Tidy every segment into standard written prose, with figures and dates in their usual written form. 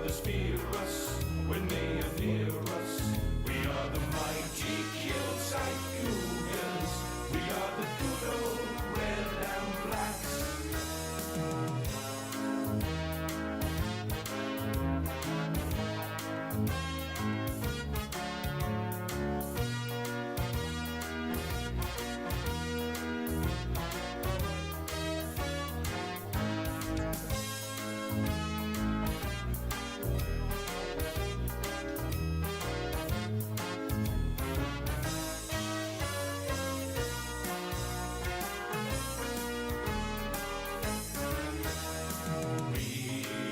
others fear us when they are near us. We are the mighty Kilsyth Cougars. We are the good old red and blacks.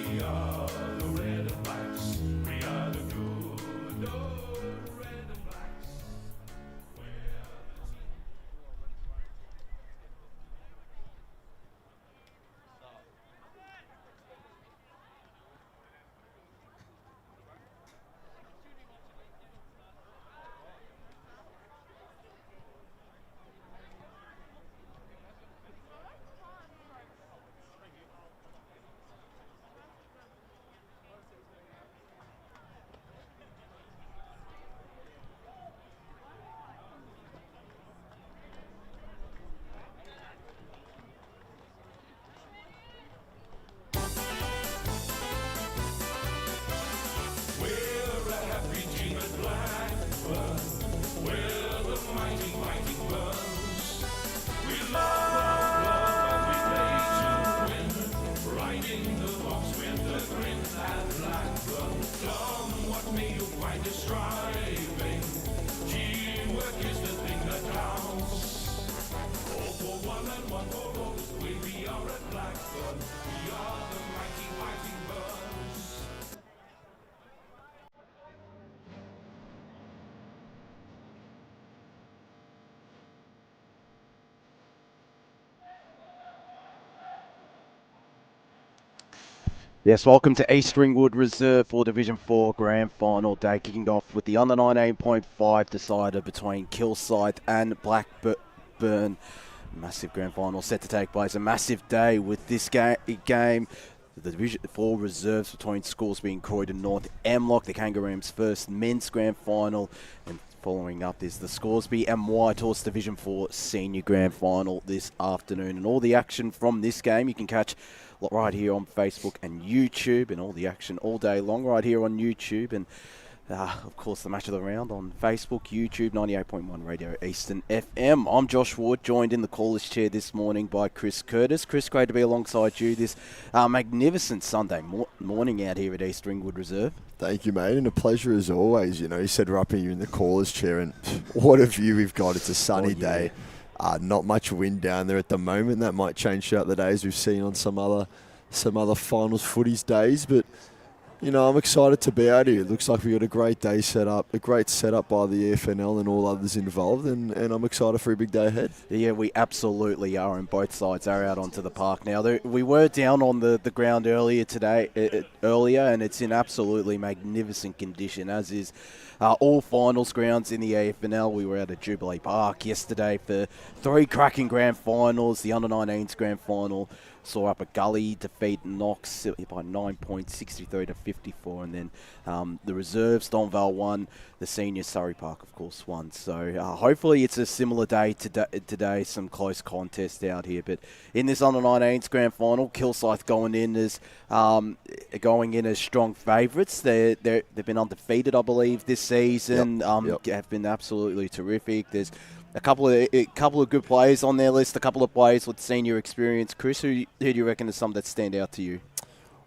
We are the red and blacks. We are the good old red and blacks. We're a happy team at Blackburn. We're the mighty, mighty Burns. We love and we play to win. Riding the box with the grin at Blackburn. Come, what may you find is striving. Teamwork is the thing that counts. All for one and one for all. The way we are at Blackburn. We are the mighty, mighty Burns. Yes, welcome to East Ringwood Reserve for Division 4 Grand Final day, kicking off with the under 19.5 decider between Kilsyth and Blackburn. Massive Grand Final set to take place. A massive day with this game. The Division 4 reserves between schools being Croydon North, Emlock, the Kangaroos' first men's Grand Final. And following up is the Scoresby and Whitehorse Division 4 Senior Grand Final this afternoon. And all the action from this game you can catch right here on Facebook and YouTube, and all the action all day long right here on YouTube, and of course the match of the round on Facebook, YouTube, 98.1 Radio Eastern FM. I'm Josh Ward, joined in the caller's chair this morning by Chris Curtis. Chris, great to be alongside you this magnificent Sunday morning out here at East Ringwood Reserve. Thank you, mate, and a pleasure as always. You know, you said we're up here in the caller's chair, and what a view we've got. It's a sunny day. Not much wind down there at the moment. That might change throughout the day, as we've seen on some other finals footies days. But, you know, I'm excited to be out here. It looks like we've got a great day set up, a great setup by the EFNL and all others involved, and I'm excited for a big day ahead. Yeah, we absolutely are, and both sides are out onto the park now. We were down on the ground earlier, and it's in absolutely magnificent condition, as is all finals grounds in the AFNL. We were out at Jubilee Park yesterday for 3 cracking grand finals. The under-19s grand final saw up a Gully defeat Knox by 9 points, 63 to 54, and then the reserves, Donvale won, the senior Surrey Park, of course, won. So hopefully it's a similar day today, some close contest out here. But in this under-19s grand final, Kilsyth going in as strong favourites. They've been undefeated, I believe, this season. Have been absolutely terrific. There's a couple of good players on their list, a couple of players with senior experience. Chris, who do you reckon are some that stand out to you?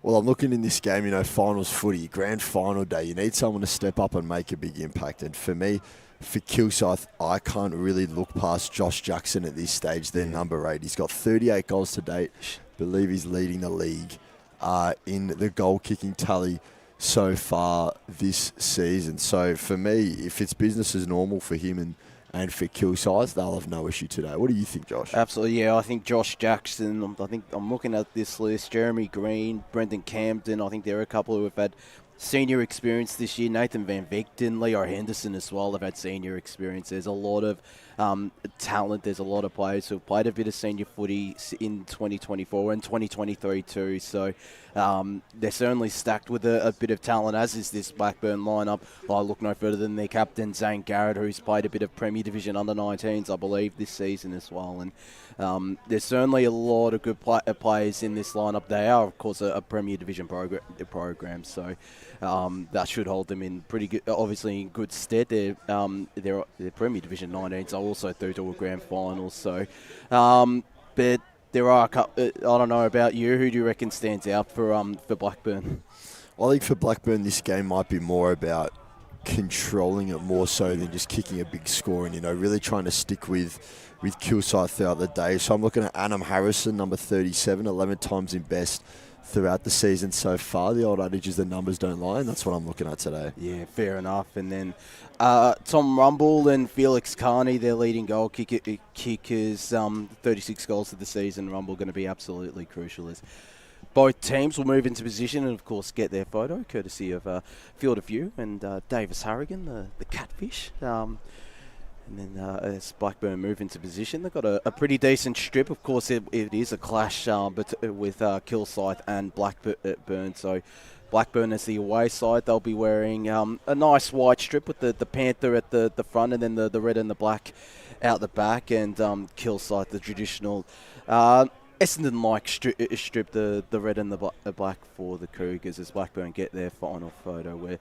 Well, I'm looking in this game, you know, finals footy, grand final day. You need someone to step up and make a big impact. And for me, for Kilsyth, I can't really look past Josh Jackson at this stage. They're number 8. He's got 38 goals to date. I believe he's leading the league in the goal-kicking tally so far this season. So for me, if it's business as normal for him and for Kilsyth, they'll have no issue today. What do you think, Josh? Absolutely, yeah. I think Josh Jackson, I think I'm looking at this list, Jeremy Green, Brendan Camden, I think there are a couple who have had senior experience this year. Nathan Van Victon, Leo Henderson as well have had senior experience. There's a lot of talent. There's a lot of players who have played a bit of senior footy in 2024 and 2023 too. So they're certainly stacked with a bit of talent, as is this Blackburn lineup. I look no further than their captain, Zane Garrett, who's played a bit of Premier Division under-19s, I believe, this season as well. And there's certainly a lot of good players in this lineup. They are, of course, a Premier Division program, so that should hold them in pretty good, obviously in good stead. They're Premier Division 19s are also through to a grand final. So, but there are a couple. I don't know about you. Who do you reckon stands out for Blackburn? I think for Blackburn, this game might be more about controlling it more so than just kicking a big score and, really trying to stick with Kilsyth throughout the day. So I'm looking at Adam Harrison, number 37, 11 times in best throughout the season so far. The old adage is the numbers don't lie, and that's what I'm looking at today. Yeah, fair enough. And then Tom Rumble and Felix Carney, their leading goal kickers, 36 goals of the season. Rumble going to be absolutely crucial as both teams will move into position and, of course, get their photo, courtesy of Field of View and Davis Harrigan, the catfish. And then as Blackburn move into position, they've got a pretty decent strip. Of course, it is a clash with Kilsyth and Blackburn. So Blackburn as the away side, they'll be wearing a nice white strip with the panther at the front and then the red and the black out the back. And Kilsyth, the traditional Essendon-like strip, the red and the black for the Cougars as Blackburn get their final photo. We're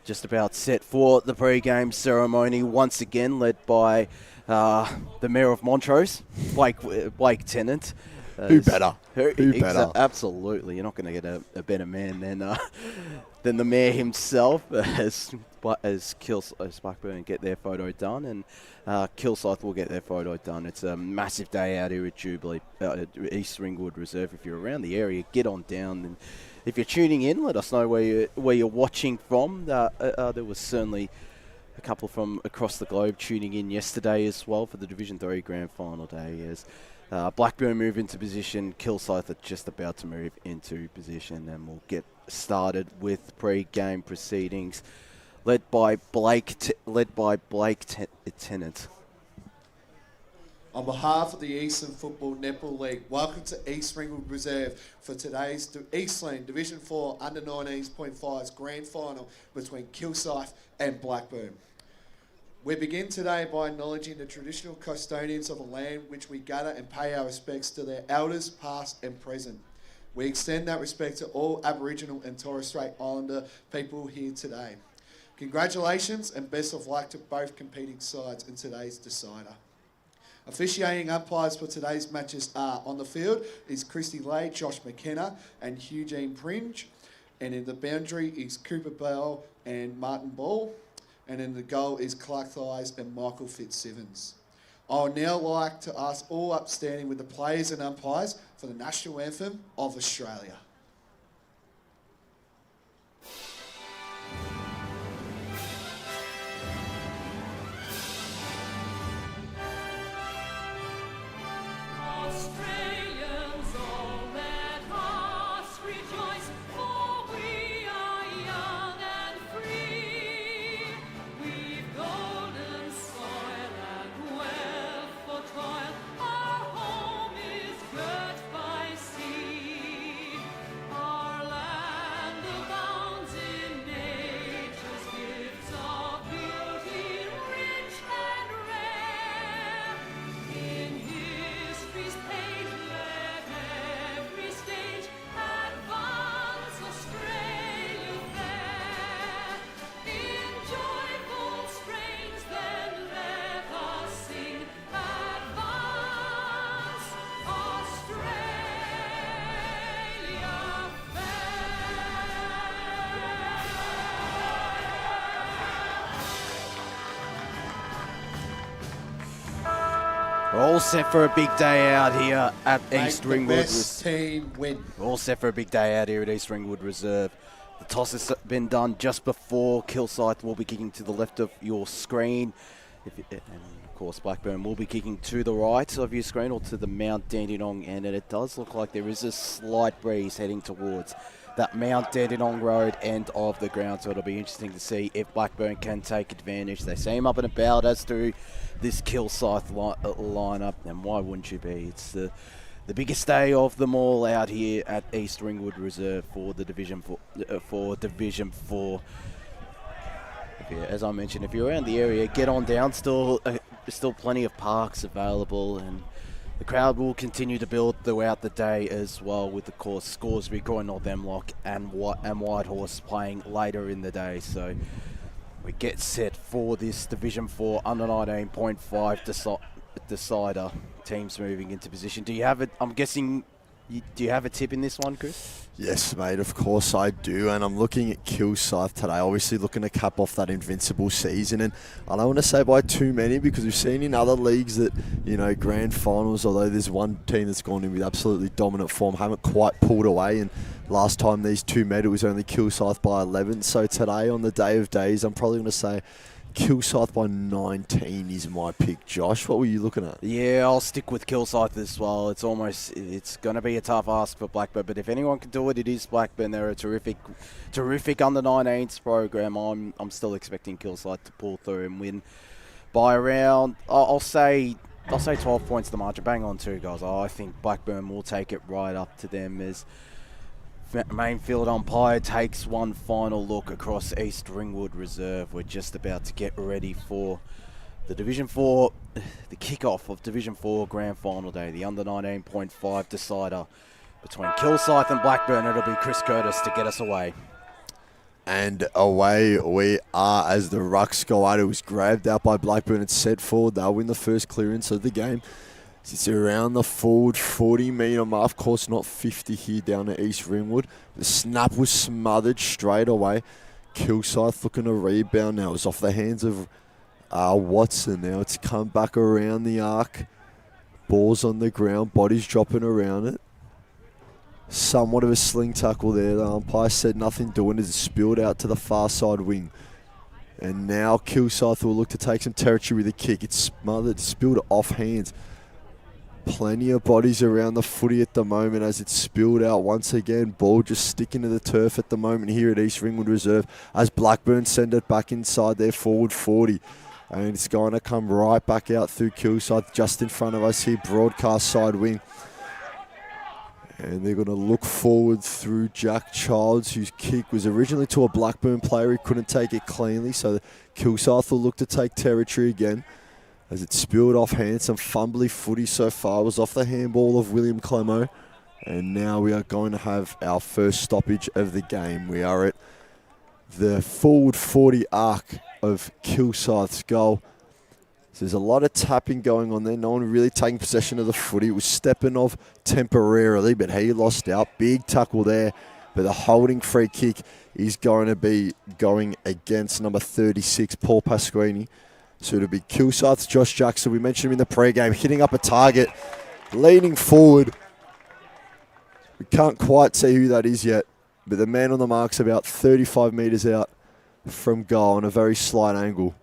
just about set for the pre-game ceremony, once again led by the Mayor of Montrose, Blake Tennant. Who better? Who better? Absolutely. You're not going to get a better man than the Mayor himself as Blackburn get their photo done, and Kilsyth will get their photo done. It's a massive day out here at Jubilee, East Ringwood Reserve. If you're around the area, get on down. And if you're tuning in, let us know where you're watching from. There was certainly a couple from across the globe tuning in yesterday as well for the Division 3 Grand Final day as Blackburn move into position. Kilsyth are just about to move into position, and we'll get started with pre-game proceedings led by Blake Tennant. On behalf of the Eastland Football Netball League, welcome to East Ringwood Reserve for today's Eastland Division 4 Under-19s.5s Grand Final between Kilsyth and Blackburn. We begin today by acknowledging the traditional custodians of the land which we gather and pay our respects to their elders, past and present. We extend that respect to all Aboriginal and Torres Strait Islander people here today. Congratulations and best of luck to both competing sides in today's decider. Officiating umpires for today's matches are on the field is Christy Lay, Josh McKenna and Eugene Pringe. And in the boundary is Cooper Bell and Martin Ball. And in the goal is Clark Thies and Michael Fitzsimmons. I would now like to ask all upstanding with the players and umpires for the National Anthem of Australia. Australians, all let us rejoice, for we are young and free. We've golden soil and wealth for toil. Our home is girt by sea. Our land abounds in nature's gifts of beauty, rich and rare. In history's page, let every stage advance Australia fair. In joyful strains, then let us sing, advance Australia We're all set for a big day out here at East Make the Ringwood. best team win. We're all set for a big day out here at East Ringwood Reserve. The toss has been done just before. Kilsyth will be kicking to the left of your screen. And of course, Blackburn will be kicking to the right of your screen or to the Mount Dandenong end, and it does look like there is a slight breeze heading towards that Mount Dandenong Road end of the ground, so it'll be interesting to see if Blackburn can take advantage. They seem up and about, as do this Kilsyth lineup, and why wouldn't you be? It's the biggest day of them all out here at East Ringwood Reserve for the Division 4. Yeah, as I mentioned, if you're around the area, get on down. Still plenty of parks available, and the crowd will continue to build throughout the day as well, with, of course, Scoresby, Groin North Emlock and Whitehorse playing later in the day. So we get set for this Division 4 under 19.5 decider. Teams moving into position. Do you have it? I'm guessing. Do you have a tip in this one, Chris? Yes, mate, of course I do. And I'm looking at Kilsyth today, obviously looking to cap off that invincible season. And I don't want to say by too many, because we've seen in other leagues that, you know, grand finals, although there's one team that's gone in with absolutely dominant form, haven't quite pulled away. And last time these two met, it was only Kilsyth by 11. So today, on the day of days, I'm probably going to say Kilsyth by 19 is my pick. Josh, what were you looking at? Yeah, I'll stick with Kilsyth as well. It's going to be a tough ask for Blackburn, but if anyone can do it, it is Blackburn. They're a terrific under 19s program. I'm still expecting Kilsyth to pull through and win by around, I'll say 12 points the margin. Bang on 2 goals. I think Blackburn will take it right up to them as main field umpire takes one final look across East Ringwood Reserve. We're just about to get ready for the Division 4, the kickoff of Division 4 Grand Final Day, the under 19.5 decider between Kilsyth and Blackburn. It'll be Chris Curtis to get us away. And away we are as the rucks go out. It was grabbed out by Blackburn and set forward. They'll win the first clearance of the game. It's around the forward 40-metre mark. Of course, not 50 here down at East Ringwood. The snap was smothered straight away. Kilsyth looking to rebound now. It's off the hands of Watson now. It's come back around the arc. Ball's on the ground. Bodies dropping around it. Somewhat of a sling tackle there. The umpire said nothing doing as it spilled out to the far side wing. And now Kilsyth will look to take some territory with a kick. It's smothered, spilled off hands. Plenty of bodies around the footy at the moment as it's spilled out once again. Ball just sticking to the turf at the moment here at East Ringwood Reserve as Blackburn send it back inside their forward 40. And it's going to come right back out through Kilsyth just in front of us here, broadcast side wing. And they're going to look forward through Jack Childs, whose kick was originally to a Blackburn player. He couldn't take it cleanly, so Kilsyth will look to take territory again. As it spilled off hands, some fumbly footy so far. It was off the handball of William Clemo. And now we are going to have our first stoppage of the game. We are at the forward 40 arc of Kilsyth's goal. So there's a lot of tapping going on there. No one really taking possession of the footy. It was Stepanov temporarily, but he lost out. Big tackle there. But the holding free kick is going to be going against number 36, Paul Pasquini. So it'll be Kilsyth's Josh Jackson. We mentioned him in the pre-game, hitting up a target, leaning forward. We can't quite see who that is yet, but the man on the mark's about 35 metres out from goal on a very slight angle.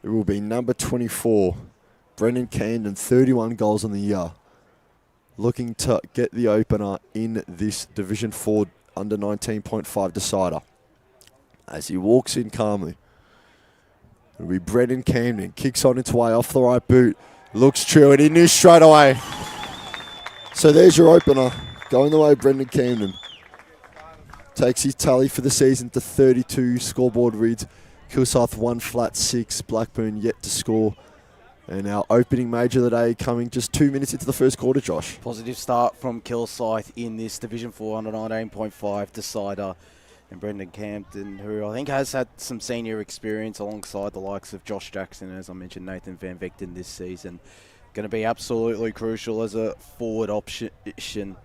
It will be number 24, Brendan Camden, 31 goals on the year, looking to get the opener in this Division 4 under 19.5 decider. As he walks in calmly, it'll be Brendan Camden. Kicks on its way off the right boot. Looks true and he knew straight away. So there's your opener. Going the way of Brendan Camden. Takes his tally for the season to 32 scoreboard reads. Kilsyth 1 flat 6. Blackburn yet to score. And our opening major of the day coming just 2 minutes into the first quarter, Josh. Positive start from Kilsyth in this Division 4 under 19.5 decider. And Brendan Camden, who I think has had some senior experience alongside the likes of Josh Jackson, as I mentioned, Nathan Van Vechten this season. Going to be absolutely crucial as a forward option.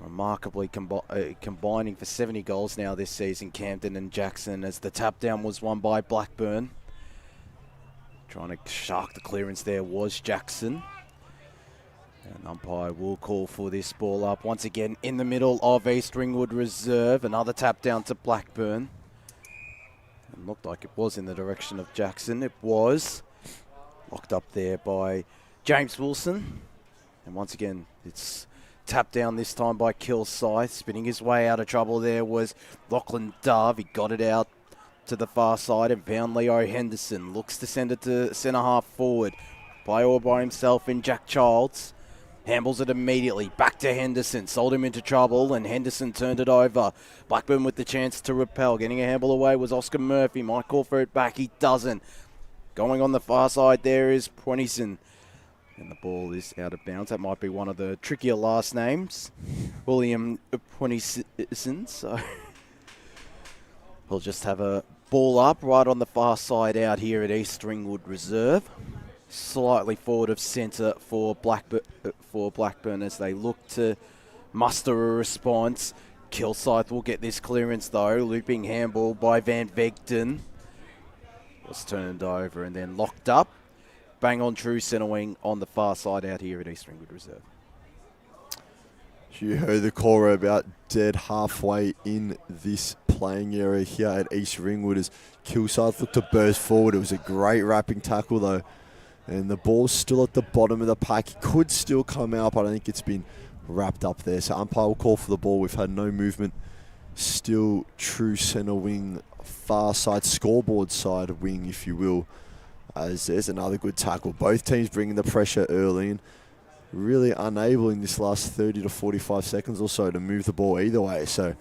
Remarkably combining for 70 goals now this season, Camden and Jackson, as the tap down was won by Blackburn. Trying to shark the clearance there was Jackson. And umpire will call for this ball up once again in the middle of East Ringwood Reserve. Another tap down to Blackburn. It looked like it was in the direction of Jackson. It was. Locked up there by James Wilson. And once again, it's tapped down this time by Kilsyth. Spinning his way out of trouble there was Lachlan Dove. He got it out to the far side and found Leo Henderson. Looks to send it to centre half forward. By all by himself in Jack Childs. Handles it immediately. Back to Henderson. Sold him into trouble and Henderson turned it over. Blackburn with the chance to repel. Getting a handle away was Oscar Murphy. Might call for it back. He doesn't. Going on the far side there is Pwenison. And the ball is out of bounds. That might be one of the trickier last names. William Pwenison. So we'll just have a ball up right on the far side out here at East Ringwood Reserve. Slightly forward of centre for Blackburn as they look to muster a response. Kilsyth will get this clearance though. Looping handball by Van Vegten. Was turned over and then locked up. Bang on true centre wing on the far side out here at East Ringwood Reserve. You heard the caller about dead halfway in this playing area here at East Ringwood as Kilsyth looked to burst forward. It was a great wrapping tackle though. And the ball's still at the bottom of the pack. It could still come out, but I think it's been wrapped up there. So umpire will call for the ball. We've had no movement. Still true centre wing, far side, scoreboard side wing, if you will. As there's another good tackle. Both teams bringing the pressure early and really unable in this last 30 to 45 seconds or so to move the ball either way. So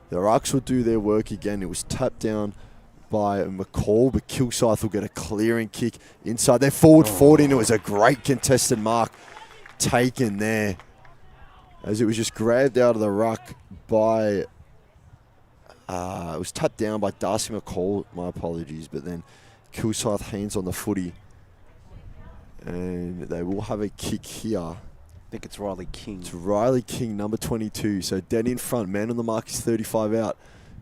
the Rucks will do their work again. It was tapped down by McCall, but Kilsyth will get a clearing kick inside their forward 40, and it was a great contested mark taken there as it was just grabbed out of the ruck by, it was tapped down by Darcy McCall, my apologies, but then Kilsyth hands on the footy and they will have a kick here. I think it's Riley King. It's Riley King, number 22. So dead in front, man on the mark is 35 out.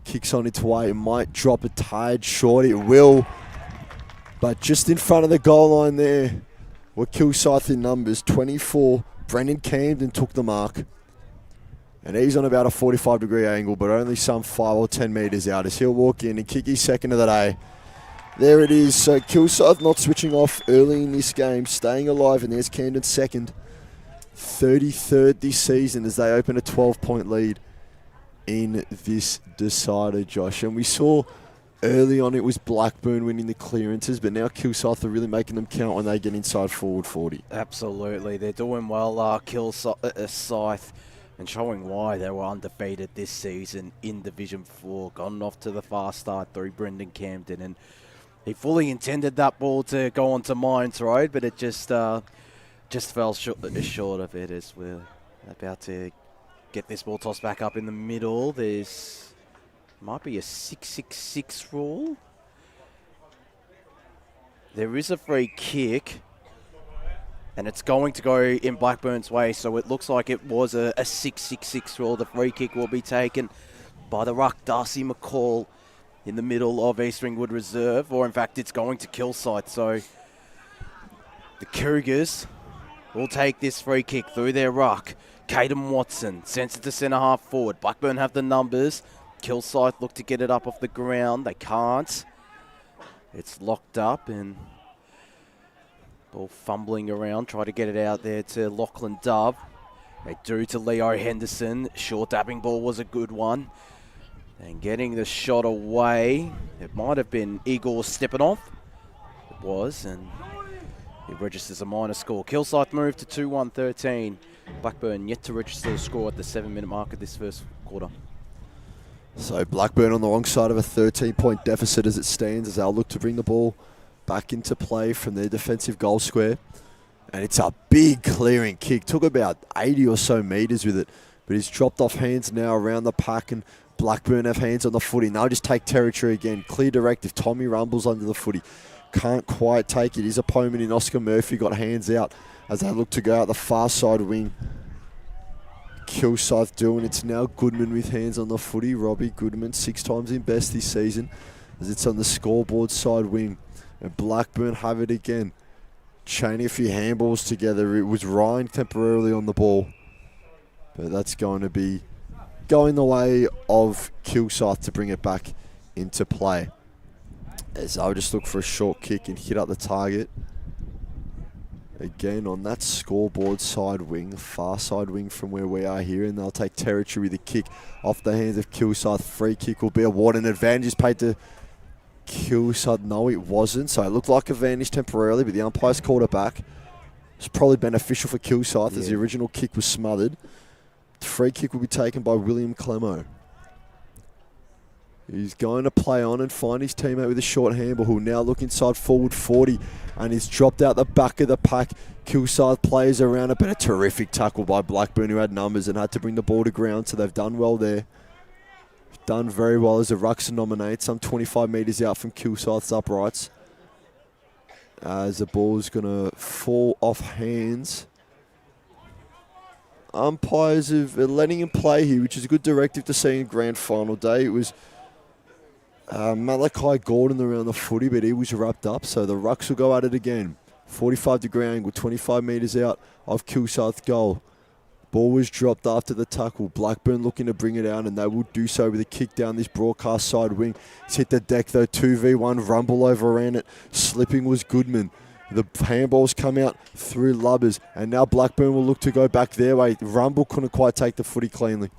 Kicks on its way. It might drop a tired short. It will. But just in front of the goal line there were Kilsyth in numbers. 24, Brendan Camden took the mark. And he's on about a 45-degree angle, but only some 5 or 10 metres out as he'll walk in and kick his second of the day. There it is. So Kilsyth not switching off early in this game, staying alive, and there's Camden's second. 33rd this season as they open a 12-point lead in this decider, Josh. And we saw early on it was Blackburn winning the clearances, but now Kilsyth are really making them count when they get inside forward 40. Absolutely. They're doing well, Kilsyth, and showing why they were undefeated this season in Division 4. Gotten off to the fast start through Brendan Camden, and he fully intended that ball to go onto Mines Road, but it just fell short of it as we're about to get this ball tossed back up in the middle. There's might be a 666 rule. There is a free kick, and it's going to go in Blackburn's way, so it looks like it was a 666 rule. The free kick will be taken by the ruck, Darcy McCall, in the middle of East Ringwood Reserve, or in fact it's going to Kilsyth. So the Cougars will take this free kick through their ruck. Caden Watson sends it to centre half forward. Blackburn have the numbers. Kilsyth look to get it up off the ground. They can't. It's locked up and ball fumbling around. Try to get it out there to Lachlan Dove. They do to Leo Henderson. Short dabbing ball was a good one. And getting the shot away, it might have been Igor Stepanov. It was, and it registers a minor score. Kilsyth moved to 2-1-13. Blackburn yet to register a score at the 7-minute mark of this first quarter. So Blackburn on the wrong side of a 13-point deficit as it stands, as they'll look to bring the ball back into play from their defensive goal square. And it's a big clearing kick. Took about 80 or so metres with it, but he's dropped off hands now around the pack, and Blackburn have hands on the footy. And they'll just take territory again. Clear directive. Tommy Rumbles under the footy. Can't quite take it. His opponent in Oscar Murphy got hands out as they look to go out the far side wing. Kilsyth doing. It's now Goodman with hands on the footy. Robbie Goodman, 6 times in best this season, as it's on the scoreboard side wing. And Blackburn have it again. Chaining a few handballs together. It was Ryan temporarily on the ball, but that's going to be going the way of Kilsyth to bring it back into play. As I'll just look for a short kick and hit up the target. Again, on that scoreboard side wing, far side wing from where we are here, and they'll take territory with a kick off the hands of Kilsyth. Free kick will be awarded. An advantage is paid to Kilsyth. No, it wasn't. So it looked like advantage temporarily, but the umpires called it back. It's probably beneficial for Kilsyth as the original kick was smothered. The free kick will be taken by William Clemo. He's going to play on and find his teammate with a short handball, who will now look inside forward 40, and he's dropped out the back of the pack. Kilsyth plays around it, but a terrific tackle by Blackburn, who had numbers and had to bring the ball to ground, so they've done well there. Done very well as the Rucks nominate, some 25 metres out from Kilsyth's uprights. As the ball's going to fall off hands. Umpires are letting him play here, which is a good directive to see in grand final day. It was Malachi Gordon around the footy, but he was wrapped up, so the Rucks will go at it again. 45-degree angle, 25 metres out of Kilsyth goal. Ball was dropped after the tackle. Blackburn looking to bring it out, and they will do so with a kick down this broadcast side wing. It's hit the deck though, 2v1, Rumble overran it. Slipping was Goodman. The handballs come out through Lubbers, and now Blackburn will look to go back their way. Rumble couldn't quite take the footy cleanly.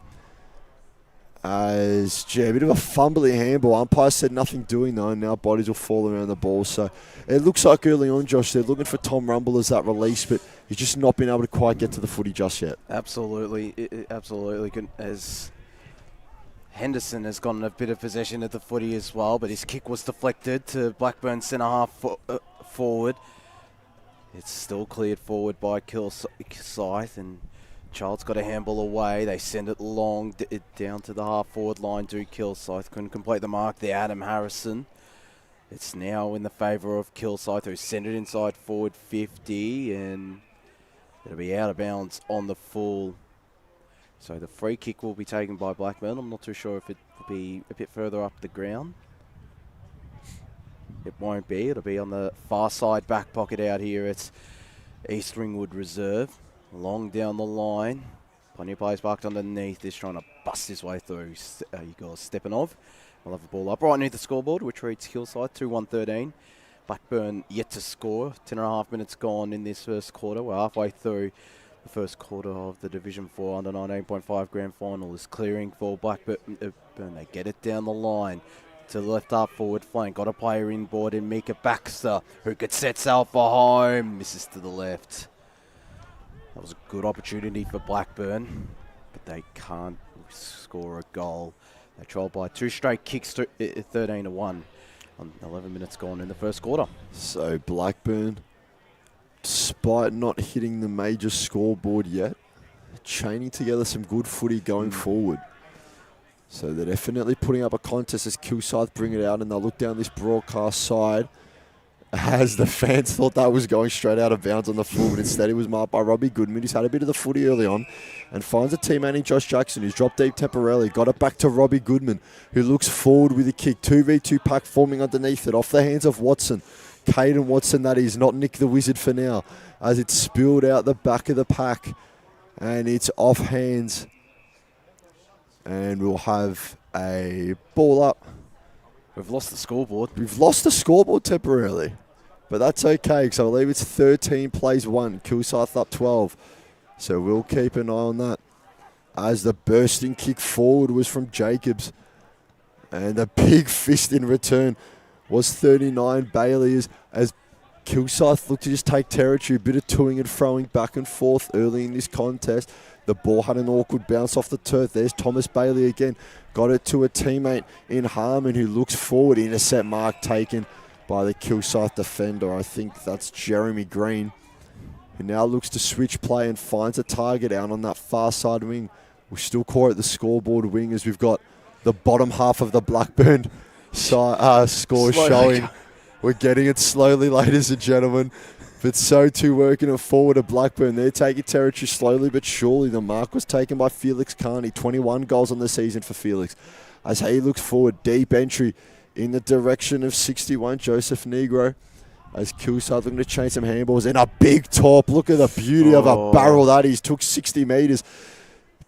A bit of a fumbly handball. Umpire said nothing doing though, and now bodies will fall around the ball. So it looks like early on, Josh, they're looking for Tom Rumble as that release, but he's just not been able to quite get to the footy just yet. Absolutely, absolutely. As Henderson has gotten a bit of possession of the footy as well, but his kick was deflected to Blackburn centre half forward. It's still cleared forward by Kilsyth, and Child's got a handball away. They send it long down to the half-forward line to Kilsyth. Couldn't complete the mark there, Adam Harrison. It's now in the favour of Kilsyth, who sent it inside forward 50, and it'll be out of bounds on the full. So the free kick will be taken by Blackburn. I'm not too sure if it will be a bit further up the ground. It won't be. It'll be on the far side back pocket out here. It's East Ringwood Reserve. Long down the line. Plenty of players parked underneath. Just trying to bust his way through. You got Stepanov. We'll have the ball up right near the scoreboard, which reads Kilsyth 2-1-13. Blackburn yet to score. 10.5 minutes gone in this first quarter. We're halfway through the first quarter of the Division 4 under 19.5 grand final. Is clearing for Blackburn. They get it down the line to the left half forward flank. Got a player inboard in Mika Baxter, who could set sail for home. Misses to the left. That was a good opportunity for Blackburn, but they can't score a goal. They trailed by 2 straight kicks, 13-1, on 11 minutes gone in the first quarter. So Blackburn, despite not hitting the major scoreboard yet, chaining together some good footy going forward. So they're definitely putting up a contest as Kilsyth bring it out, and they'll look down this broadcast side as the fans thought that was going straight out of bounds on the full, but instead it was marked by Robbie Goodman, who's had a bit of the footy early on, and finds a teammate in Josh Jackson, who's dropped deep temporarily. Got it back to Robbie Goodman, who looks forward with a kick. 2v2 pack forming underneath it, off the hands of Watson. Caden Watson, that is, not Nick the Wizard for now, as it's spilled out the back of the pack, and it's off hands. And we'll have a ball up. We've lost the scoreboard. We've lost the scoreboard temporarily, but that's okay, because I believe it's 13 plays 1. Kilsyth up 12. So we'll keep an eye on that. As the bursting kick forward was from Jacobs, and a big fist in return was 39 Bailey, as Kilsyth looked to just take territory. A bit of toing and throwing back and forth early in this contest. The ball had an awkward bounce off the turf. There's Thomas Bailey again. Got it to a teammate in Harmon, who looks forward. Intercept mark taken by the Kilsyth defender. I think that's Jeremy Green, who now looks to switch play and finds a target out on that far side wing. We still call it the scoreboard wing, as we've got the bottom half of the Blackburn score showing. We're getting it slowly, ladies and gentlemen. But so too working it forward to Blackburn. They're taking territory slowly but surely. The mark was taken by Felix Carney. 21 goals on the season for Felix. As he looks forward, deep entry in the direction of 61, Joseph Negro. As Kilsyth looking to change some handballs. And a big top. Look at the beauty of a barrel that is. Took 60 metres.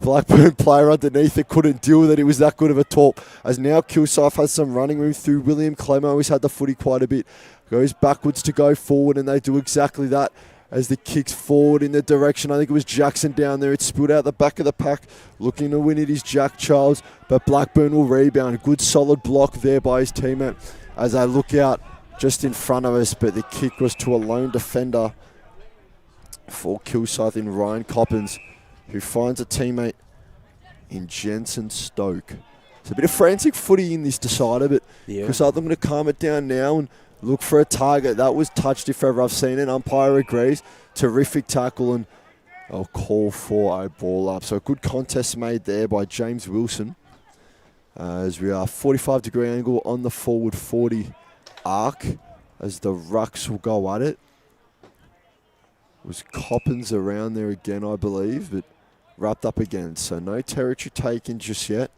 Blackburn player underneath it couldn't deal with it. It was that good of a top. As now Kilsyth has some running room through William Clemo, who's had the footy quite a bit. Goes backwards to go forward, and they do exactly that. as the kick's forward in the direction. I think it was Jackson down there. It spilled out the back of the pack. Looking to win it is Jack Charles, but Blackburn will rebound. Good solid block there by his teammate as they look out just in front of us, but the kick was to a lone defender for Kilsyth in Ryan Coppins, who finds a teammate in Jensen Stoke. It's a bit of frantic footy in this decider, but Kilsyth, I'm going to calm it down now and look for a target. That was touched if ever I've seen it. Umpire agrees. Terrific tackle, and I'll call for a ball up. So a good contest made there by James Wilson. As we are 45-degree angle on the forward 40 arc as the rucks will go at it. It was Coppins around there again, I believe, but wrapped up again. So no territory taken just yet.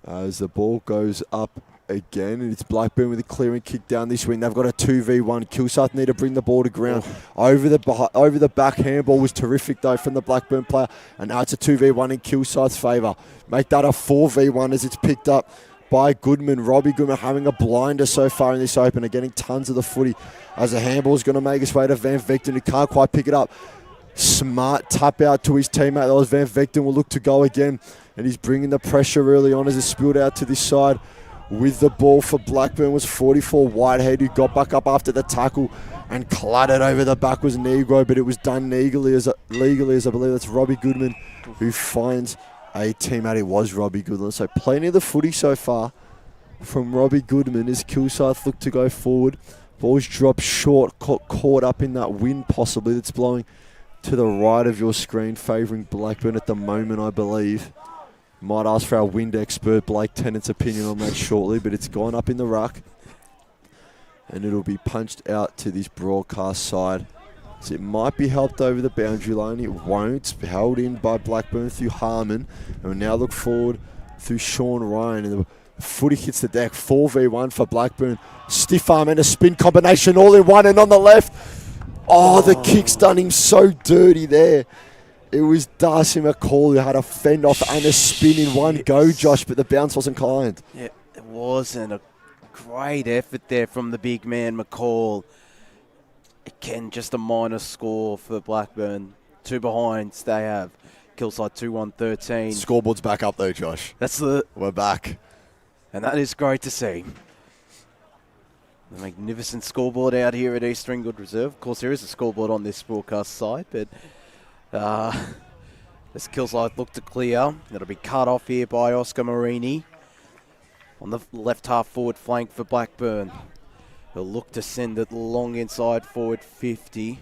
As the ball goes up again, and it's Blackburn with a clearing kick down this wing. They've got a 2v1. Kilsyth need to bring the ball to ground. Over the back handball was terrific though from the Blackburn player, and now it's a 2v1 in Kilsyth's favour. Make that a 4v1 as it's picked up by Goodman. Robbie Goodman having a blinder so far in this opener, getting tons of the footy as the handball's going to make its way to Van Vecten, who can't quite pick it up. Smart tap out to his teammate. That was Van Vecten, will look to go again, and he's bringing the pressure early on as it's spilled out to this side. With the ball for Blackburn was 44 Whitehead, who got back up after the tackle and clattered over the back was Negro, but it was done legally as I believe that's Robbie Goodman who finds a teammate. It was Robbie Goodman. So plenty of the footy so far from Robbie Goodman as Kilsyth look to go forward. Ball's dropped short, caught up in that wind possibly that's blowing to the right of your screen, favouring Blackburn at the moment, I believe. Might ask for our wind expert Blake Tennant's opinion on that shortly, but it's gone up in the ruck. And it'll be punched out to this broadcast side. So it might be helped over the boundary line. It won't. It's held in by Blackburn through Harmon. And we'll now look forward through Sean Ryan. And the footy hits the deck. 4v1 for Blackburn. Stiff arm and a spin combination all in one, and on the left. Oh, the kick's done him so dirty there. It was Darcy McCall who had a fend off and a spin in one go, Josh, but the bounce wasn't kind. Yeah, it wasn't. A great effort there from the big man, McCall. Again, just a minor score for Blackburn. 2 behinds they have. Kilsyth 2-1-13. Scoreboard's back up though, Josh. We're back. And that is great to see. The magnificent scoreboard out here at East Ringwood Reserve. Of course, there is a scoreboard on this broadcast side, but as Kilsyth look to clear, it'll be cut off here by Oscar Marini on the left half forward flank for Blackburn. He'll look to send it long inside forward 50.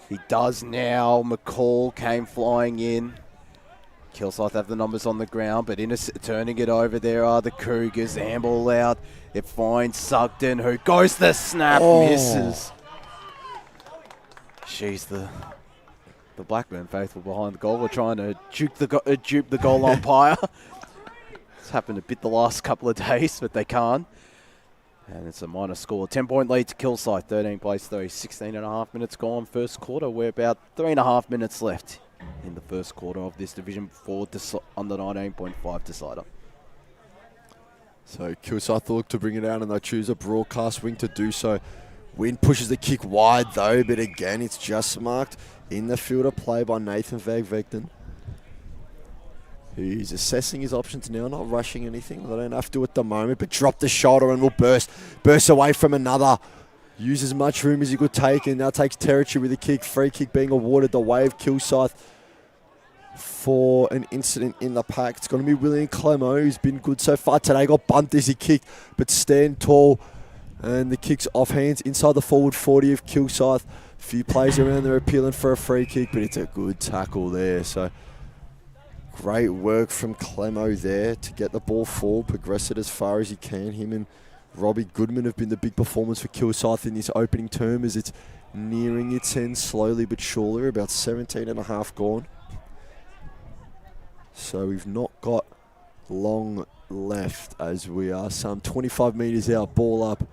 He does now. McCall came flying in. Kilsyth have the numbers on the ground, but turning it over there are the Cougars. Handball out. It finds Sugden, who goes the snap, misses. She's the Blackburn faithful behind the goal. We're trying to dupe the goal umpire. It's happened a bit the last couple of days, but they can't. And it's a minor score. 10-point lead to Kilsyth. 13 plays 3. 16.5 minutes gone. First quarter. We're about 3.5 minutes left in the first quarter of this Division 4 under 19.5 decider. So Kilsyth look to bring it out, and they choose a broadcast wing to do so. Wind pushes the kick wide though, but again it's just marked in the field of play by Nathan Van Vecten. He's assessing his options now, not rushing anything. They don't have to at the moment, but drop the shoulder and will burst away from another. Use as much room as he could take, and now takes territory with a kick. Free kick being awarded the way of Kilsyth for an incident in the pack. It's going to be William Clemo, who's been good so far today. Got bumped as he kicked, but stand tall. And the kick's off hands inside the forward 40 of Kilsyth. A few plays around there appealing for a free kick, but it's a good tackle there. So great work from Clemo there to get the ball forward, progress it as far as he can. Him and Robbie Goodman have been the big performers for Kilsyth in this opening term as it's nearing its end slowly but surely. About 17.5 gone. So we've not got long left as we are some 25 metres out, ball up,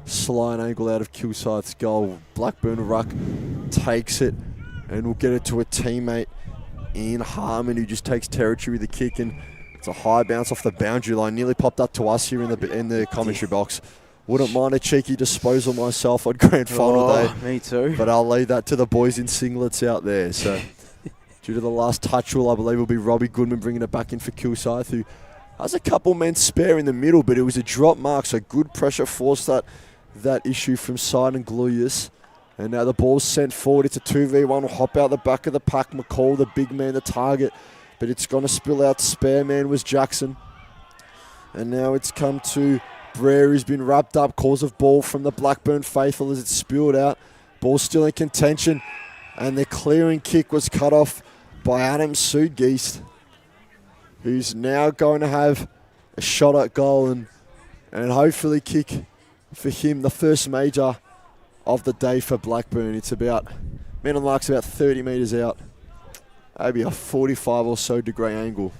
slight angle out of Kilsyth's goal. Blackburn ruck takes it and will get it to a teammate in Harmon, who just takes territory with the kick, and it's a high bounce off the boundary line. Nearly popped up to us here in the commentary box. Wouldn't mind a cheeky disposal myself on grand final day. Me too. But I'll leave that to the boys in singlets out there. So due to the last touch rule, I believe will be Robbie Goodman bringing it back in for Kilsyth, who has a couple men spare in the middle, but it was a drop mark, so good pressure forced that issue from Sidon Gluyas. And now the ball's sent forward. It's a 2v1. Will hop out the back of the pack. McCall, the big man, the target. But it's going to spill out. Spare man was Jackson. And now it's come to Brer, who's been wrapped up. Cause of ball from the Blackburn faithful as it's spilled out. Ball still in contention. And the clearing kick was cut off by Adam Soodgeest, who's now going to have a shot at goal and hopefully kick for him the first major of the day for Blackburn. It's about, man on the mark's about 30 metres out. Maybe a 45 or so degree angle.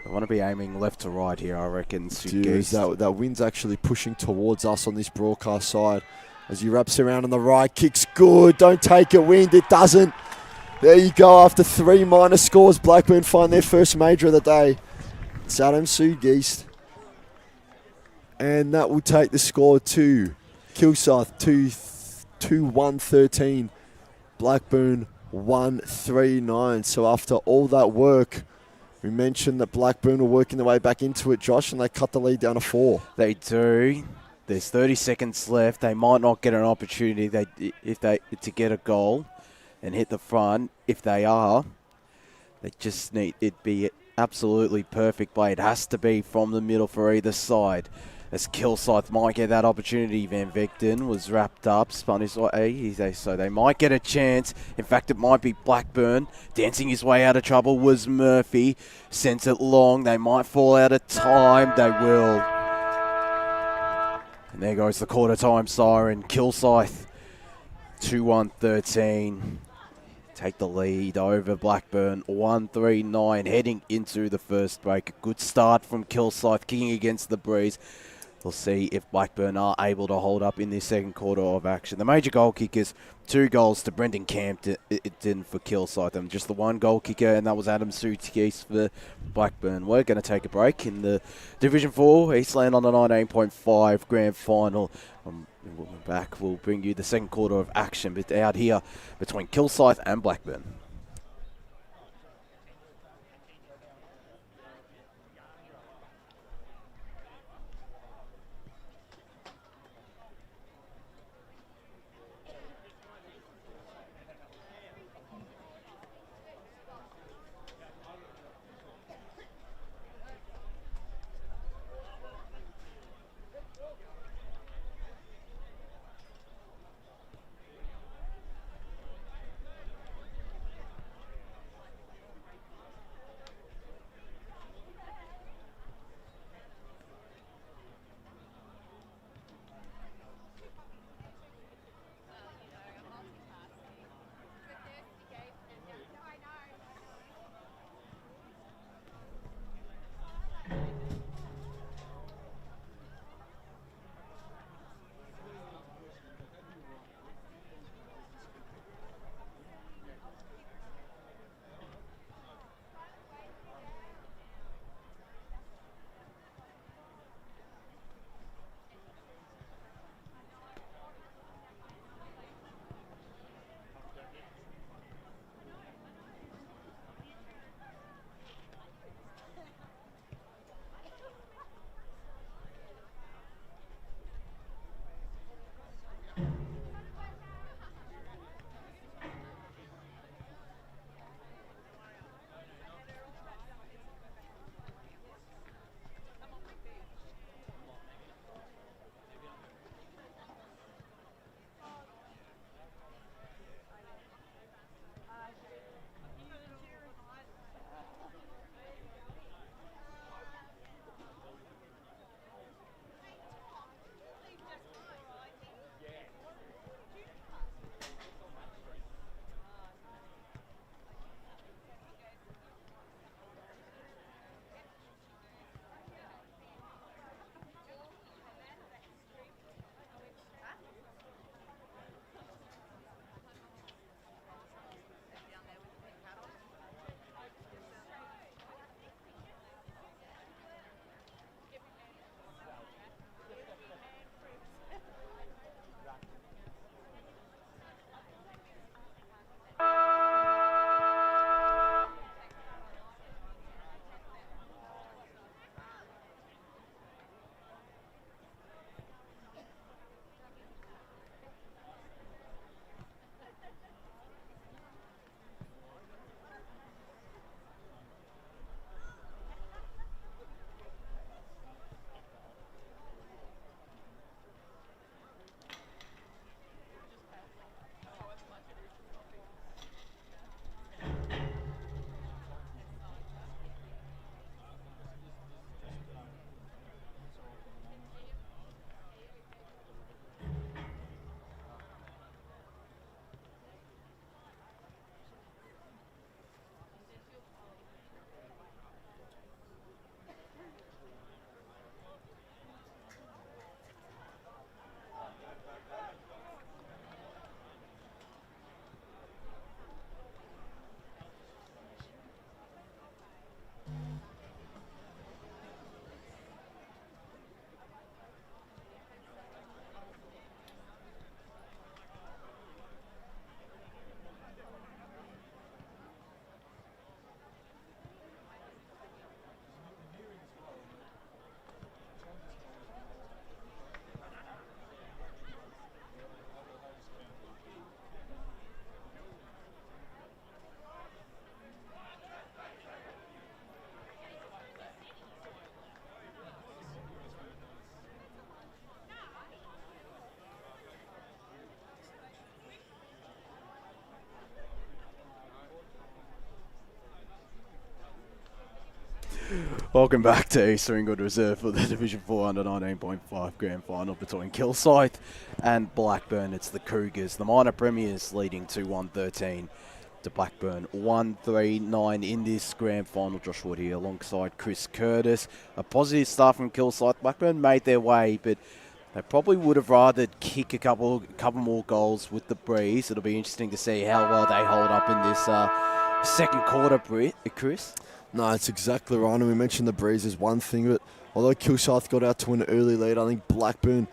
I want to be aiming left to right here, I reckon. That wind's actually pushing towards us on this broadcast side. As he wraps around on the right, kicks good. Don't take it, wind. It doesn't. There you go. After 3 minor scores, Blackburn find their first major of the day. It's Adam Soodgeest. And that will take the score to Kilsyth 2-1-13. Blackburn 1-3-9. So after all that work, we mentioned that Blackburn were working their way back into it, Josh, and they cut the lead down to 4. They do. There's 30 seconds left. They might not get an opportunity to get a goal and hit the front. If they are, they just need it be absolutely perfect play. It has to be from the middle for either side. As Kilsyth might get that opportunity. Van Vecten was wrapped up, spun his way, so they might get a chance. In fact, it might be Blackburn. Dancing his way out of trouble was Murphy. Sends it long. They might fall out of time. They will. And there goes the quarter time siren. Kilsyth 2-1-13. Take the lead over Blackburn 1-3-9. Heading into the first break. A good start from Kilsyth, kicking against the breeze. We'll see if Blackburn are able to hold up in this second quarter of action. The major goal kickers, 2 goals to Brendan Campton for Kilsyth, and just the 1 goal kicker, and that was Adam Soodgeest for Blackburn. We're going to take a break in the Division 4, Eastland on the 19.5 grand final. When we're back, we'll bring you the second quarter of action out here between Kilsyth and Blackburn. Welcome back to East Ringwood Reserve for the Division 4 under 19.5 grand final between Kilsyth and Blackburn. It's the Cougars, the minor premiers, leading 2-1-13 to Blackburn 1-3-9 in this grand final. Josh Wood here alongside Chris Curtis. A positive start from Kilsyth. Blackburn made their way, but they probably would have rather kick a couple more goals with the breeze. It'll be interesting to see how well they hold up in this second quarter, Chris. No, it's exactly right. And we mentioned the breeze is one thing, but although Kilsyth got out to an early lead, I think Blackburn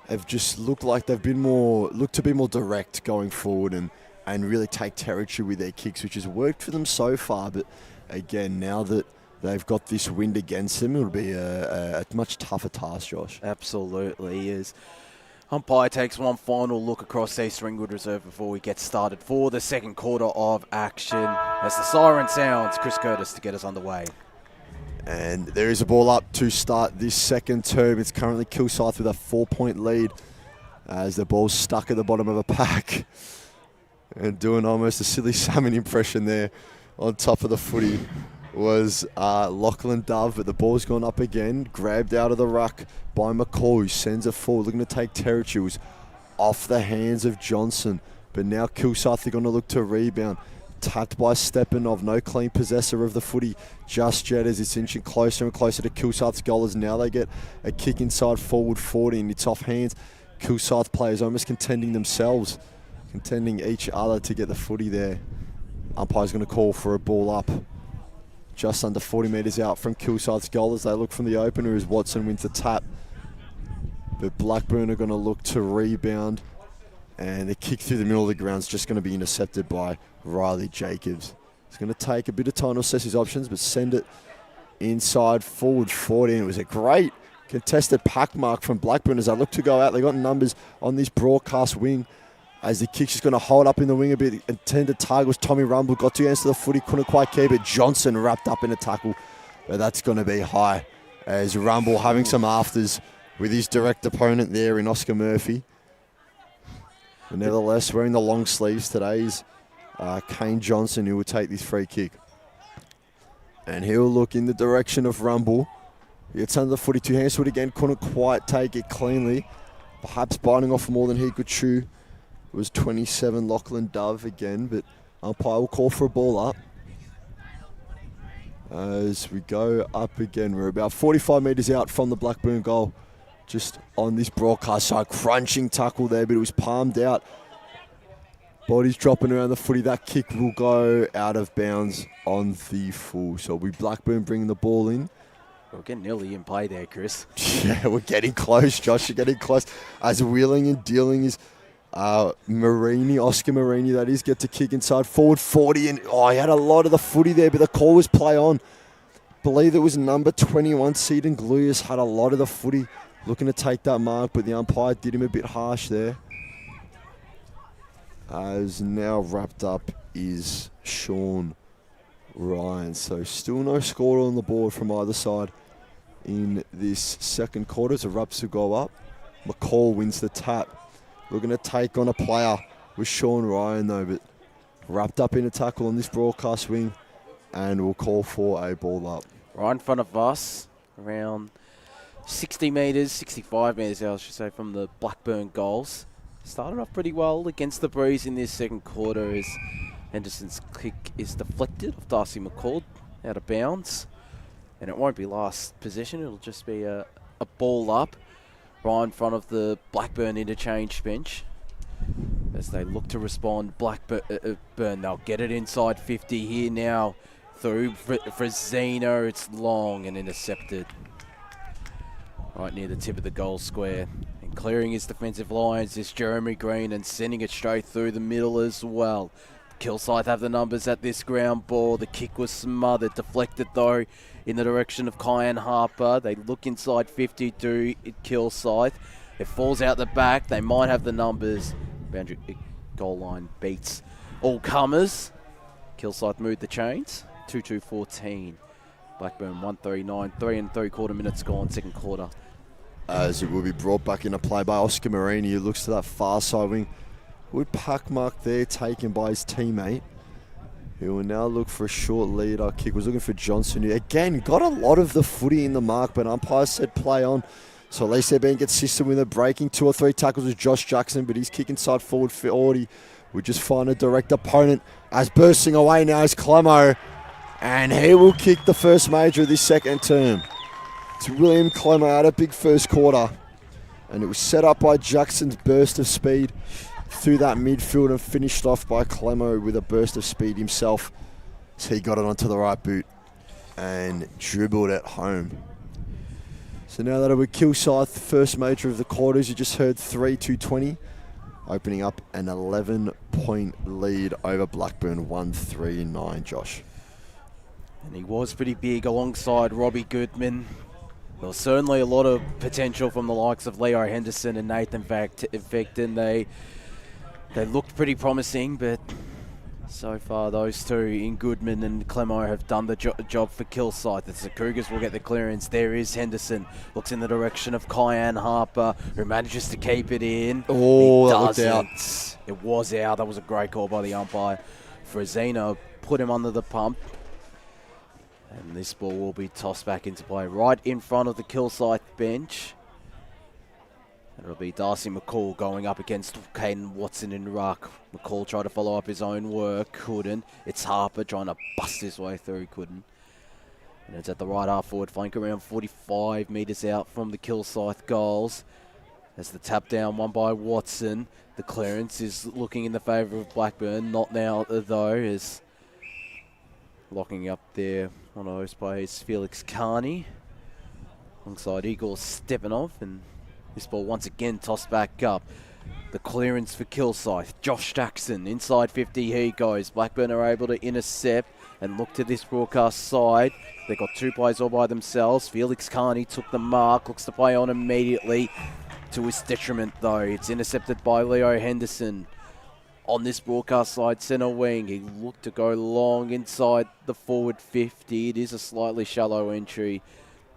have just looked like they've been looked to be more direct going forward and really take territory with their kicks, which has worked for them so far. But again, now that they've got this wind against them, it'll be a much tougher task, Josh. Absolutely is. Umpire takes one final look across East Ringwood Reserve before we get started for the second quarter of action. As the siren sounds, Chris Curtis to get us underway. And there is a ball up to start this second term. It's currently Kilsyth with a 4-point lead as the ball's stuck at the bottom of a pack. And doing almost a silly salmon impression there on top of the footy was Lachlan Dove, but the ball's gone up again, grabbed out of the ruck by McCall, who sends it forward, looking to take territory. It was off the hands of Johnson, but now Kilsyth are going to look to rebound. Tapped by Stepanov, no clean possessor of the footy just yet as it's inching closer and closer to Kilsyth's goal as now they get a kick inside forward 40 and it's off hands. Kilsyth players almost contending each other to get the footy there. Umpire's going to call for a ball up just under 40 metres out from Kilsyth's goal as they look from the opener as Watson wins the tap. But Blackburn are going to look to rebound and the kick through the middle of the ground is just going to be intercepted by Riley Jacobs. He's going to take a bit of time to assess his options but send it inside forward 40 and it was a great contested pack mark from Blackburn as they look to go out. They got numbers on this broadcast wing as the kick's just going to hold up in the wing a bit. Intended target was Tommy Rumble. Got to answer the footy, couldn't quite keep it. Johnson wrapped up in a tackle, but that's going to be high as Rumble having some afters with his direct opponent there in Oscar Murphy. But nevertheless, wearing the long sleeves today is Kane Johnson, who will take this free kick. And he'll look in the direction of Rumble. He gets under the footy, two hands to it again, couldn't quite take it cleanly. Perhaps biting off more than he could chew. It was 27 Lachlan Dove again, but umpire will call for a ball up. As we go up again, we're about 45 metres out from the Blackburn goal. Just on this broadcast side, crunching tackle there, but it was palmed out. Bodies dropping around the footy. That kick will go out of bounds on the full. So we Blackburn bringing the ball in. We're getting nearly in play there, Chris. Yeah, we're getting close, Josh. You're getting close. As wheeling and dealing is Oscar Marini, that is, get to kick inside forward 40. And he had a lot of the footy there, but the call was play on. Believe it was number 21, Seaton Gluyas, had a lot of the footy. Looking to take that mark, but the umpire did him a bit harsh there. As now wrapped up is Sean Ryan. So still no score on the board from either side in this second quarter. As the Raps will go up. McCall wins the tap. We're going to take on a player with Sean Ryan though, but wrapped up in a tackle on this broadcast wing, and we'll call for a ball up. Right in front of us, around 60 metres, 65 metres I should say, from the Blackburn goals. Started off pretty well against the breeze in this second quarter as Henderson's kick is deflected off Darcy McCall out of bounds. And it won't be last possession, it'll just be a ball up right in front of the Blackburn interchange bench. As they look to respond, Blackburn, they'll get it inside 50 here now through Frazino. It's long and intercepted right near the tip of the goal square. And clearing his defensive lines is Jeremy Green and sending it straight through the middle as well. Kilsyth have the numbers at this ground ball. The kick was smothered, deflected though in the direction of Kyan Harper. They look inside 50 to Kilsyth. It falls out the back. They might have the numbers. Boundary goal line beats all comers. Kilsyth moved the chains. 2-2-14. Blackburn 1-3-9. 3 3/4 minutes gone, second quarter. As it will be brought back into play by Oscar Marini, who looks to that far side wing. Good pack mark there taken by his teammate. He will now look for a short lead. Our kick was looking for Johnson, who again got a lot of the footy in the mark, but umpires said play on. So at least they're being consistent with it. Breaking 2 or 3 tackles with Josh Jackson, but he's kicking side forward 40. We just find a direct opponent. As bursting away now is Clemo, and he will kick the first major of this second term. It's William Clemo out a big first quarter, and it was set up by Jackson's burst of speed through that midfield and finished off by Clemo with a burst of speed himself. So he got it onto the right boot and dribbled it home. So now that we're Kilsyth, first major of the quarters, you just heard 3-2-20, opening up an 11-point lead over Blackburn, 139, Josh. And he was pretty big alongside Robbie Goodman. There was certainly a lot of potential from the likes of Leo Henderson and Nathan Vecton. They looked pretty promising, but so far those two in Goodman and Clemo have done the job for Kilsyth. It's the Cougars will get the clearance. There is Henderson. Looks in the direction of Kyan Harper, who manages to keep it in. Oh, he that looked out. It was out. That was a great call by the umpire. Frazino put him under the pump. And this ball will be tossed back into play right in front of the Kilsyth bench. It'll be Darcy McCall going up against Caden Watson in ruck. McCall tried to follow up his own work, couldn't. It's Harper trying to bust his way through, couldn't. And it's at the right half forward flank, around 45 metres out from the Kilsyth goals. As the tap down, one by Watson. The clearance is looking in the favour of Blackburn. Not now, though, as locking up there, one of those players, Felix Carney. Alongside Igor Stepanov, and this ball once again tossed back up. The clearance for Kilsyth. Josh Jackson, inside 50 he goes. Blackburn are able to intercept and look to this broadcast side. They've got 2 players all by themselves. Felix Carney took the mark, looks to play on immediately. To his detriment though, it's intercepted by Leo Henderson. On this broadcast side, centre wing, he looked to go long inside the forward 50. It is a slightly shallow entry,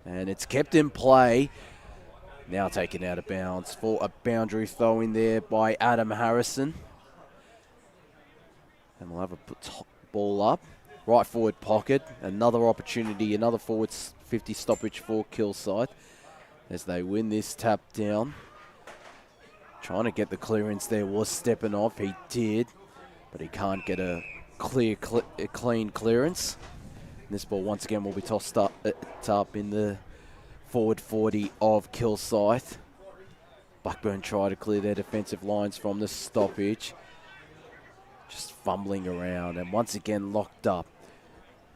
and it's kept in play. Now taken out of bounds for a boundary throw in there by Adam Harrison. And we'll have a ball up. Right forward pocket. Another opportunity, another forward 50 stoppage for Kilsyth as they win this tap down. Trying to get the clearance there was stepping off. He did, but he can't get a clean clearance. And this ball once again will be tossed up in the forward 40 of Kilsyth. Blackburn try to clear their defensive lines from the stoppage. Just fumbling around and once again locked up.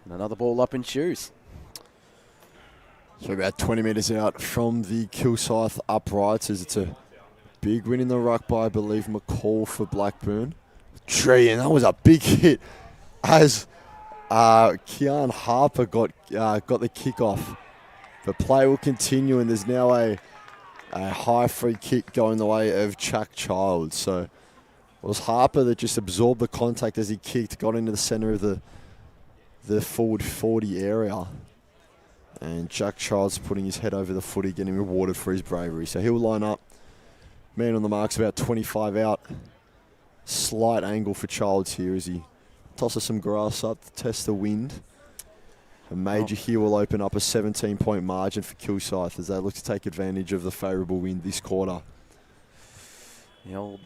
And another ball up in shoes. So about 20 metres out from the Kilsyth uprights as it's a big win in the ruck by, I believe, McCall for Blackburn. Tree, and that was a big hit as Kian Harper got the kick-off. The play will continue, and there's now a high free kick going the way of Chuck Childs. So it was Harper that just absorbed the contact as he kicked, got into the centre of the forward 40 area. And Jack Childs putting his head over the footy, getting rewarded for his bravery. So he'll line up. Man on the mark's about 25 out. Slight angle for Childs here as he tosses some grass up to test the wind. A major here will open up a 17-point margin for Kilsyth as they look to take advantage of the favourable wind this quarter.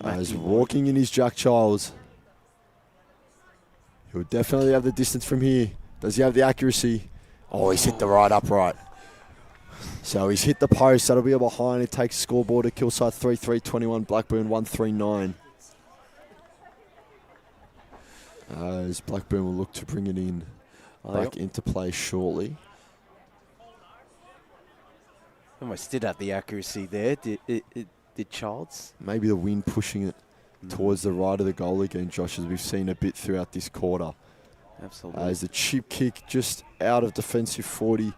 As walking in is Jack Childs. He'll definitely have the distance from here. Does he have the accuracy? Oh, he's hit the right upright. So he's hit the post. That'll be a behind. It takes scoreboard to Kilsyth 3-3-21. Blackburn 1-3-9. As Blackburn will look to bring it in back into play shortly. Almost did have the accuracy there. Did Childs? Maybe the wind pushing it towards the right of the goal again, Josh, as we've seen a bit throughout this quarter. Absolutely. As the chip kick just out of defensive 40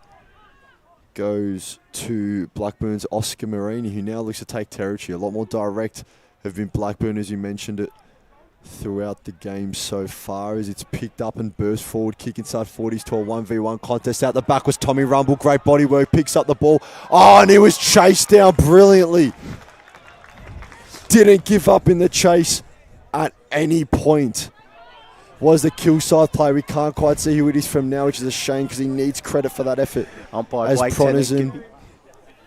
goes to Blackburn's Oscar Marini, who now looks to take territory. A lot more direct have been Blackburn, as you mentioned it, throughout the game so far, as it's picked up and burst forward, kick inside 40s to a 1v1 contest. Out the back was Tommy Rumble. Great body work, picks up the ball. Oh, and he was chased down brilliantly. Didn't give up in the chase at any point. was the Kilsyth play. We can't quite see who it is from now, which is a shame because he needs credit for that effort. Umpire As Blake Pronison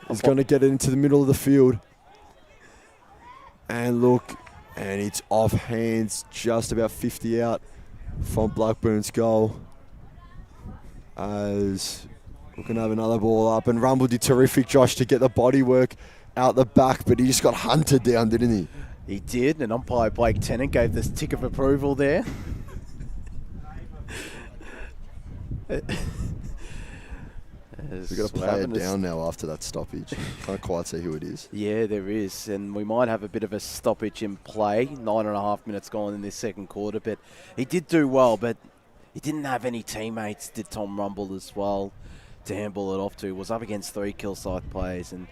is going to get it into the middle of the field. And look, and it's off hands, just about 50 out from Blackburn's goal. As we're going to have another ball up. And Rumble did terrific, Josh, to get the body work out the back, but he just got hunted down, didn't he? He did, and umpire Blake Tennant gave this tick of approval there. We've got to play it down now after that stoppage. Can't quite see who it is. Yeah, there is, and we might have a bit of a stoppage in play. 9.5 minutes gone in this second quarter, but he did do well, but he didn't have any teammates, did Tom Rumble as well, to handball it off to. Was up against 3 Kilsyth players, and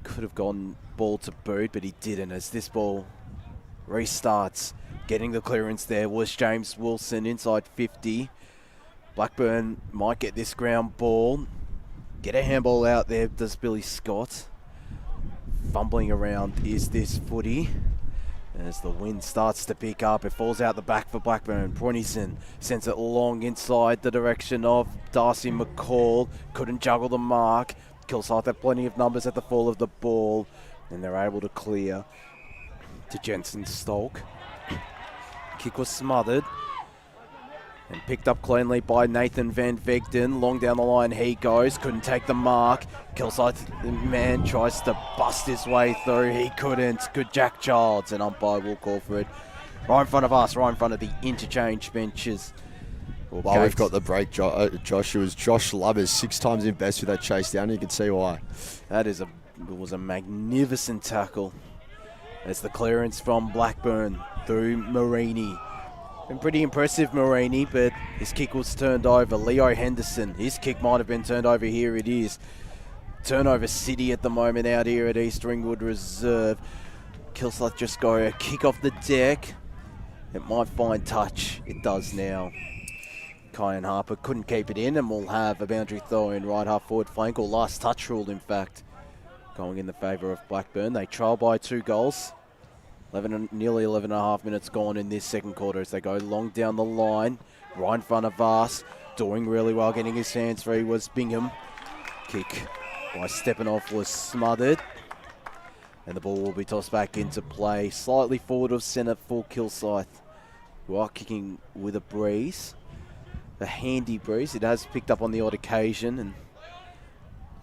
could have gone ball to boot, but he didn't. As this ball restarts, getting the clearance there was James Wilson inside 50. Blackburn might get this ground ball. Get a handball out there, does Billy Scott. Fumbling around is this footy. As the wind starts to pick up, it falls out the back for Blackburn. Pronison sends it long inside the direction of Darcy McCall. Couldn't juggle the mark. Kilsyth have plenty of numbers at the fall of the ball, and they're able to clear to Jensen Stolk. Kick was smothered and picked up cleanly by Nathan Van Vegden. Long down the line he goes, couldn't take the mark. Kilsyth, the man, tries to bust his way through. He couldn't. Good Jack Childs, and umpire will call for it. Right in front of us, right in front of the interchange benches. Well, we've got the break, Josh. It was Josh Lubbers 6 times in best with that chase down. You can see why. It was a magnificent tackle. It's the clearance from Blackburn through Marini. Been pretty impressive, Marini, but his kick was turned over. Leo Henderson, his kick might have been turned over. Here it is. Turnover city at the moment out here at East Ringwood Reserve. Kilsyth just go a kick off the deck. It might find touch. It does now. Kyan Harper couldn't keep it in, and we'll have a boundary throw in right half forward flank, or last touch ruled in fact, going in the favour of Blackburn. They trail by 2 goals. Nearly 11.5 minutes gone in this second quarter as they go long down the line, right in front of us. Doing really well, getting his hands free was Bingham. Kick by Stepanoff was smothered, and the ball will be tossed back into play, slightly forward of centre for Kilsyth, who are kicking with a breeze. A handy breeze. It has picked up on the odd occasion, and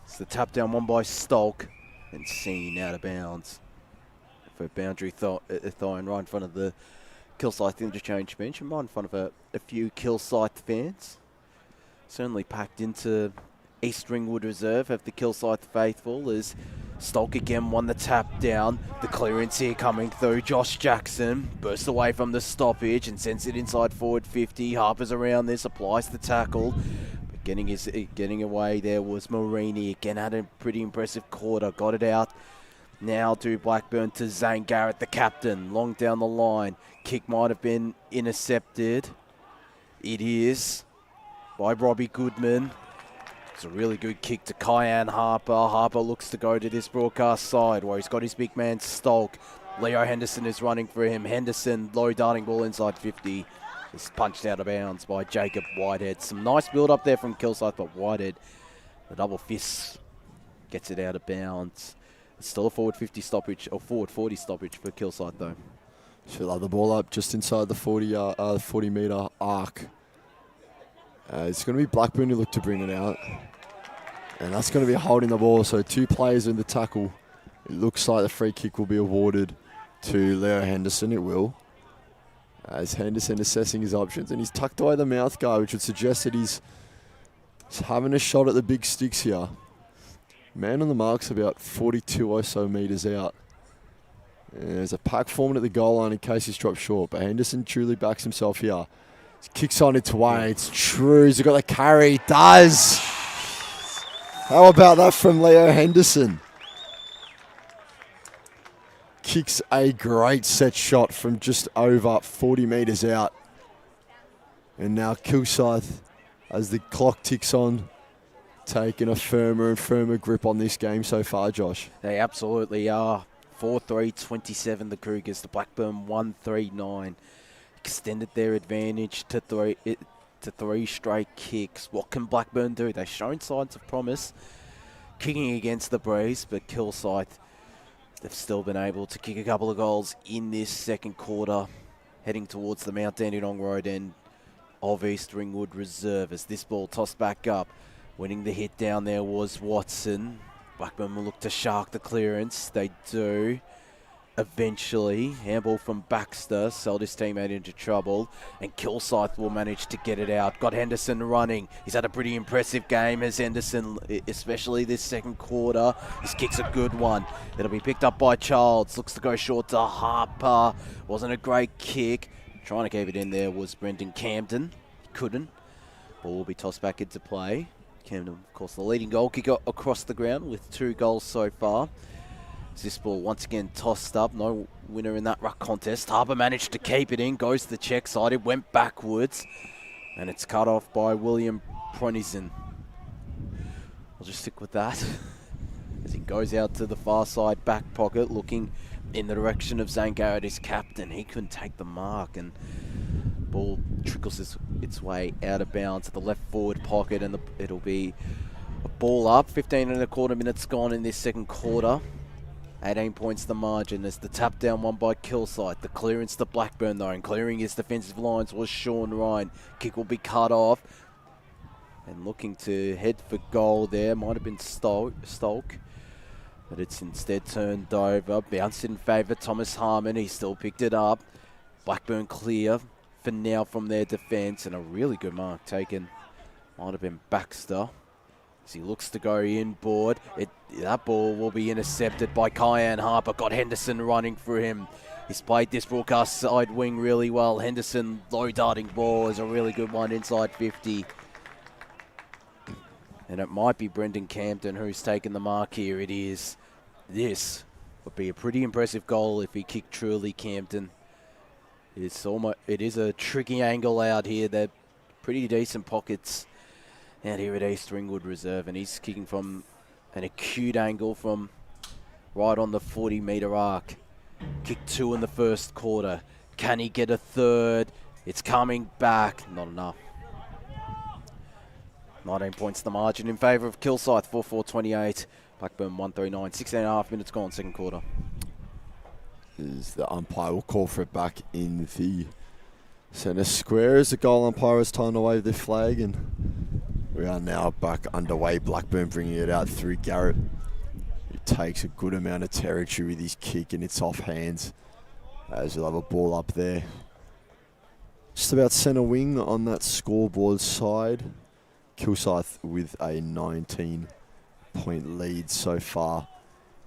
it's the tap down one by Stolk and seen out of bounds for a boundary throw-in right in front of the Kilsyth interchange bench and right in front of a few Kilsyth fans. Certainly packed into East Ringwood Reserve of the Kilsyth faithful as Stolk again won the tap down. The clearance here coming through. Josh Jackson bursts away from the stoppage and sends it inside forward 50. Harper's around this, applies the tackle. But getting away there was Marini. Again had a pretty impressive quarter. Got it out now to Blackburn, to Zane Garrett, the captain. Long down the line. Kick might have been intercepted. It is by Robbie Goodman. It's a really good kick to Kyan Harper. Harper looks to go to this broadcast side where he's got his big man Stolk. Leo Henderson is running for him. Henderson, low darting ball inside 50. Is punched out of bounds by Jacob Whitehead. Some nice build up there from Kilsyth, but Whitehead, the double fist, gets it out of bounds. It's still a forward 50 stoppage, or forward 40 stoppage for Kilsyth though. She'll have the ball up just inside the 40 metre arc. It's going to be Blackburn who look to bring it out. And that's going to be holding the ball. So 2 players in the tackle. It looks like the free kick will be awarded to Leo Henderson. It will. As Henderson assessing his options. And he's tucked away the mouth guard, which would suggest that he's having a shot at the big sticks here. Man on the mark's about 42 or so metres out. And there's a pack forming at the goal line in case he's dropped short. But Henderson truly backs himself here. Kicks on its way. It's true. He's got the carry. He does. How about that from Leo Henderson? Kicks a great set shot from just over 40 metres out. And now Kilsyth, as the clock ticks on, taking a firmer and firmer grip on this game so far, Josh. They absolutely are. 4-3-27 the Cougars. The Blackburn 1-3-9. extended their advantage to three straight kicks. What can Blackburn do? They've shown signs of promise kicking against the breeze, but Kilsyth, they've still been able to kick a couple of goals in this second quarter, heading towards the Mount Dandenong Road end of East Ringwood Reserve as this ball tossed back up. Winning the hit down there was Watson. Blackburn will look to shark the clearance. They do. Eventually, handball from Baxter sold his teammate into trouble, and Kilsyth will manage to get it out. Got Henderson running. He's had a pretty impressive game as Henderson, especially this second quarter. His kick's a good one. It'll be picked up by Childs. Looks to go short to Harper. Wasn't a great kick. Trying to keep it in there was Brendan Camden. He couldn't. Ball will be tossed back into play. Camden, of course, the leading goal kicker across the ground with 2 goals so far. This ball once again tossed up. No winner in that ruck contest. Harper managed to keep it in. Goes to the check side. It went backwards. And it's cut off by William Pronison. I'll just stick with that. As he goes out to the far side back pocket, looking in the direction of Zane Garrett, his captain. He couldn't take the mark. And ball trickles its way out of bounds at the left forward pocket. And it'll be a ball up. 15 and a quarter minutes gone in this second quarter. 18 points the margin as the tap down one by Kilsyth. The clearance to Blackburn though, and clearing his defensive lines was Sean Ryan. Kick will be cut off. And looking to head for goal there. Might have been Stolk. But it's instead turned over. Bounced in favour Thomas Harmon. He still picked it up. Blackburn clear for now from their defence. And a really good mark taken. Might have been Baxter. As he looks to go inboard, that ball will be intercepted by Kyan Harper. Got Henderson running for him. He's played this broadcast side wing really well. Henderson, low darting ball is a really good one inside 50. And it might be Brendan Camden who's taken the mark here. It is. This would be a pretty impressive goal if he kicked truly Camden. It is a tricky angle out here. They're pretty decent pockets out here at East Ringwood Reserve, and he's kicking from an acute angle from right on the 40-metre arc. Kick 2 in the first quarter. Can he get a third? It's coming back. Not enough. 19 points the margin in favour of Kilsyth, 4-4-28. Blackburn 139. 16.5 minutes gone, second quarter. As the umpire will call for it back in the centre square as the goal umpire has time to wave their flag, and we are now back underway. Blackburn bringing it out through Garrett, who takes a good amount of territory with his kick, and it's off hands as we'll have a ball up there. Just about centre wing on that scoreboard side. Kilsyth with a 19-point lead so far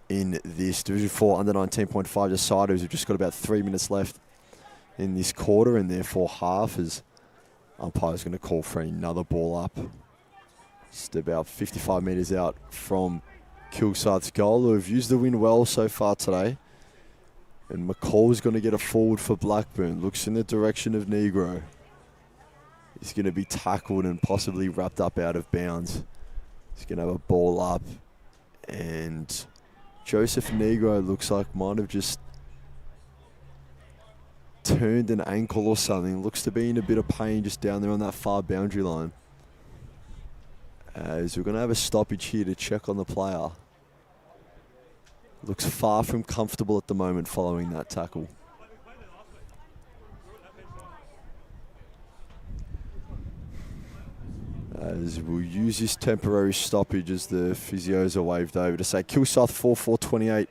in this Division 4 under 19.5 deciders. We've just got about 3 minutes left in this quarter, and therefore half, as umpire's going to call for another ball up. Just about 55 metres out from Kilsyth's goal, who have used the wind well so far today. And McCall's going to get a forward for Blackburn. Looks in the direction of Negro. He's going to be tackled and possibly wrapped up out of bounds. He's going to have a ball up. And Joseph Negro looks like might have just turned an ankle or something. Looks to be in a bit of pain just down there on that far boundary line. As we're going to have a stoppage here to check on the player. Looks far from comfortable at the moment following that tackle. As we'll use this temporary stoppage as the physios are waved over to say Kilsyth 4-4-28,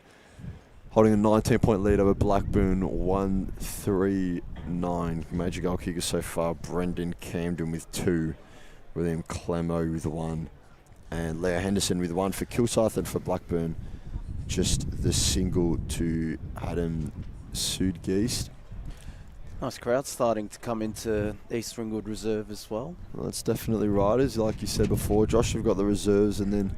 holding a 19-point lead over Blackburn 1-3-9. Major goal kicker so far, Brendan Camden with 2, William Clemo with 1, and Leo Henderson with 1 for Kilsyth, and for Blackburn just the single to Adam Sudgeest. Nice crowd starting to come into East Ringwood Reserve as well. Well, that's definitely right. As like you said before, Josh, we've got the reserves and then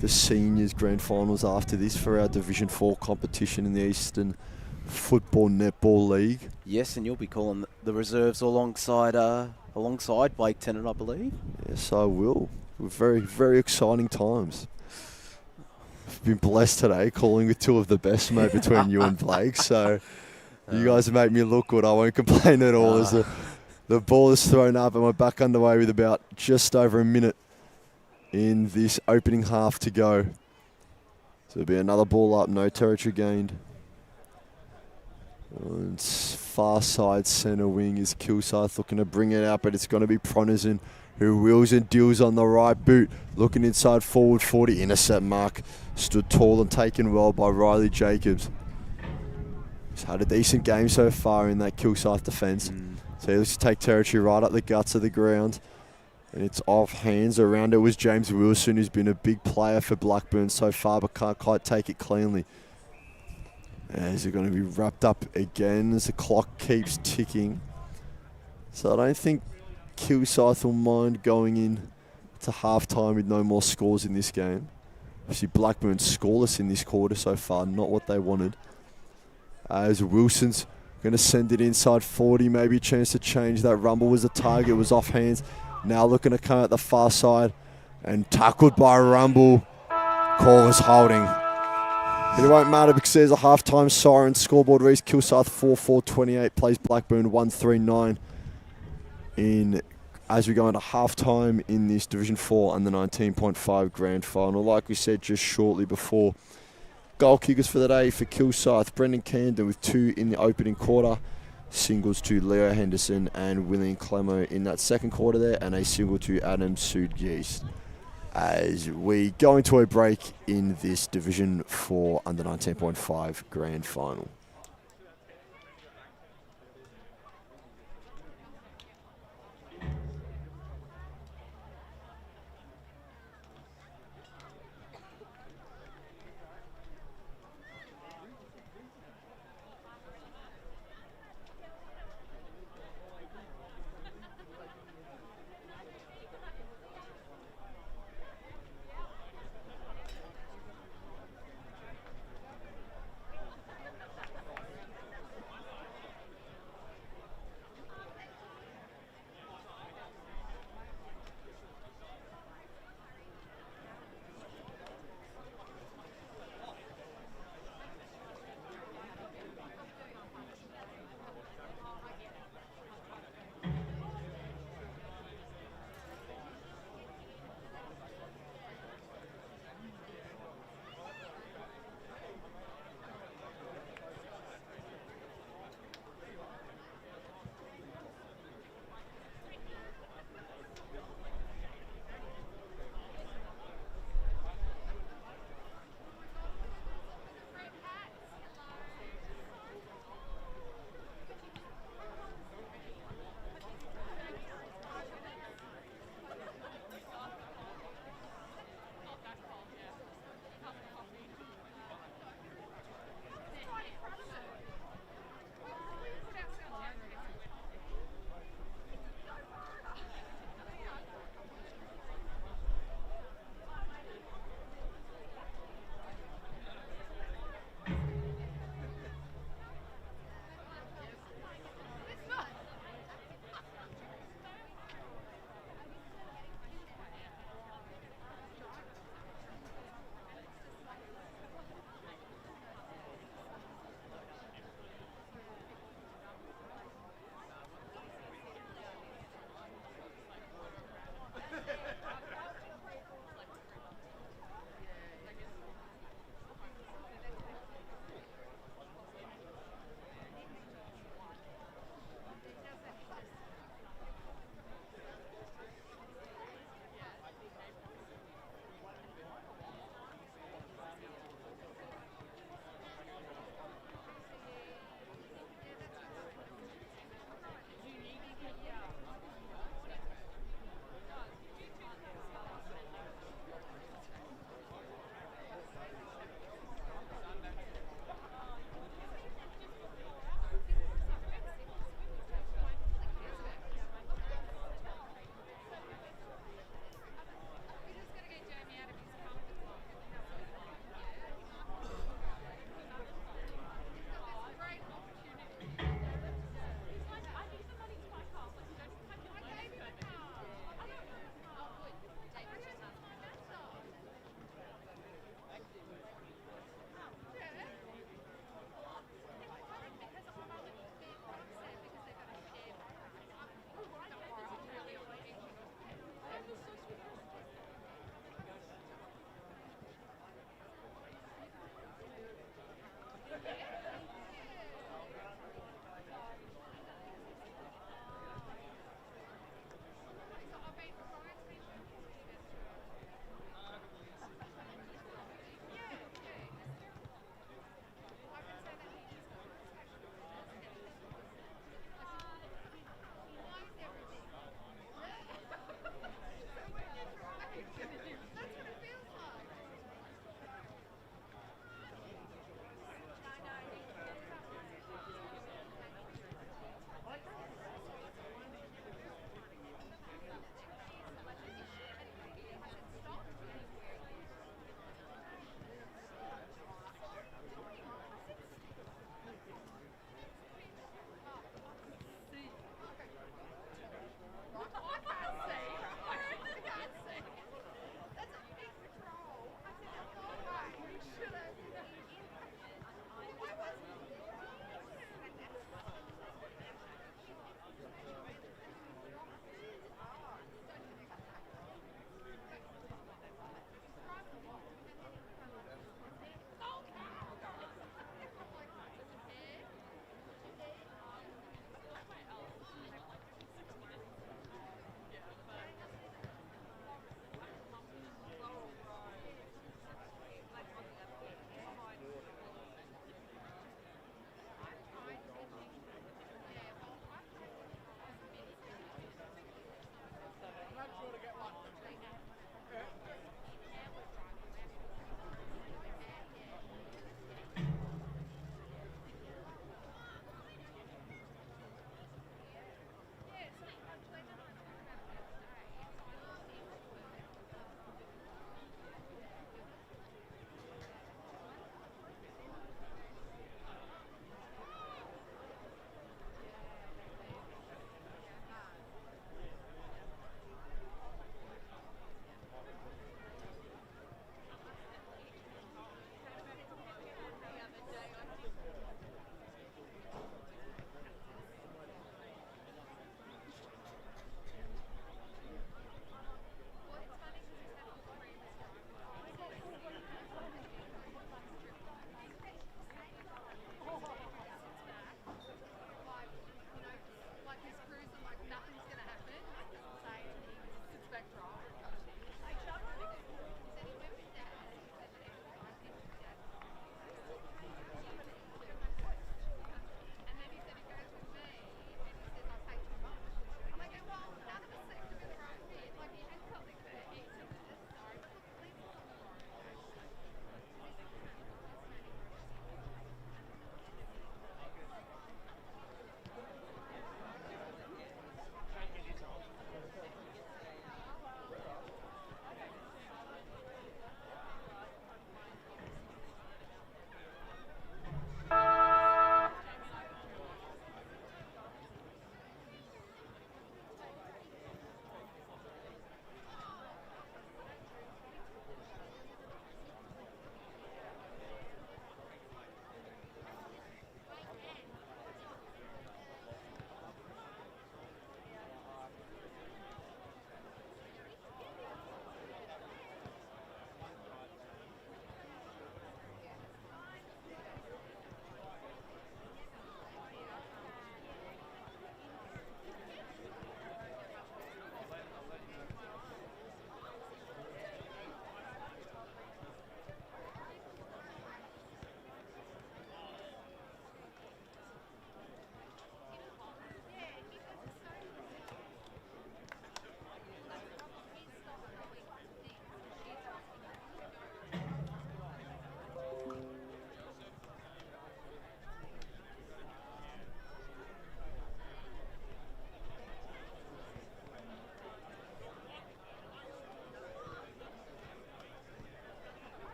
the seniors grand finals after this for our Division 4 competition in the Eastern Football Netball League. Yes, and you'll be calling the reserves alongside Blake Tennant, I believe. Yes, I will. Very, very exciting times. I've been blessed today calling with 2 of the best, mate, between you and Blake. So You guys make me look good. I won't complain at all. As the ball is thrown up and we're back underway with about just over a minute in this opening half to go. So it'll be another ball up, no territory gained. And far side centre wing is Kilsyth looking to bring it out, but it's going to be Pronison who wheels and deals on the right boot. Looking inside forward 40. Intercept mark. Stood tall and taken well by Riley Jacobs. He's had a decent game so far in that Kilsyth defence. So he looks to take territory right up the guts of the ground. And it's off hands. Around it was James Wilson, who's been a big player for Blackburn so far, but can't quite take it cleanly. As they're going to be wrapped up again as the clock keeps ticking. So I don't think Kilsyth will mind going in to half-time with no more scores in this game. Obviously Blackburn scoreless in this quarter so far, not what they wanted. As Wilson's going to send it inside 40, maybe a chance to change that. Rumble was the target, was off hands. Now looking to come at the far side and tackled by Rumble. Call was holding. But it won't matter because there's a half-time siren. Scoreboard reads Kilsyth 4-4-28, plays Blackburn 1-3-9 in as we go into half-time in this Division 4 under 19.5 grand final. Like we said just shortly before, goal kickers for the day for Kilsyth, Brendan Camden with 2 in the opening quarter. Singles to Leo Henderson and William Clemo in that second quarter there, and a single to Adam Sudgeist. As we go into a break in this Division 4 under 19.5 grand final.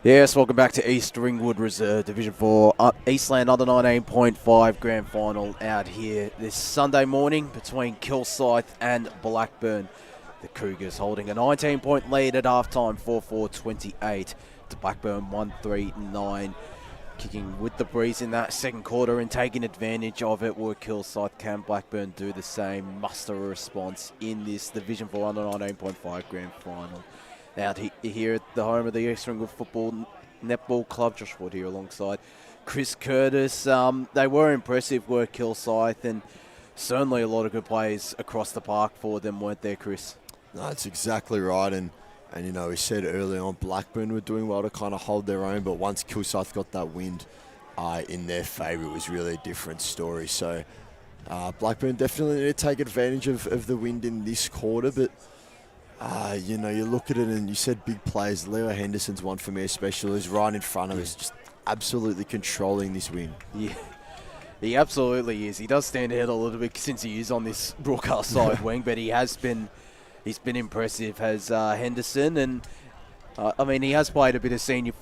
Yes, welcome back to East Ringwood Reserve, Division 4, Eastland under 19.5 grand final out here this Sunday morning between Kilsyth and Blackburn. The Cougars holding a 19-point lead at halftime, 4-4-28 to Blackburn 1-3-9. Kicking with the breeze in that second quarter and taking advantage of it were Kilsyth. Can Blackburn do the same? Muster a response in this Division 4 under 19.5 grand final. Out here at the home of the East Ringwood Football Netball Club. Josh Wood here alongside Chris Curtis. They were impressive, were Kilsyth, and certainly a lot of good plays across the park for them, weren't there, Chris? No, that's exactly right. And you know, we said early on Blackburn were doing well to kind of hold their own, but once Kilsyth got that wind in their favour, it was really a different story. So Blackburn definitely need to take advantage of the wind in this quarter, but you know, you look at it and you said big plays. Leo Henderson's one for me especially, who's right in front of us, just absolutely controlling this win. Yeah, he absolutely is. He does stand out a little bit since he is on this broadcast side wing, but he's been impressive, has Henderson, and I mean, he has played a bit of senior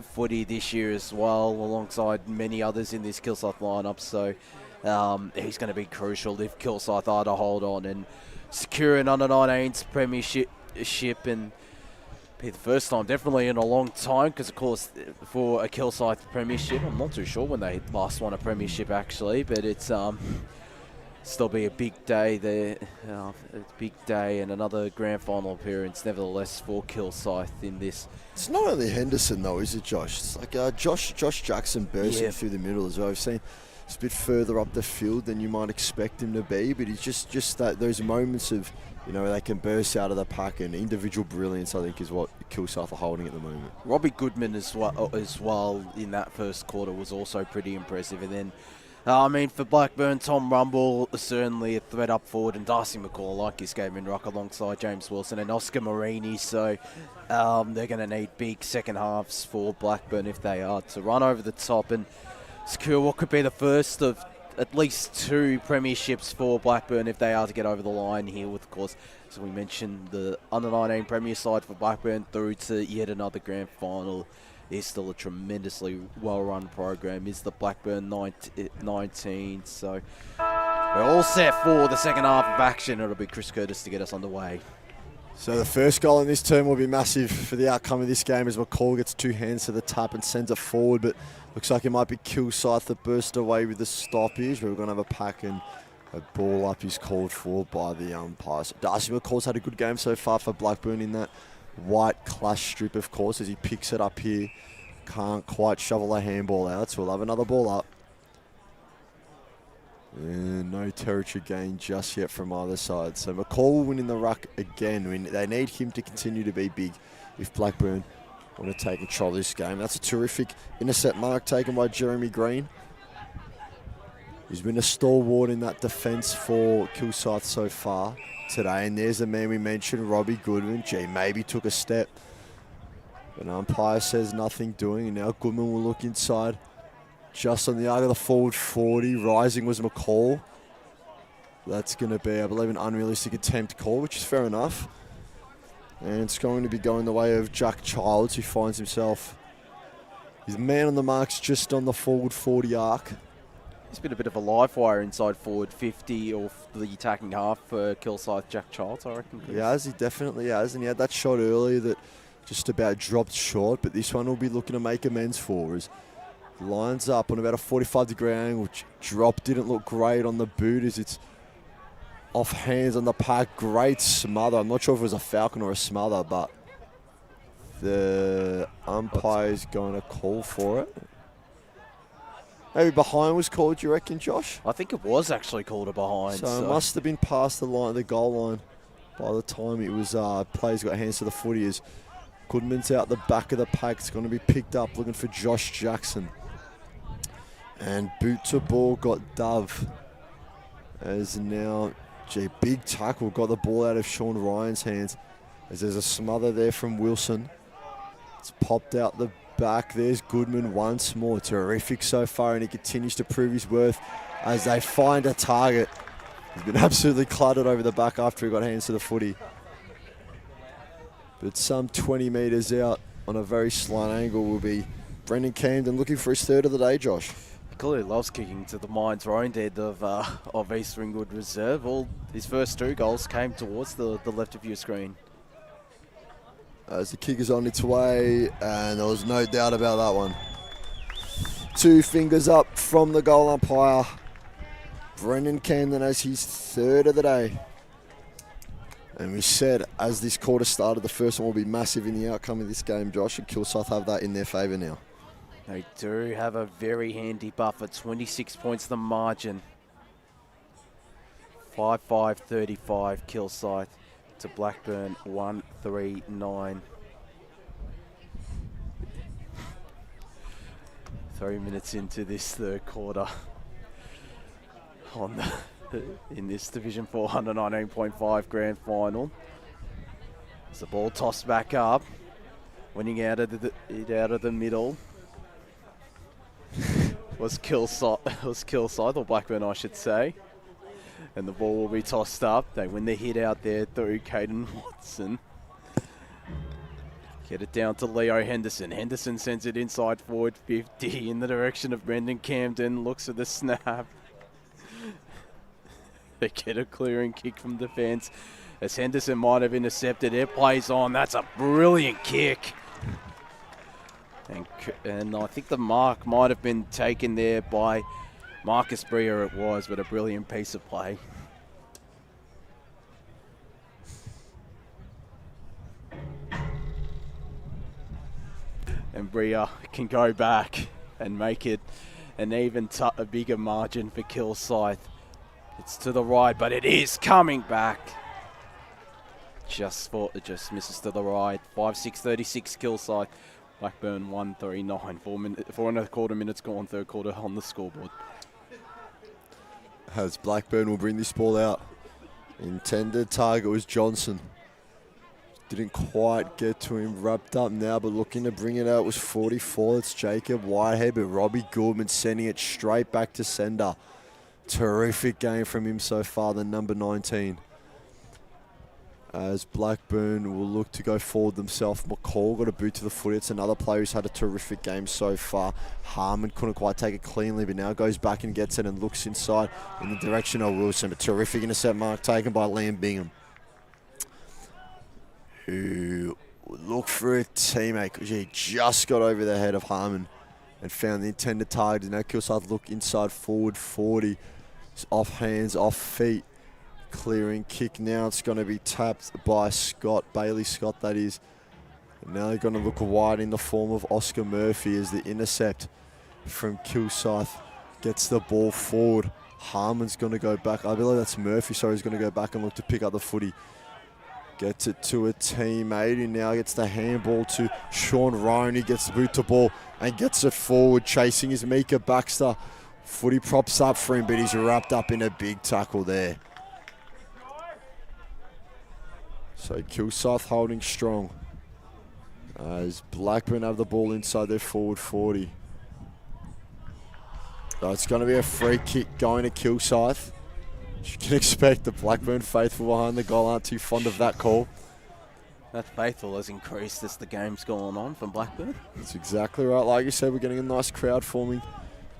footy this year as well, alongside many others in this Kilsyth lineup. So he's going to be crucial if Kilsyth are to hold on and secure an under-19s premiership, and be the first time definitely in a long time, because of course for a Kilsyth premiership, I'm not too sure when they last won a premiership actually, but it's still be a big day there, a big day and another grand final appearance nevertheless for Kilsyth in this. It's not only Henderson though, is it, Josh? It's like Josh Jackson bursting through the middle as well. I've seen it's a bit further up the field than you might expect him to be, but he's just that those moments of, you know, where they can burst out of the pack, and individual brilliance, I think, is what Kilsyth are holding at the moment. Robbie Goodman as well in that first quarter was also pretty impressive, and then I mean, for Blackburn, Tom Rumble certainly a threat up forward, and Darcy McCall, I like his game in ruck alongside James Wilson and Oscar Marini. So they're going to need big second halves for Blackburn if they are to run over the top and secure what could be the first of at least two premierships for Blackburn if they are to get over the line here with, of course, as we mentioned, the under-19 premier side for Blackburn through to yet another grand final. Is still a tremendously well-run program, is the Blackburn 19. So we're all set for the second half of action. It'll be Chris Curtis to get us underway. So the first goal in this term will be massive for the outcome of this game as McCall gets two hands to the tap and sends it forward, but looks like it might be Kilsyth that burst away with the stoppage. We're going to have a pack, and a ball up is called for by the umpires. Darcy McCall's had a good game so far for Blackburn in that white clash strip, of course, as he picks it up here. Can't quite shovel a handball out, so we'll have another ball up. And no territory gain just yet from either side. So McCall will win in the ruck again. They need him to continue to be big if Blackburn want to take control of this game. That's a terrific intercept mark taken by Jeremy Green. He's been a stalwart in that defence for Kilsyth so far today. And there's the man we mentioned, Robbie Goodman. Gee, maybe took a step. But umpire says nothing doing. And now Goodman will look inside. Just on the arc of the forward 40. Rising was McCall. That's going to be, I believe, an unrealistic attempt call, which is fair enough. And it's going to be going the way of Jack Childs, who finds himself, his man on the marks just on the forward 40 arc. He's been a bit of a live wire inside forward 50 or the attacking half for Kilsyth, Jack Childs, I reckon. He has, he definitely has. And he had that shot earlier that just about dropped short, but this one will be looking to make amends for as lines up on about a 45-degree angle, which drop didn't look great on the boot as it's off hands on the pack. Great smother. I'm not sure if it was a falcon or a smother, but the umpire's going to call for it. Maybe behind was called, you reckon, Josh? I think it was actually called a behind. So it must have been past the goal line by the time it was players got hands to the footy. As Goodman's out the back of the pack. It's going to be picked up, looking for Josh Jackson. And boot to ball got Dove. As now, big tackle, got the ball out of Sean Ryan's hands. As there's a smother there from Wilson. It's popped out the back. There's Goodman once more. Terrific so far, and he continues to prove his worth as they find a target. He's been absolutely cluttered over the back after he got hands to the footy. But some 20 metres out on a very slight angle will be Brendan Camden looking for his third of the day, Josh. Clearly loves kicking to the Mines round end of East Ringwood Reserve. All his first 2 goals came towards the left of your screen. As the kick is on its way, and there was no doubt about that one. 2 fingers up from the goal umpire. Brendan Camden has his third of the day. And we said, as this quarter started, the first one will be massive in the outcome of this game, Josh, and Kilsyth have that in their favour now. They do have a very handy buffer, 26 points the margin. 5-5-35 Kilsyth to Blackburn 1-3-9. 3 minutes into this third quarter in this Division 4 119.5 grand final. As the ball tossed back up, winning out of the middle. was Kilsyth, or Blackburn I should say. And the ball will be tossed up. They win the hit out there through Caden Watson. Get it down to Leo Henderson. Henderson sends it inside forward 50 in the direction of Brendan Camden. Looks at the snap. They get a clearing kick from defence as Henderson might have intercepted it. Plays on. That's a brilliant kick. And I think the mark might have been taken there by Marcus Breer, it was, but a brilliant piece of play. And Breer can go back and make it an even a bigger margin for Kilsyth. It's to the right, but it is coming back. Just misses to the right. 5-6-36 Kilsyth. Blackburn 1-3-9. 4.25 minutes gone, third quarter on the scoreboard. As Blackburn will bring this ball out. Intended target was Johnson. Didn't quite get to him, wrapped up now, but looking to bring it out was 44. It's Jacob Whitehead, but Robbie Goodman sending it straight back to sender. Terrific game from him so far, the number 19. As Blackburn will look to go forward themselves. McCall got a boot to the foot. It's another player who's had a terrific game so far. Harmon couldn't quite take it cleanly, but now goes back and gets it and looks inside in the direction of Wilson. A terrific intercept mark taken by Liam Bingham, who would look for a teammate because he just got over the head of Harmon and found the intended target. And now Kilsyth look inside forward 40. It's off hands, off feet. Clearing kick now. It's going to be tapped by Bailey Scott, that is. And now they're going to look wide in the form of Oscar Murphy as the intercept from Kilsyth gets the ball forward. Harmon's going to go back. I believe that's Murphy, sorry, he's going to go back and look to pick up the footy. Gets it to a teammate who now gets the handball to Sean Ryan. He gets the boot to ball and gets it forward. Chasing is Mika Baxter. Footy props up for him, but he's wrapped up in a big tackle there. So Kilsyth holding strong as Blackburn have the ball inside their forward 40. So it's going to be a free kick going to Kilsyth. You can expect the Blackburn faithful behind the goal aren't too fond of that call. That faithful has increased as the game's gone on from Blackburn. That's exactly right. Like you said, we're getting a nice crowd forming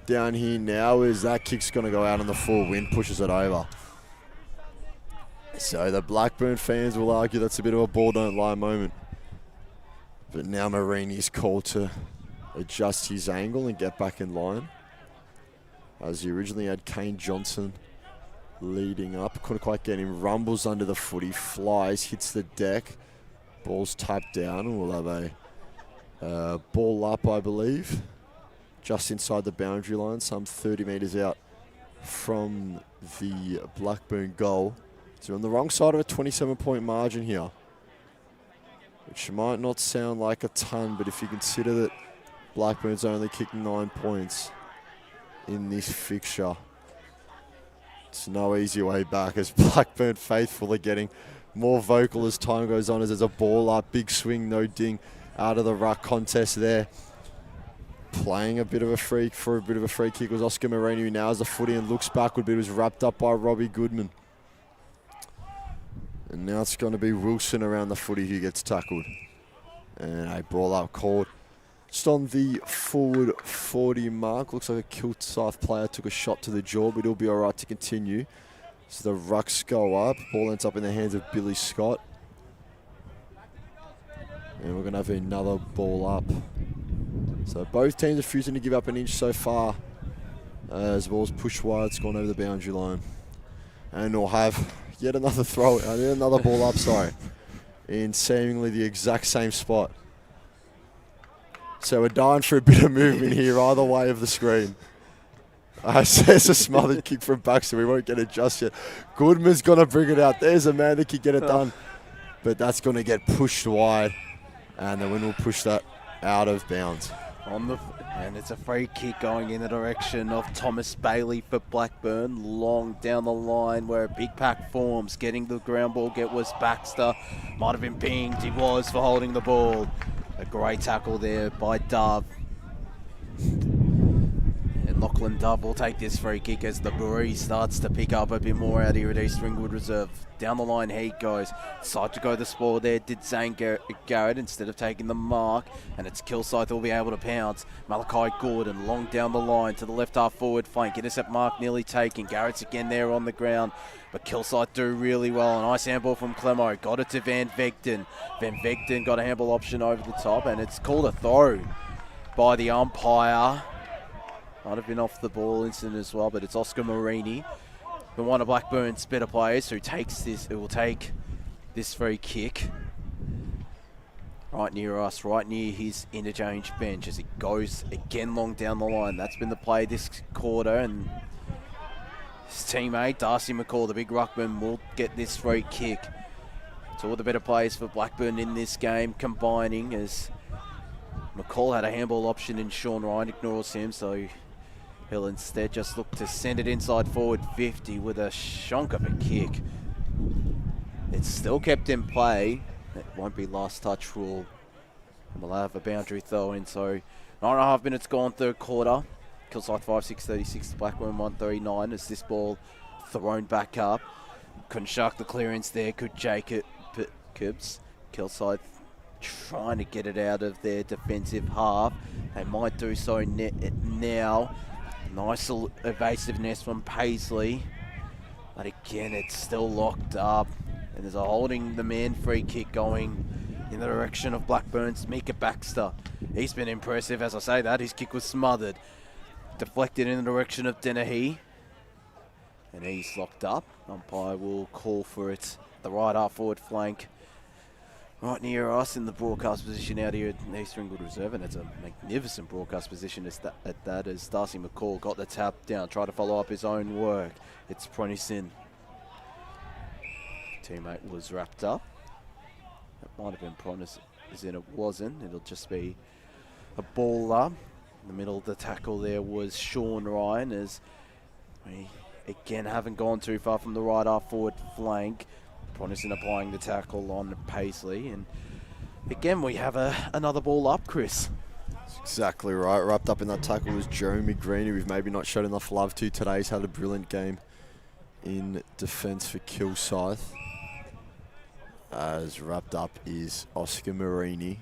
down here now as that kick's going to go out on the full wind, pushes it over. So the Blackburn fans will argue that's a bit of a ball don't lie moment. But now Marini's called to adjust his angle and get back in line. As he originally had Kane Johnson leading up. Couldn't quite get him. Rumbles under the footy. Flies. Hits the deck. Ball's tapped down. And we'll have a ball up, I believe. Just inside the boundary line. Some 30 metres out from the Blackburn goal. So on the wrong side of a 27-point margin here, which might not sound like a ton, but if you consider that Blackburn's only kicked 9 points in this fixture, it's no easy way back as Blackburn faithful are getting more vocal as time goes on as there's a ball up, big swing, no ding out of the ruck contest there. Playing a bit of a free kick was Oscar Moreno, who now has the footy and looks backward, but it was wrapped up by Robbie Goodman. And now it's going to be Wilson around the footy who gets tackled. And a ball up called just on the forward 40 mark. Looks like a Kilsyth player took a shot to the jaw, but he'll be all right to continue. So the rucks go up. Ball ends up in the hands of Billy Scott. And we're going to have another ball up. So both teams are refusing to give up an inch so far. As the ball's pushed wide, it's gone over the boundary line. And we'll have yet another throw, another ball up, sorry, in seemingly the exact same spot. So we're dying for a bit of movement here either way of the screen. There's a smothered kick from Baxter. We won't get it just yet. Goodman's going to bring it out. There's a man that can get it done. But that's going to get pushed wide. And the wind will push that out of bounds. And it's a free kick going in the direction of Thomas Bailey for Blackburn. Long down the line where a big pack forms. Getting the ground ball was Baxter. Might have been pinged. He was for holding the ball. A great tackle there by Dove. And Lachlan Dove will take this free kick as the breeze starts to pick up a bit more out here at East Ringwood Reserve. Down the line he goes. Decided to go the spoil there. Did Zane Garrett instead of taking the mark. And it's Kilsyth who will be able to pounce. Malachi Gordon long down the line to the left half forward flank. Intercept mark nearly taken. Garrett's again there on the ground. But Kilsyth do really well. A nice handball from Clemo. Got it to Van Vegten. Van Vegten got a handball option over the top. And it's called a throw by the umpire. Might have been off the ball incident as well. But it's Oscar Marini. But one of Blackburn's better players who will take this free kick right near us, right near his interchange bench as it goes again long down the line. That's been the play this quarter, and his teammate Darcy McCall, the big ruckman, will get this free kick. Two of the better players for Blackburn in this game combining, as McCall had a handball option and Sean Ryan ignores him, so he'll instead just look to send it inside forward 50 with a shonk of a kick. It's still kept in play. It won't be last touch rule. And we'll have a boundary throw in. So 9.5 minutes gone, third quarter. Kilsyth 5-6-36 to Blackburn 139 as this ball thrown back up. Couldn't shark the clearance there, could Jacobs. Kilsyth trying to get it out of their defensive half. They might do so now. Nice evasiveness from Paisley. But again, it's still locked up. And there's a holding the man free kick going in the direction of Blackburn's Mika Baxter. He's been impressive, as I say that. His kick was smothered. Deflected in the direction of Dennehy. And he's locked up. Umpire will call for it. The right half forward flank. Right near us in the broadcast position out here at East Ringwood Reserve, and it's a magnificent broadcast position as Darcy McCall got the tap down, tried to follow up his own work. It's Pronisin. Teammate was wrapped up. That might have been Pronisin, it wasn't. It'll just be a ball up. In the middle of the tackle there was Sean Ryan, as we again haven't gone too far from the right half forward flank. Pronisin applying the tackle on Paisley, and again we have another ball up, Chris. That's exactly right. Wrapped up in that tackle was Jeremy Green, who we've maybe not showed enough love to today. He's had a brilliant game in defence for Kilsyth. As wrapped up is Oscar Marini.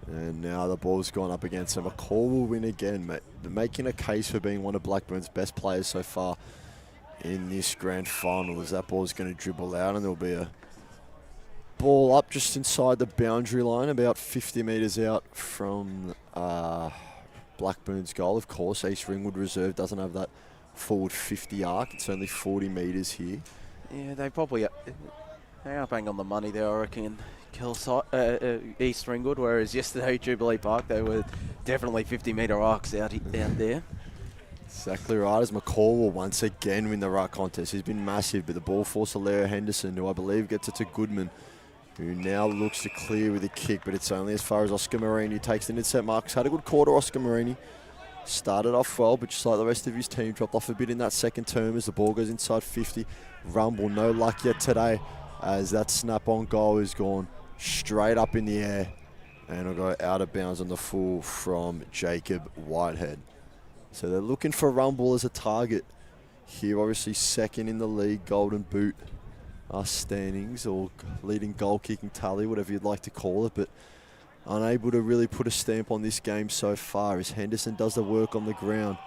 And now the ball's gone up against him. McCall will win again, making a case for being one of Blackburn's best players so far in this grand final, as that ball's going to dribble out and there'll be a ball up just inside the boundary line, about 50 metres out from Blackburn's goal. Of course, East Ringwood Reserve doesn't have that forward 50 arc. It's only 40 metres here. Yeah, they are bang on the money there, I reckon, East Ringwood, whereas yesterday Jubilee Park, they were definitely 50-metre arcs out there. Exactly right, as McCall will once again win the ruck contest. He's been massive, but the ball forced Alaire Henderson, who I believe gets it to Goodman, who now looks to clear with a kick, but it's only as far as Oscar Marini takes the intercept marks. Had a good quarter, Oscar Marini. Started off well, but just like the rest of his team, dropped off a bit in that second term as the ball goes inside 50. Rumble, no luck yet today, as that snap-on goal is gone straight up in the air, and will go out of bounds on the full from Jacob Whitehead. So they're looking for Rumble as a target here, obviously second in the league, Golden Boot. standings or leading goal kicking tally, whatever you'd like to call it, but unable to really put a stamp on this game so far as Henderson does the work on the ground.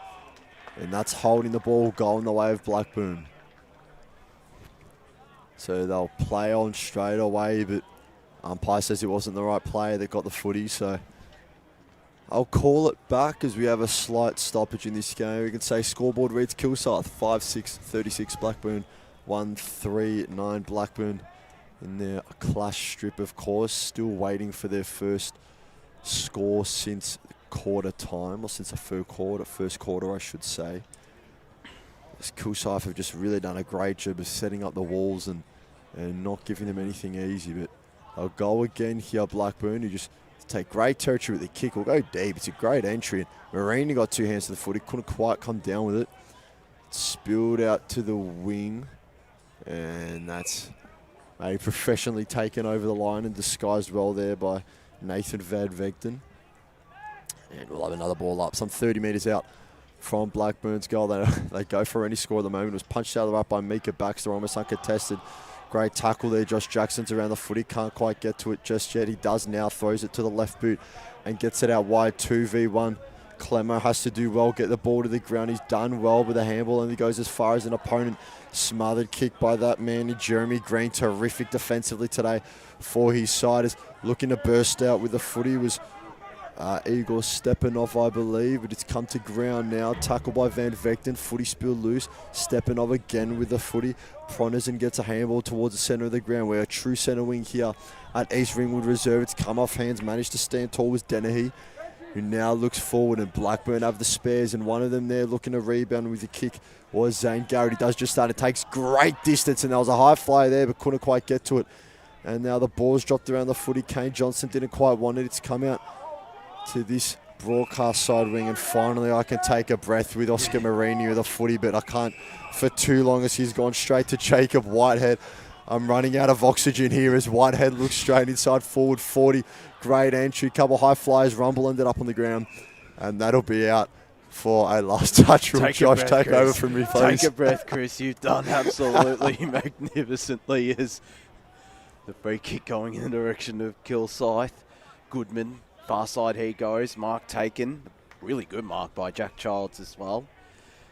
And that's holding the ball, goal in the way of Blackburn. So they'll play on straight away, but umpire says it wasn't the right player that got the footy, so I'll call it back as we have a slight stoppage in this game. We can say scoreboard reads Kilsyth 5-6-36 Blackburn, 1-3-9 Blackburn in their clash strip, of course. Still waiting for their first score since quarter time, or since the first quarter I should say. As Kilsyth have just really done a great job of setting up the walls and not giving them anything easy, but they'll go again here, Blackburn, who just take great territory with the kick. Will go deep. It's a great entry. And Marini got two hands to the footy. Couldn't quite come down with it. Spilled out to the wing. And that's professionally taken over the line and disguised well there by Nathan Van Vegten. And we'll have another ball up. Some 30 metres out from Blackburn's goal. They go for any score at the moment. It was punched out of the right by Mika Baxter, almost uncontested. Great tackle there. Josh Jackson's around the footy. Can't quite get to it just yet. He does now. Throws it to the left boot and gets it out wide. 2v1. Clemmer has to do well. Get the ball to the ground. He's done well with a handball and he goes as far as an opponent. Smothered kick by that man, Jeremy Green. Terrific defensively today for his side. Is looking to burst out with the footy. Was Igor Stepanov, I believe, but it's come to ground now. Tackle by Van Vegten, footy spilled loose. Stepanov again with the footy. Pronison gets a handball towards the centre of the ground. We're a true centre wing here at East Ringwood Reserve. It's come off hands, managed to stand tall with Dennehy, who now looks forward, and Blackburn have the spares, and one of them there looking to rebound with the kick was Zane Garrett. He does just that. It takes great distance, and there was a high flyer there, but couldn't quite get to it. And now the ball's dropped around the footy. Kane Johnson didn't quite want it. It's come out to this broadcast side wing, and finally I can take a breath with Oscar Marini with a footy, but I can't for too long as he's gone straight to Jacob Whitehead. I'm running out of oxygen here as Whitehead looks straight inside forward 40. Great entry, couple high flyers. Rumble ended up on the ground, and that'll be out for a last touch from Josh. Take over from me, please. Take a breath, Chris. You've done absolutely magnificently as the free kick going in the direction of Kilsyth. Goodman. Far side he goes, mark taken. Really good mark by Jack Childs as well.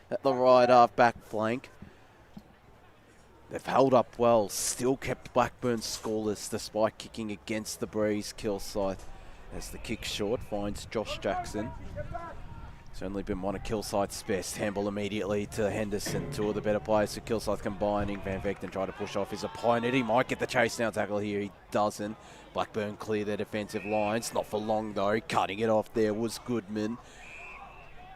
At the right half back flank. They've held up well, still kept Blackburn scoreless despite kicking against the breeze. Kilsyth, as the kick short, finds Josh Jackson. It's only been one of Kilsyth's best. Handball immediately to Henderson. Two of the better players for Kilsyth combining. Van Vegten trying to push off his opponent. He might get the chase down tackle here. He doesn't. Blackburn clear their defensive lines. Not for long though. Cutting it off there was Goodman.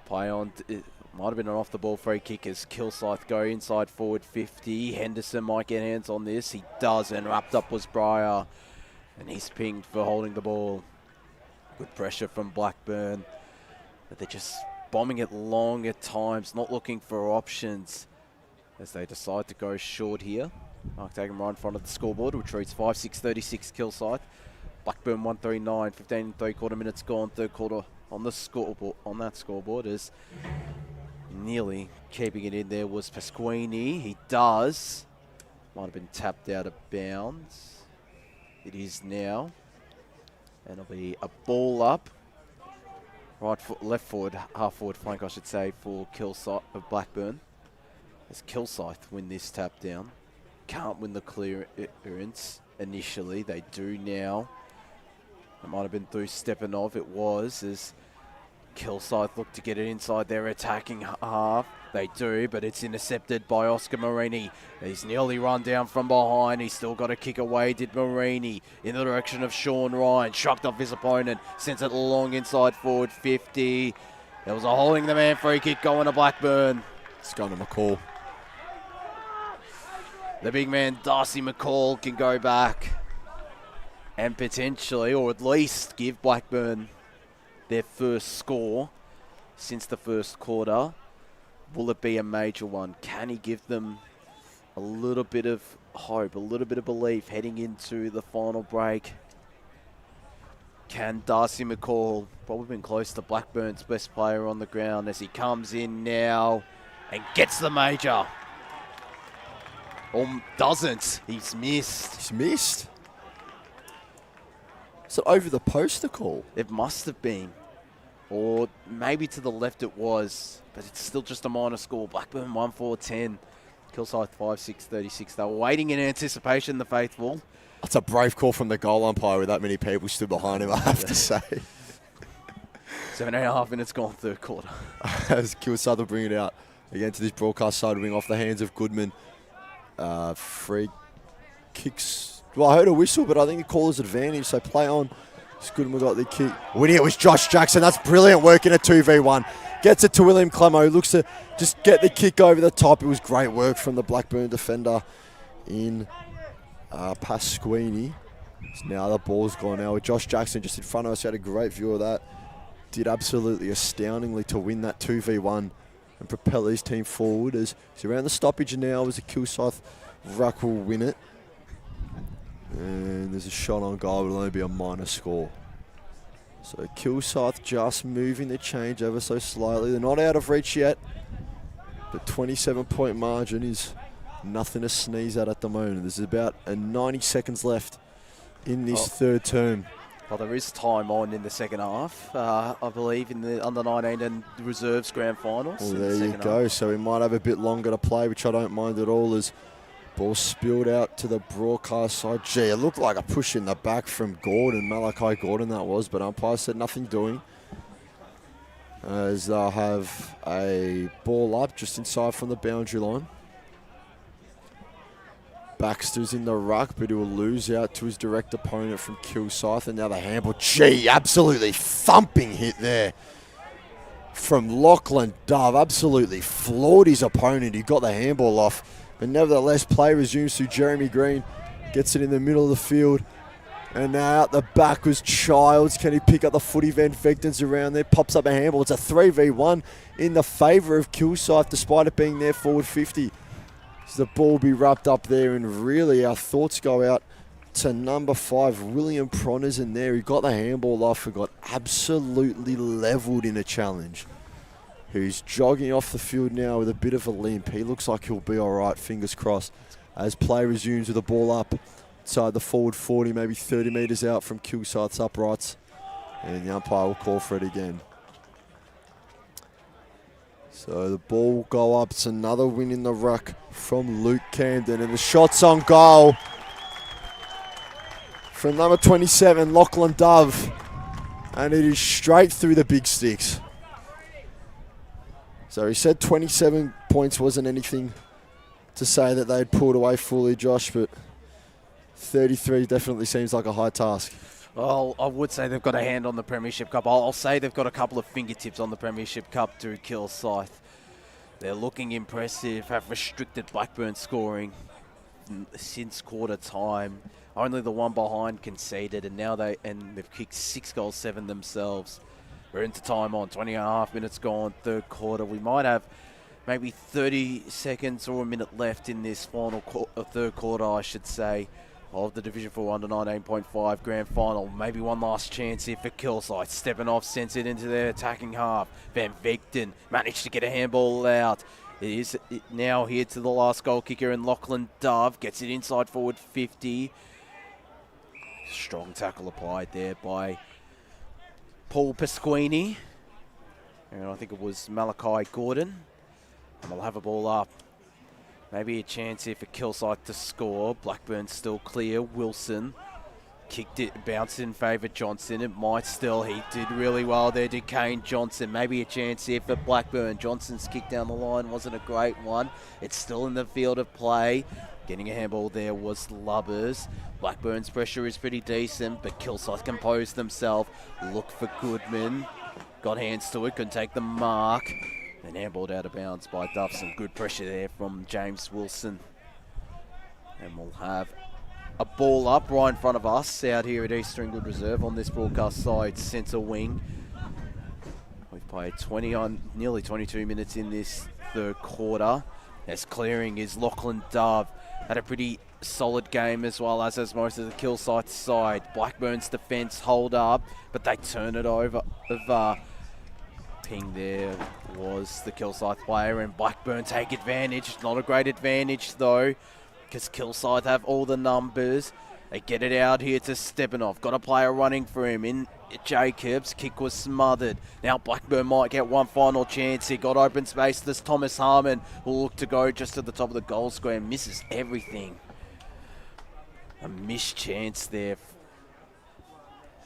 Play on. It might have been an off the ball free kick as Kilsyth go inside forward 50. Henderson might get hands on this. He doesn't. Wrapped up was Breyer. And he's pinged for holding the ball. Good pressure from Blackburn. But they're just bombing it long at times, not looking for options as they decide to go short here. Mark taken right in front of the scoreboard, which reads 5-6-36 Kilsyth. Blackburn 139, 15 and 3/4 minutes gone, third quarter on the scoreboard. On that scoreboard is nearly keeping it in there was Pasquini. He does. Might have been tapped out of bounds. It is now. And it'll be a ball up. Right foot, left forward, half forward flank, I should say, for Kilsyth of Blackburn. As Kilsyth win this tap down. Can't win the clearance initially. They do now. It might have been through Stepanov. It was, as Kilsyth look to get it inside their attacking half. They do, but it's intercepted by Oscar Marini. He's nearly run down from behind. He's still got a kick away, did Marini, in the direction of Sean Ryan. Shrugged off his opponent, sends it long inside forward 50. There was a holding the man free kick going to Blackburn. It's going to McCall. The big man, Darcy McCall, can go back and potentially, or at least give Blackburn their first score since the first quarter. Will it be a major one? Can he give them a little bit of hope, a little bit of belief heading into the final break? Can Darcy McCall, probably been close to Blackburn's best player on the ground as he comes in now and gets the major. Doesn't. He's missed. He's missed. Is it over the poster call? It must have been. Or maybe to the left it was, but it's still just a minor score. Blackburn 1-4-10. Kilsyth 5-6-36. They were waiting in anticipation, the faithful. That's a brave call from the goal umpire with that many people stood behind him, I have to say. 7.5 minutes gone, third quarter. As Kilsyth will bring it out again to this broadcast side wing off the hands of Goodman. Free kicks. Well, I heard a whistle, but I think the caller's advantage, so play on. Goodman got the kick. Winning it was Josh Jackson. That's brilliant work in a 2v1. Gets it to William Clemo, who looks to just get the kick over the top. It was great work from the Blackburn defender in Pasquini. So now the ball's gone now with Josh Jackson just in front of us. He had a great view of that. Did absolutely astoundingly to win that 2v1 and propel his team forward. As he's around the stoppage now as a Kilsyth ruck will win it. And there's a shot on goal, but it'll only be a minor score. So Kilsyth just moving the change ever so slightly. They're not out of reach yet, but 27-point margin is nothing to sneeze at the moment. There's about 90 seconds left in this third term. Well, there is time on in the second half, I believe, in the under-19 and reserves grand finals. Well, there you go. So we might have a bit longer to play, which I don't mind at all, as ball spilled out to the broadcast side. Gee, it looked like a push in the back from Gordon, Malachi Gordon that was, but umpire said nothing doing. As they'll have a ball up just inside from the boundary line. Baxter's in the ruck, but he will lose out to his direct opponent from Kilsyth. And now the handball. Gee, absolutely thumping hit there from Lachlan Dove. Absolutely floored his opponent. He got the handball off. But nevertheless, play resumes to Jeremy Green. Gets it in the middle of the field. And now out the back was Childs. Can he pick up the footy? Van Vegten's around there. Pops up a handball. It's a 3v1 in the favour of Kilsyth, despite it being their forward 50. So the ball will be wrapped up there, and really our thoughts go out to number 5, William Pronners in there. He got the handball off and got absolutely levelled in a challenge. Who's jogging off the field now with a bit of a limp. He looks like he'll be all right, fingers crossed, as play resumes with the ball up inside the forward 40, maybe 30 metres out from Kilsyth's uprights. And the umpire will call for it again. So the ball will go up. It's another win in the ruck from Luke Camden. And the shot's on goal from number 27, Lachlan Dove. And it is straight through the big sticks. So he said 27 points wasn't anything to say that they'd pulled away fully, Josh, but 33 definitely seems like a high task. Well, I would say they've got a hand on the Premiership Cup. I'll say they've got a couple of fingertips on the Premiership Cup through Kilsyth. They're looking impressive, have restricted Blackburn scoring since quarter time. Only the one behind conceded, and now they've kicked 6 goals, 7 themselves. We're into time on, 20.5 minutes gone, third quarter. We might have maybe 30 seconds or a minute left in this final third quarter, I should say, of the Division 4 under 19.5 grand final. Maybe one last chance here for Kilsyth. Stepping off, sends it into their attacking half. Van Vegten managed to get a handball out. It is now here to the last goal kicker, and Lachlan Dove gets it inside forward 50. Strong tackle applied there by Paul Pasquini. And I think it was Malachi Gordon. And they'll have a ball up. Maybe a chance here for Kilsyth to score. Blackburn still clear. Wilson kicked it, bounced in favour of Johnson. It might still. He did really well there to Kane Johnson. Maybe a chance here for Blackburn. Johnson's kick down the line wasn't a great one. It's still in the field of play. Getting a handball there was Lubbers. Blackburn's pressure is pretty decent, but Kilsyth composed themselves. Look for Goodman. Got hands to it, couldn't take the mark. And handballed out of bounds by Duff. Some good pressure there from James Wilson. And we'll have a ball up right in front of us out here at East Ringwood Reserve on this broadcast side, centre wing. We've played nearly 22 minutes in this third quarter. As clearing is Lachlan Dove. Had a pretty solid game as well as most of the Kilsyth side. Blackburn's defence hold up, but they turn it over. Ping there was the Kilsyth player, and Blackburn take advantage. Not a great advantage though. because Kilsyth have all the numbers. They get it out here to Stepanov. Got a player running for him in Jacobs. Kick was smothered. Now Blackburn might get one final chance here. Got open space. This Thomas Harmon will look to go just to the top of the goal square. Misses everything. A missed chance there.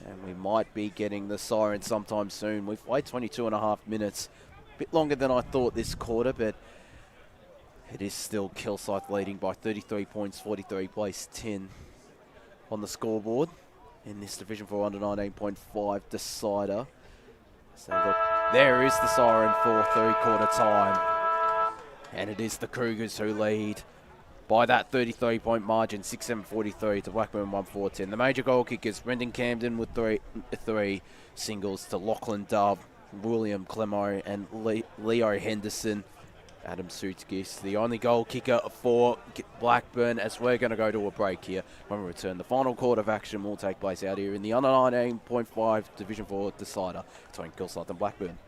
And we might be getting the siren sometime soon. We've played 22 and a half minutes. A bit longer than I thought this quarter, but it is still Kilsyth leading by 33 points, 43 place 10 on the scoreboard in this Division 4 under 19.5 decider. So look, there is the siren for three-quarter time. And it is the Cougars who lead by that 33-point margin, 6-7-43 to Blackburn 1-4-10. The major goal kickers, Brendan Camden with three singles to Lachlan Dove, William Clemo and Leo Henderson. Adam Suitskis, the only goal kicker for Blackburn, as we're going to go to a break here. When we return, the final quarter of action will take place out here in the under 19.5 Division 4 decider between Kilsyth and Blackburn.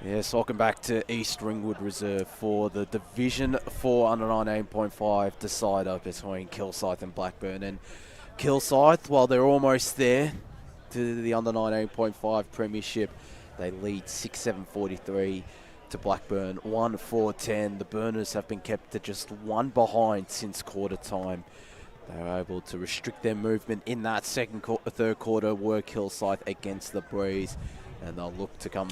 Yes, welcome back to East Ringwood Reserve for the Division 4 under 19.5 decider between Kilsyth and Blackburn. And Kilsyth, while they're almost there, to the under 19.5 premiership. They lead 6-7-43 to Blackburn, 1-4-10. The Burners have been kept to just one behind since quarter time. They were able to restrict their movement in that third quarter, were Kilsyth against the breeze. And they'll look to come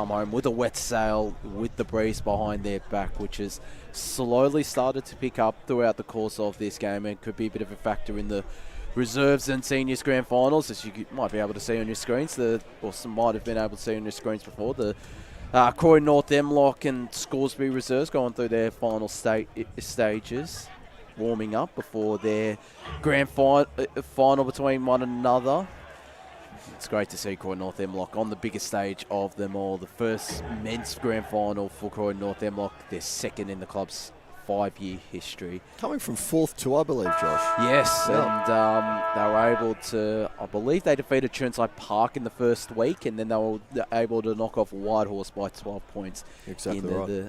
home with a wet sail with the breeze behind their back, which has slowly started to pick up throughout the course of this game and could be a bit of a factor in the reserves and seniors grand finals, as you might be able to see on your screens, or some might have been able to see on your screens before. The Croydon North Emlock and Scoresby reserves going through their final stages, warming up before their grand final between one another. It's great to see Croydon North Emlock on the biggest stage of them all. The first men's grand final for Croydon North Emlock, their second in the club's 5-year history. Coming from 4th too, I believe, Josh. Yes, Yeah. and they were able to, I believe they defeated Churnside Park in the first week, and then they were able to knock off Whitehorse by 12 points Exactly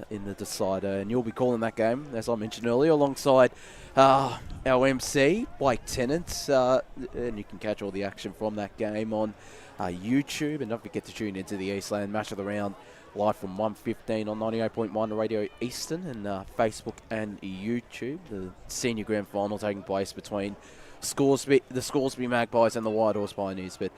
in the decider. And you'll be calling that game, as I mentioned earlier, alongside our MC, Blake Tennant, and you can catch all the action from that game on YouTube. And don't forget to tune into the Eastland Match of the Round live from 1:15 on 98.1 Radio Eastern and Facebook and YouTube. The senior grand final taking place between the Scoresby Magpies and the Whitehorse Pioneers. But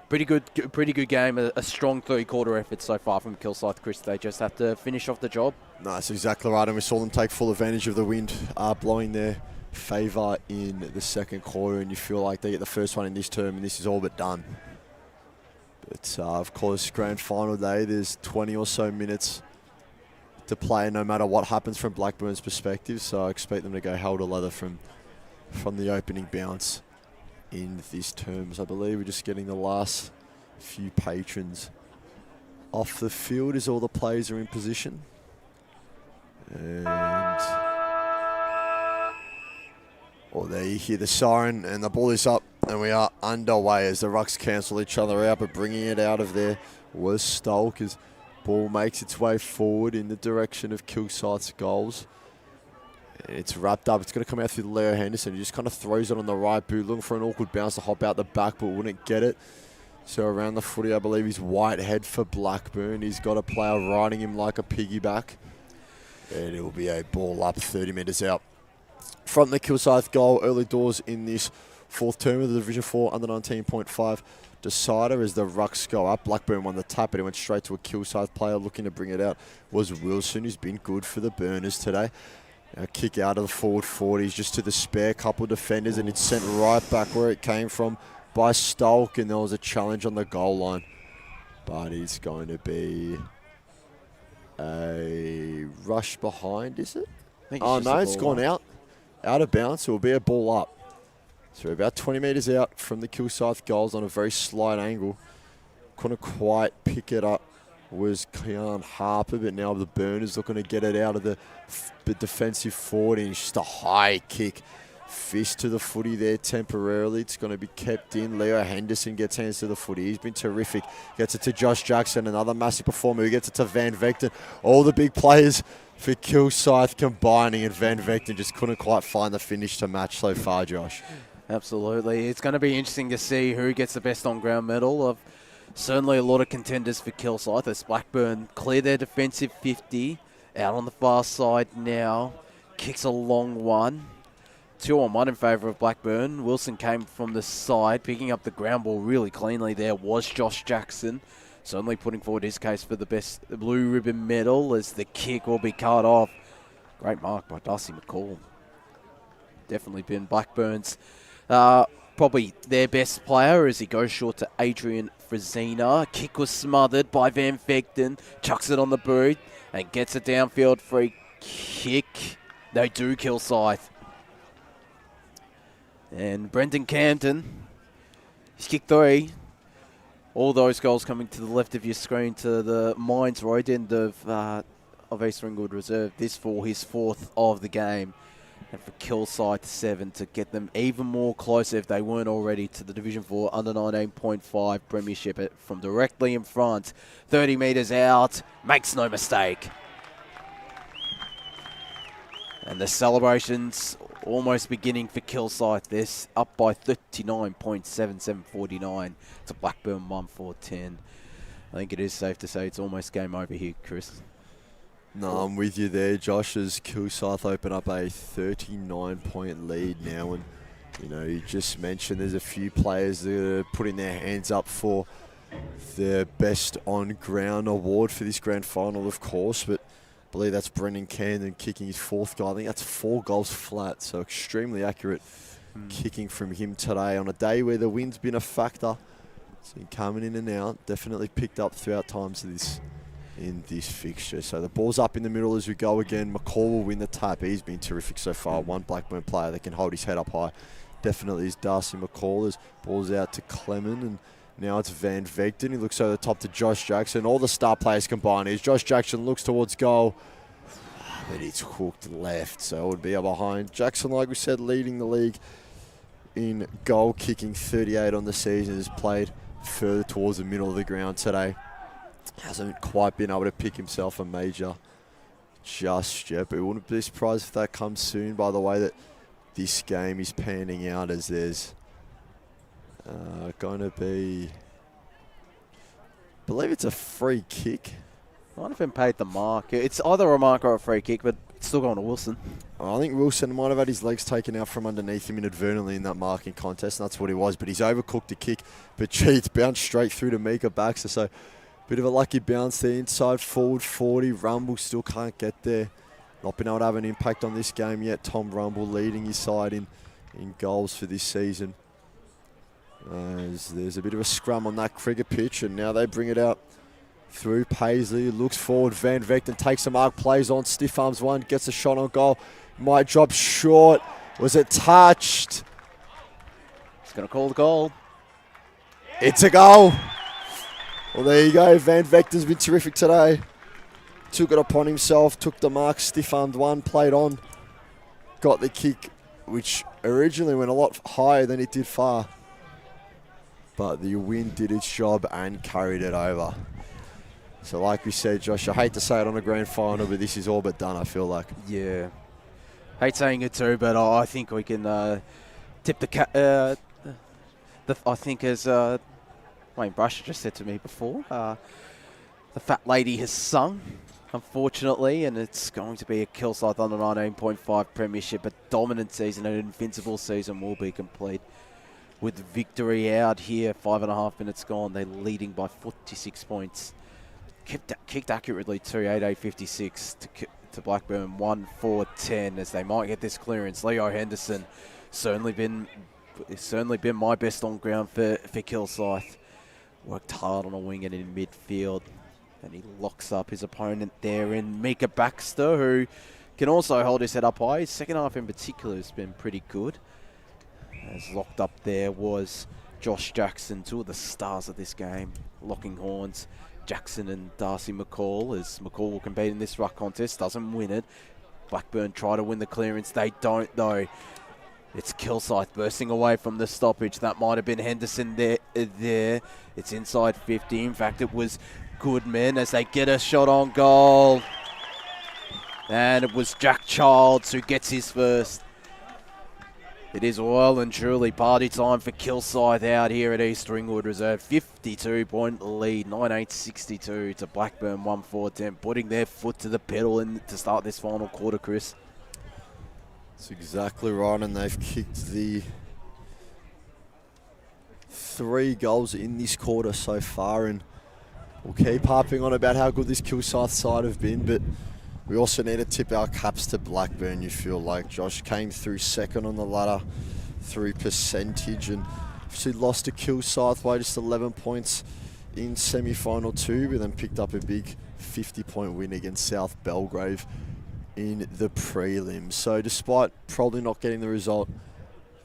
pretty good game. A strong third-quarter effort so far from Kilsyth, Chris. They just have to finish off the job. No, that's exactly right, and we saw them take full advantage of the wind blowing their favour in the second quarter, and you feel like they get the first one in this term, and this is all but done. But of course, grand final day, there's 20 or so minutes to play, no matter what happens from Blackburn's perspective. So I expect them to go hell to leather from the opening bounce in this terms. I believe we're just getting the last few patrons off the field as all the players are in position. And there you hear the siren, and the ball is up, and we are underway as the rucks cancel each other out, but bringing it out of there was Stolk as ball makes its way forward in the direction of Kilsyth's goals. And it's wrapped up. It's going to come out through Leo Henderson. He just kind of throws it on the right boot, looking for an awkward bounce to hop out the back, but wouldn't get it. So around the footy, I believe he's Whitehead for Blackburn. He's got a player riding him like a piggyback. And it will be a ball up 30 metres out from the Kilsyth goal early doors in this fourth term of the Division 4 under 19.5 decider as the rucks go up. Blackburn won the tap, but it went straight to a Kilsyth player looking to bring it out. Was Wilson, who's been good for the Burners today. A kick out of the forward 40s just to the spare couple of defenders, and it's sent right back where it came from by Stolk, and there was a challenge on the goal line. But it's going to be a rush behind, is it? Oh no, it's gone out of bounds. It will be a ball up. So we're about 20 metres out from the Kilsyth goals on a very slight angle. Couldn't quite pick it up was Kean Harper, but now the Burners looking to get it out of the defensive forward, and it's just a high kick. Fist to the footy there temporarily. It's going to be kept in. Leo Henderson gets hands to the footy. He's been terrific. Gets it to Josh Jackson, another massive performer who gets it to Van Vecten. All the big players for Kilsyth combining, and Van Vecten just couldn't quite find the finish to match so far, Josh. Absolutely. It's going to be interesting to see who gets the best on-ground medal. Of certainly a lot of contenders for Kilsyth as Blackburn clear their defensive 50. Out on the far side now. Kicks a long one. 2-on-1 in favour of Blackburn. Wilson came from the side, picking up the ground ball really cleanly. There was Josh Jackson, certainly putting forward his case for the best blue ribbon medal as the kick will be cut off. Great mark by Darcy McCall. Definitely been Blackburn's probably their best player as he goes short to Adrian Frazina. Kick was smothered by Van Vecten. Chucks it on the boot and gets a downfield free kick. They do Kilsyth. And Brendan Camden, he's kicked 3. All those goals coming to the left of your screen to the Mines Road end of East Ringwood Reserve. This for his 4th of the game. And for Kilsyth 7 to get them even more closer if they weren't already to the Division 4 under 19.5 premiership from directly in front. 30 metres out, makes no mistake. And the celebrations almost beginning for Kilsyth. This up by 39.7749 to Blackburn 1-4-10. I think it is safe to say it's almost game over here, Chris. No, I'm with you there, Josh, as Kilsyth open up a 39-point lead now. And, you know, you just mentioned there's a few players that are putting their hands up for the best on-ground award for this grand final, of course. But I believe that's Brendan Camden kicking his 4th goal. I think that's 4 goals flat, so extremely accurate kicking from him today on a day where the wind's been a factor. So coming in and out, definitely picked up throughout times of this in this fixture. So the ball's up in the middle as we go again. McCall will win the tap. He's been terrific so far. One Blackburn player that can hold his head up high definitely is Darcy McCall. As ball's out to Clement, and now it's Van Vegten. He looks over the top to Josh Jackson. All the star players combine. As Josh Jackson looks towards goal, but it's hooked left, so it would be up behind. Jackson, like we said, leading the league in goal kicking, 38 on the season, has played further towards the middle of the ground today. Hasn't quite been able to pick himself a major just yet, but we wouldn't be surprised if that comes soon, by the way that this game is panning out, as there's going to be, I believe it's a free kick. Might have been paid the mark. It's either a mark or a free kick, but it's still going to Wilson. I think Wilson might have had his legs taken out from underneath him inadvertently in that marking contest, and that's what he was. But he's overcooked the kick. But gee, it's bounced straight through to Mika Baxter. So bit of a lucky bounce there inside forward 40. Rumble still can't get there. Not been able to have an impact on this game yet. Tom Rumble leading his side in goals for this season. As there's a bit of a scrum on that cricket pitch, and now they bring it out through Paisley. Looks forward. Van Vegten takes a mark, plays on, stiff arms one, gets a shot on goal. Might drop short. Was it touched? He's going to call the goal. It's a goal. Well, there you go. Van Vegten's been terrific today. Took it upon himself, took the mark, stiff armed one, played on, got the kick, which originally went a lot higher than it did far. But the wind did its job and carried it over. So like we said, Josh, I hate to say it on a grand final, but this is all but done, I feel like. Yeah. Hate saying it too, but I think we can tip the cap. I think as Wayne Brusher just said to me before, the fat lady has sung, unfortunately, and it's going to be a Kilsyth under 19.5 premiership. A dominant season, an invincible season will be complete. With victory out here, 5.5 minutes gone, they're leading by 46 points. Kicked accurately too, 8-8-56 to Blackburn, 1-4-10 as they might get this clearance. Leo Henderson certainly been my best on ground for Kilsyth. Worked hard on a wing and in midfield, and he locks up his opponent there in Mika Baxter, who can also hold his head up high. His second half in particular has been pretty good. As locked up there was Josh Jackson, two of the stars of this game, locking horns. Jackson and Darcy McCall, as McCall will compete in this ruck contest, doesn't win it. Blackburn try to win the clearance, they don't though. It's Kilsyth bursting away from the stoppage. That might have been Henderson there. It's inside 50. In fact, it was Goodman as they get a shot on goal. And it was Jack Childs who gets his first. It is well and truly party time for Kilsyth out here at East Ringwood Reserve. 52-point lead, 9-8-62 to Blackburn, 1-4-10, putting their foot to the pedal to start this final quarter, Chris. That's exactly right, and they've kicked the 3 goals in this quarter so far, and we'll keep harping on about how good this Kilsyth side have been, but we also need to tip our caps to Blackburn. You feel like Josh came through second on the ladder through percentage, and obviously lost to Kilsyth by just 11 points in semi-final 2, but then picked up a big 50-point win against South Belgrave in the prelims. So despite probably not getting the result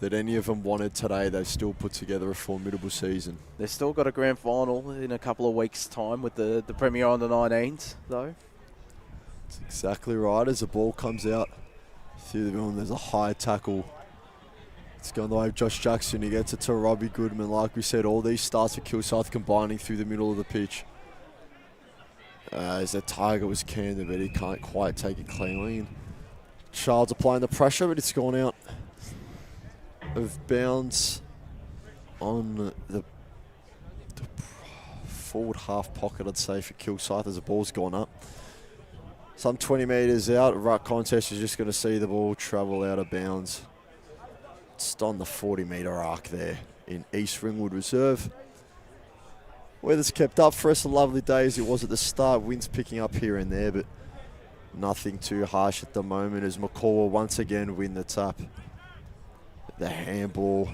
that any of them wanted today, they've still put together a formidable season. They've still got a grand final in a couple of weeks' time with the Premier on the 19s, though. That's exactly right. As the ball comes out through the middle, and there's a high tackle. It's going the way of Josh Jackson. He gets it to Robbie Goodman. Like we said, all these starts for Kilsyth combining through the middle of the pitch. As the target was Camden, but he can't quite take it cleanly. And Childs applying the pressure, but it's gone out of bounds on the forward half pocket, I'd say, for Kilsyth as the ball's gone up. Some 20 metres out, ruck contest is just going to see the ball travel out of bounds. Just on the 40-metre arc there in East Ringwood Reserve. Weather's kept up for us, a lovely day as it was at the start. Winds picking up here and there, but nothing too harsh at the moment as McCall will once again win the tap. The handball,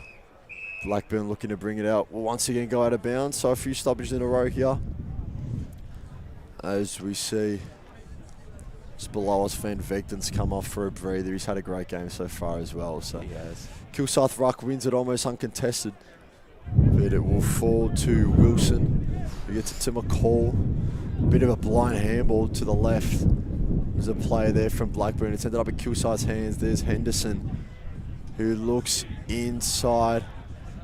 Blackburn looking to bring it out, will once again go out of bounds. So a few stoppages in a row here. As we see, just below us, Van Vegten's come off for a breather. He's had a great game so far as well. So He has. Kilsyth ruck wins it almost uncontested. But it will fall to Wilson, who gets it to McCall. Bit of a blind handball to the left. There's a player there from Blackburn. It's ended up in Kilsyth's hands. There's Henderson, who looks inside.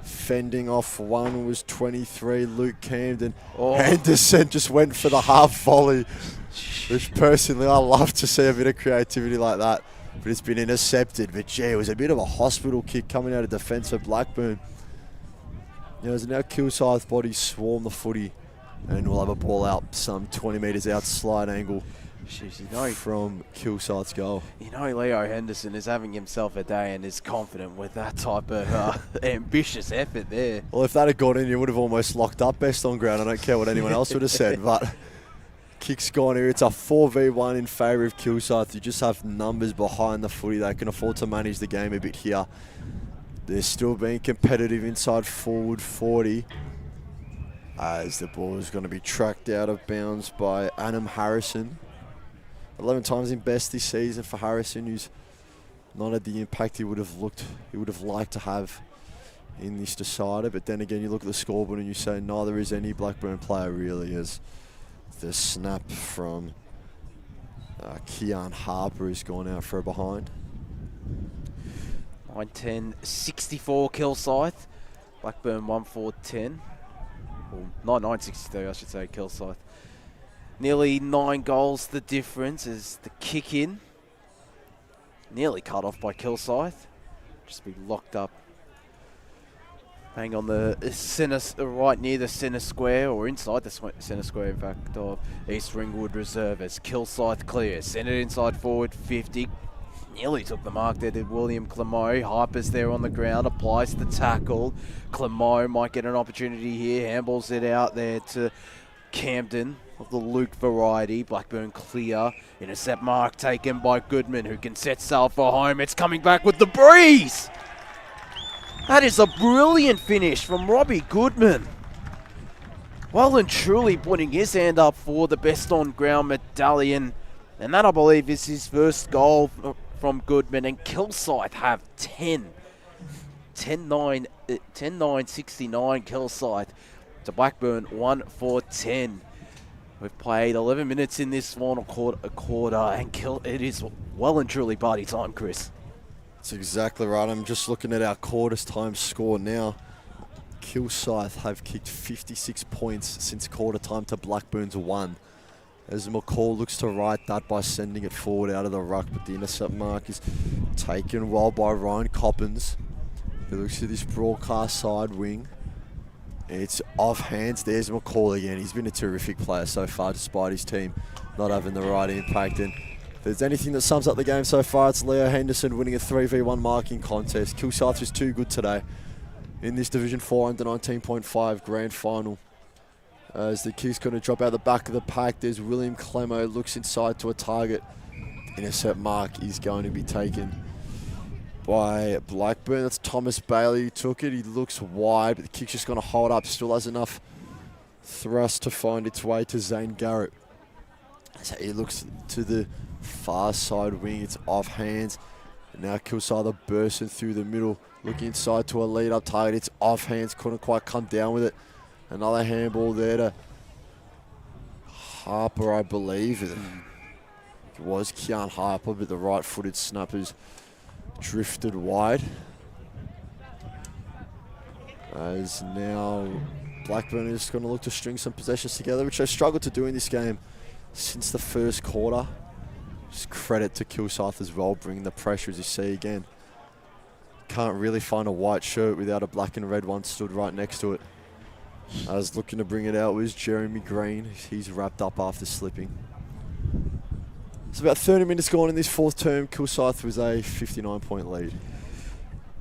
Fending off one was 23, Luke Camden. Oh. Henderson just went for the half volley, which personally I love to see a bit of creativity like that. But it's been intercepted. But gee, it was a bit of a hospital kick coming out of defence of Blackburn. As now Kilsyth bodies swarm the footy, and we'll have a ball out some 20 metres out, slide angle Jeez, from Kilsyth's goal. Leo Henderson is having himself a day and is confident with that type of ambitious effort there. Well, if that had gone in, you would have almost locked up best on ground. I don't care what anyone else would have said, but kick's gone here. It's a 4v1 in favour of Kilsyth. You just have numbers behind the footy. They can afford to manage the game a bit here. They're still being competitive inside forward 40 as the ball is going to be tracked out of bounds by Adam Harrison. 11 times in best this season for Harrison, who's not had the impact he would have liked to have in this decider. But then again, you look at the scoreboard and you say neither is any Blackburn player really, as the snap from Kean Harper has gone out for a behind. 9-10-64 Kilsyth. Blackburn 1-4-10. Well, 9-9-63 I should say, Kilsyth. Nearly 9 goals the difference as the kick in. Nearly cut off by Kilsyth. Just be locked up. Hang on the centre, right near the centre square, or inside the centre square in fact, of East Ringwood Reserve as Kilsyth clears. Send it inside forward 50. Nearly took the mark there, did William Clemo. Harper's there on the ground, applies the tackle. Clemo might get an opportunity here, handballs it out there to Camden of the Luke variety. Blackburn clear, intercept mark taken by Goodman, who can set sail for home. It's coming back with the breeze. That is a brilliant finish from Robbie Goodman. Well and truly putting his hand up for the best on ground medallion. And that, I believe, is his first goal from Goodman. And Kilsyth have 10. 10-9, 10-9-69 Kilsyth to Blackburn 1-4-10. We've played 11 minutes in this final quarter, and it is well and truly party time, Chris. That's exactly right. I'm just looking at our quarters time score now. Kilsyth have kicked 56 points since quarter time to Blackburn's 1. As McCall looks to right that by sending it forward out of the ruck, but the intercept mark is taken well by Ryan Coppins, who looks to this broadcast side wing. It's off hands. There's McCall again. He's been a terrific player so far, despite his team not having the right impact. And if there's anything that sums up the game so far, it's Leo Henderson winning a 3v1 marking contest. Kilsyth is too good today in this Division 4 under 19.5 grand final. As the kick's going to drop out the back of the pack, there's William Clemo, looks inside to a target. Intercept mark is going to be taken by Blackburn. That's Thomas Bailey who took it. He looks wide, but the kick's just going to hold up. Still has enough thrust to find its way to Zane Garrett. So he looks to the far side wing. It's off hands. And now Kilsyth are bursting through the middle, looking inside to a lead-up target. It's off hands. Couldn't quite come down with it. Another handball there to Harper, I believe. It was Kean Harper, but the right-footed snappers drifted wide. As now Blackburn is going to look to string some possessions together, which they struggled to do in this game since the first quarter. Just credit to Kilsyth as well, bringing the pressure as you see again. Can't really find a white shirt without a black and red one stood right next to it. I was looking to bring it out was Jeremy Green. He's wrapped up after slipping. It's about 30 minutes gone in this fourth term. Kilsyth was a 59-point lead.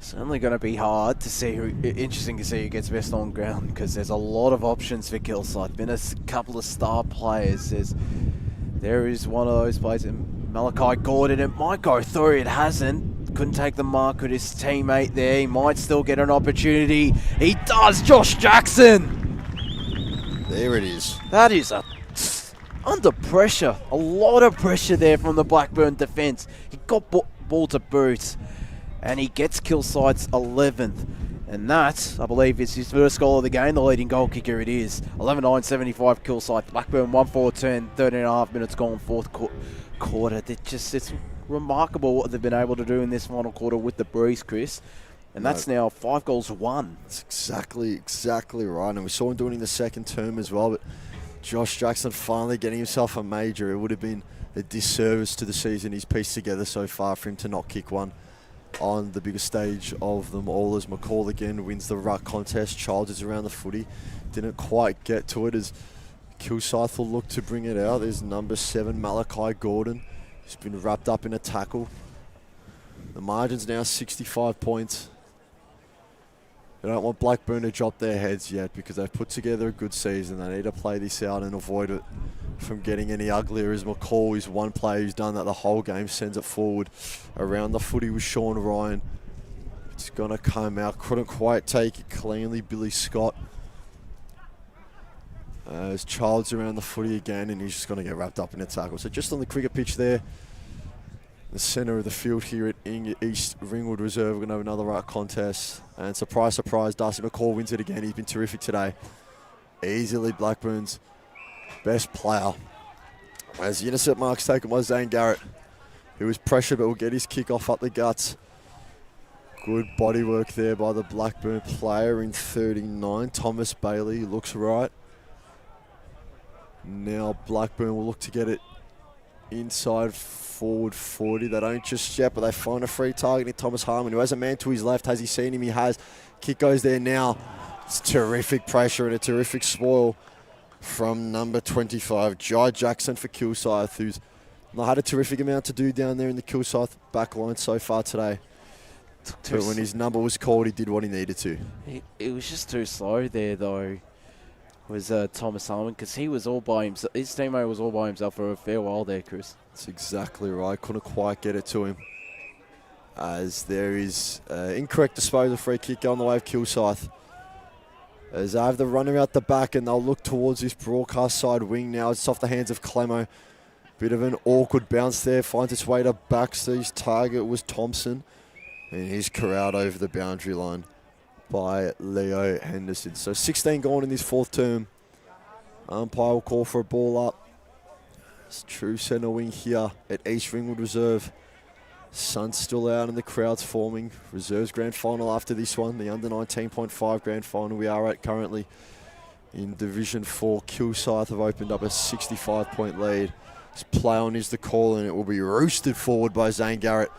Certainly going to be hard to see interesting to see who gets best on ground, because there's a lot of options for Kilsyth. Been a couple of star players. There is one of those players, Malachi Gordon. It might go through. It hasn't. Couldn't take the mark with his teammate there. He might still get an opportunity. He does. Josh Jackson. There it is. That is under pressure. A lot of pressure there from the Blackburn defence. He got ball to boot, and he gets Kilsyth's 11th. And that, I believe, is his first goal of the game. The leading goal kicker it is. 11-9-75 Kilsyth. Blackburn 1-4-10, 13.5 minutes gone, fourth quarter. It's remarkable what they've been able to do in this final quarter with the breeze, Chris. And that's now 5 goals won. That's exactly right. And we saw him doing it in the second term as well. But Josh Jackson finally getting himself a major. It would have been a disservice to the season he's pieced together so far for him to not kick one on the biggest stage of them all, as McCall again wins the ruck contest. Childs is around the footy. Didn't quite get to it as Kilsyth will look to bring it out. There's number 7, Malachi Gordon. He's been wrapped up in a tackle. The margin's now 65 points. They don't want Blackburn to drop their heads yet because they've put together a good season. They need to play this out and avoid it from getting any uglier, as McCall is one player who's done that the whole game, sends it forward. Around the footy with Sean Ryan. It's going to come out. Couldn't quite take it cleanly. Billy Scott. As Childs around the footy again, and he's just going to get wrapped up in a tackle. So just on the cricket pitch there, the centre of the field here at East Ringwood Reserve, we're going to have another ruck contest. And surprise, surprise, Darcy McCall wins it again. He's been terrific today. Easily Blackburn's best player. As the intercept mark's taken by Zane Garrett, who was pressured but will get his kick off up the guts. Good body work there by the Blackburn player in 39. Thomas Bailey looks right. Now Blackburn will look to get it inside forward 40. They don't just yet, but they find a free target in Thomas Harmon, who has a man to his left. Has he seen him? He has. Kick goes there now. It's terrific pressure and a terrific spoil from number 25, Jai Jackson for Kilsyth, who's not had a terrific amount to do down there in the Kilsyth back line so far today. But when his number was called, he did what he needed to. It was just too slow there, though, was Thomas Harmon, because he was all by himself. His teammate was all by himself for a fair while there, Chris. That's exactly right. Couldn't quite get it to him. As there is incorrect disposal free kick going the way of Kilsyth. As they have the runner out the back, and they'll look towards this broadcast side wing now. It's off the hands of Clemo. Bit of an awkward bounce there. Finds its way to Baxter. Target was Thompson. And he's corralled over the boundary line by Leo Henderson. So 16 gone in this fourth term. Umpire will call for a ball up. It's true centre wing here at East Ringwood Reserve. Sun's still out and the crowd's forming. Reserve's grand final after this one. The under 19.5 grand final we are at currently in Division 4. Kilsyth have opened up a 65-point lead. This play on is the call, and it will be roosted forward by Zane Garrett,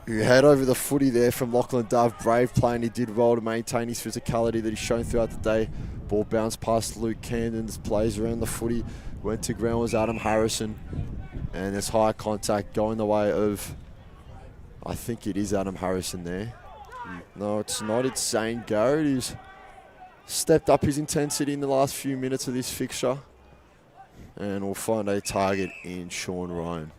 who had over the footy there from Lachlan Dove. Brave play, and he did well to maintain his physicality that he's shown throughout the day. Ball bounced past Luke Camden's plays around the footy. Went to ground was Adam Harrison. And there's high contact going the way of, I think it is Adam Harrison there. No, it's not. It's Zane Garrett who's stepped up his intensity in the last few minutes of this fixture. And we'll find a target in Sean Ryan.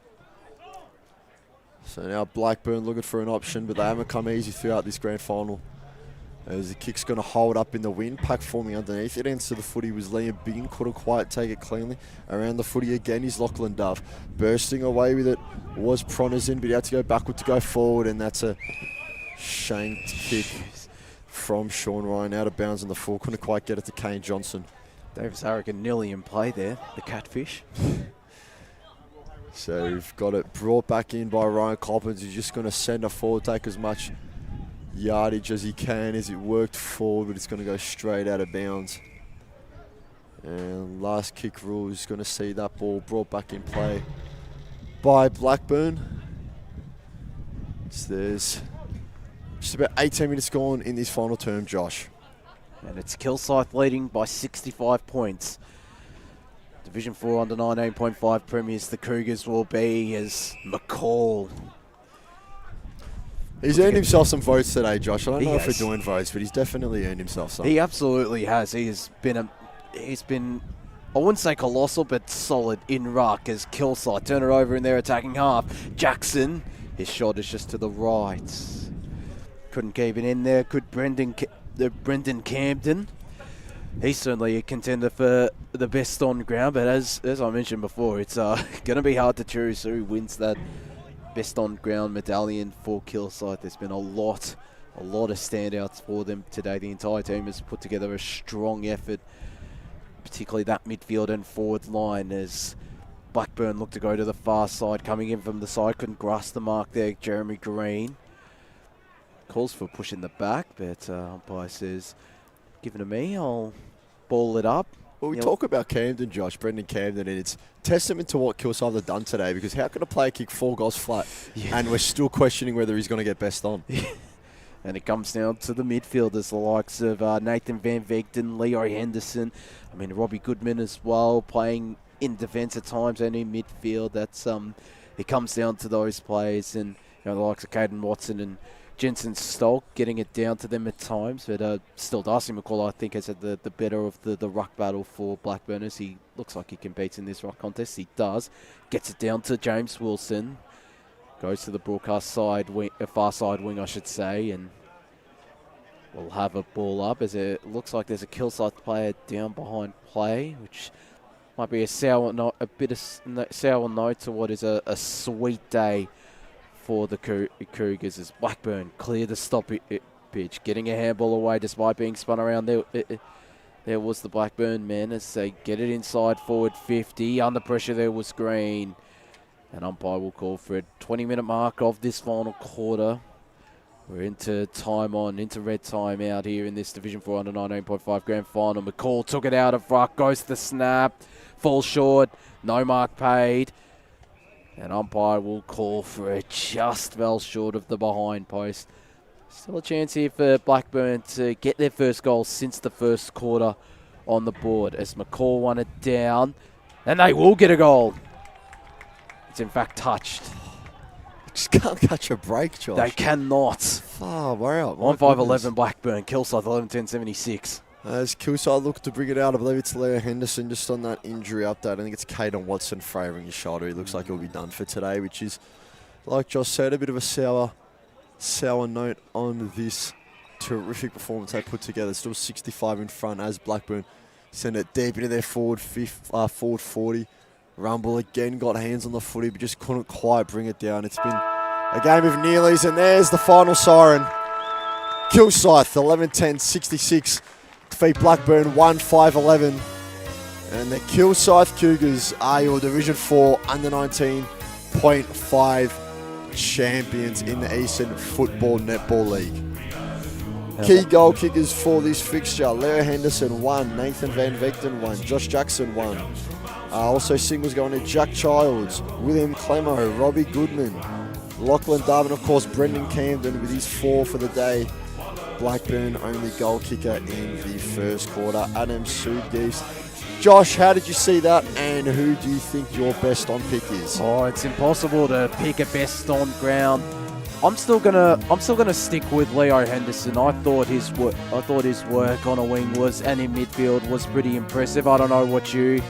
So now Blackburn looking for an option, but they haven't come easy throughout this grand final. As the kick's going to hold up in the wind, pack forming underneath. It ends to the footy was Liam Biggin, couldn't quite take it cleanly. Around the footy again is Lachlan Dove. Bursting away with it was Pronazin, but he had to go backward to go forward, and that's a shanked kick from Sean Ryan out of bounds on the full. Couldn't quite get it to Kane Johnson. Davis Harrigan nearly in play there, the catfish. So we've got it brought back in by Ryan Coppins. He's just going to send it forward, take as much yardage as he can as it worked forward, but it's going to go straight out of bounds. And last kick rule is going to see that ball brought back in play by Blackburn. So there's just about 18 minutes gone in this final term, Josh. And it's Kilsyth leading by 65 points. Division 4 under 19.5 premiers, the Cougars will be as McCall. He's earned himself some votes today, Josh. I don't He know if has. we're doing votes, but he's definitely earned himself some. He absolutely has. He's been, I wouldn't say colossal, but solid in ruck as Kilsyth turn it over in their attacking half. Jackson, his shot is just to the right. Couldn't keep it in there. Could Brendan Camden. He's certainly a contender for the best on ground, but as I mentioned before, it's going to be hard to choose who wins that best on ground medallion for Kilsyth. There's been a lot of standouts for them today. The entire team has put together a strong effort, particularly that midfield and forward line as Blackburn looked to go to the far side, coming in from the side, couldn't grasp the mark there. Jeremy Green calls for pushing the back, but umpire says, give it to me, I'll ball it up. Well, we talk about Camden, Josh, Brendan Camden, and it's testament to what Kilsyth have done today, because how can a player kick 4 goals flat and we're still questioning whether he's going to get best on? And it comes down to the midfielders, the likes of Nathan Van Vegten, Leo Henderson, I mean Robbie Goodman as well, playing in defence at times and in midfield. That's it comes down to those players, and the likes of Caden Watson and Jensen Stolk getting it down to them at times, but still Darcy McCall, I think, has had the better of the ruck battle for Blackburners. He looks like he competes in this ruck contest. He does. Gets it down to James Wilson. Goes to the broadcast side, far side wing, I should say, and we'll have a ball up as it looks like there's a Kilsyth player down behind play, which might be a bit of sour note to what is a sweet day for the Cougars as Blackburn clear the stop pitch, getting a handball away despite being spun around. There was the Blackburn men as they get it inside forward 50. Under pressure there was Green. And umpire will call for a 20-minute mark of this final quarter. We're into red time out here in this Division 4 under 19.5 grand final. McCall took it out of ruck, goes to the snap, falls short, no mark paid. And umpire will call for it just fell short of the behind post. Still a chance here for Blackburn to get their first goal since the first quarter on the board as McCall won it down. And they will get a goal. It's in fact touched. Just can't catch a break, Josh. They cannot. Oh, wow. 1-5-11 Blackburn, Kilsyth 11-10-76. As Kilsyth look to bring it out, I believe it's Leo Henderson just on that injury update. I think it's Caden Watson favouring his shoulder. He looks like he'll be done for today, which is, like Josh said, a bit of a sour note on this terrific performance they put together. Still 65 in front as Blackburn send it deep into their forward 40. Rumble again got hands on the footy, but just couldn't quite bring it down. It's been a game of nearlies, and there's the final siren. Kilsyth 11-10-66 defeat Blackburn 1-5-11. And the Kilsyth Cougars are your Division 4 under 19.5 champions in the Eastland Football Netball League. Key goal kickers for this fixture: Leo Henderson 1, Nathan Van Vegten 1, Josh Jackson 1. Also singles going to Jack Childs, William Clemo, Robbie Goodman, Lachlan Darwin, of course Brendan Camden with his 4 for the day. Blackburn only goal kicker in the first quarter, Adam Soodgeese. Josh, how did you see that, and who do you think your best on pick is? Oh, it's impossible to pick a best on ground. I'm still gonna stick with Leo Henderson. I thought his work on a wing and in midfield was pretty impressive. I don't know what do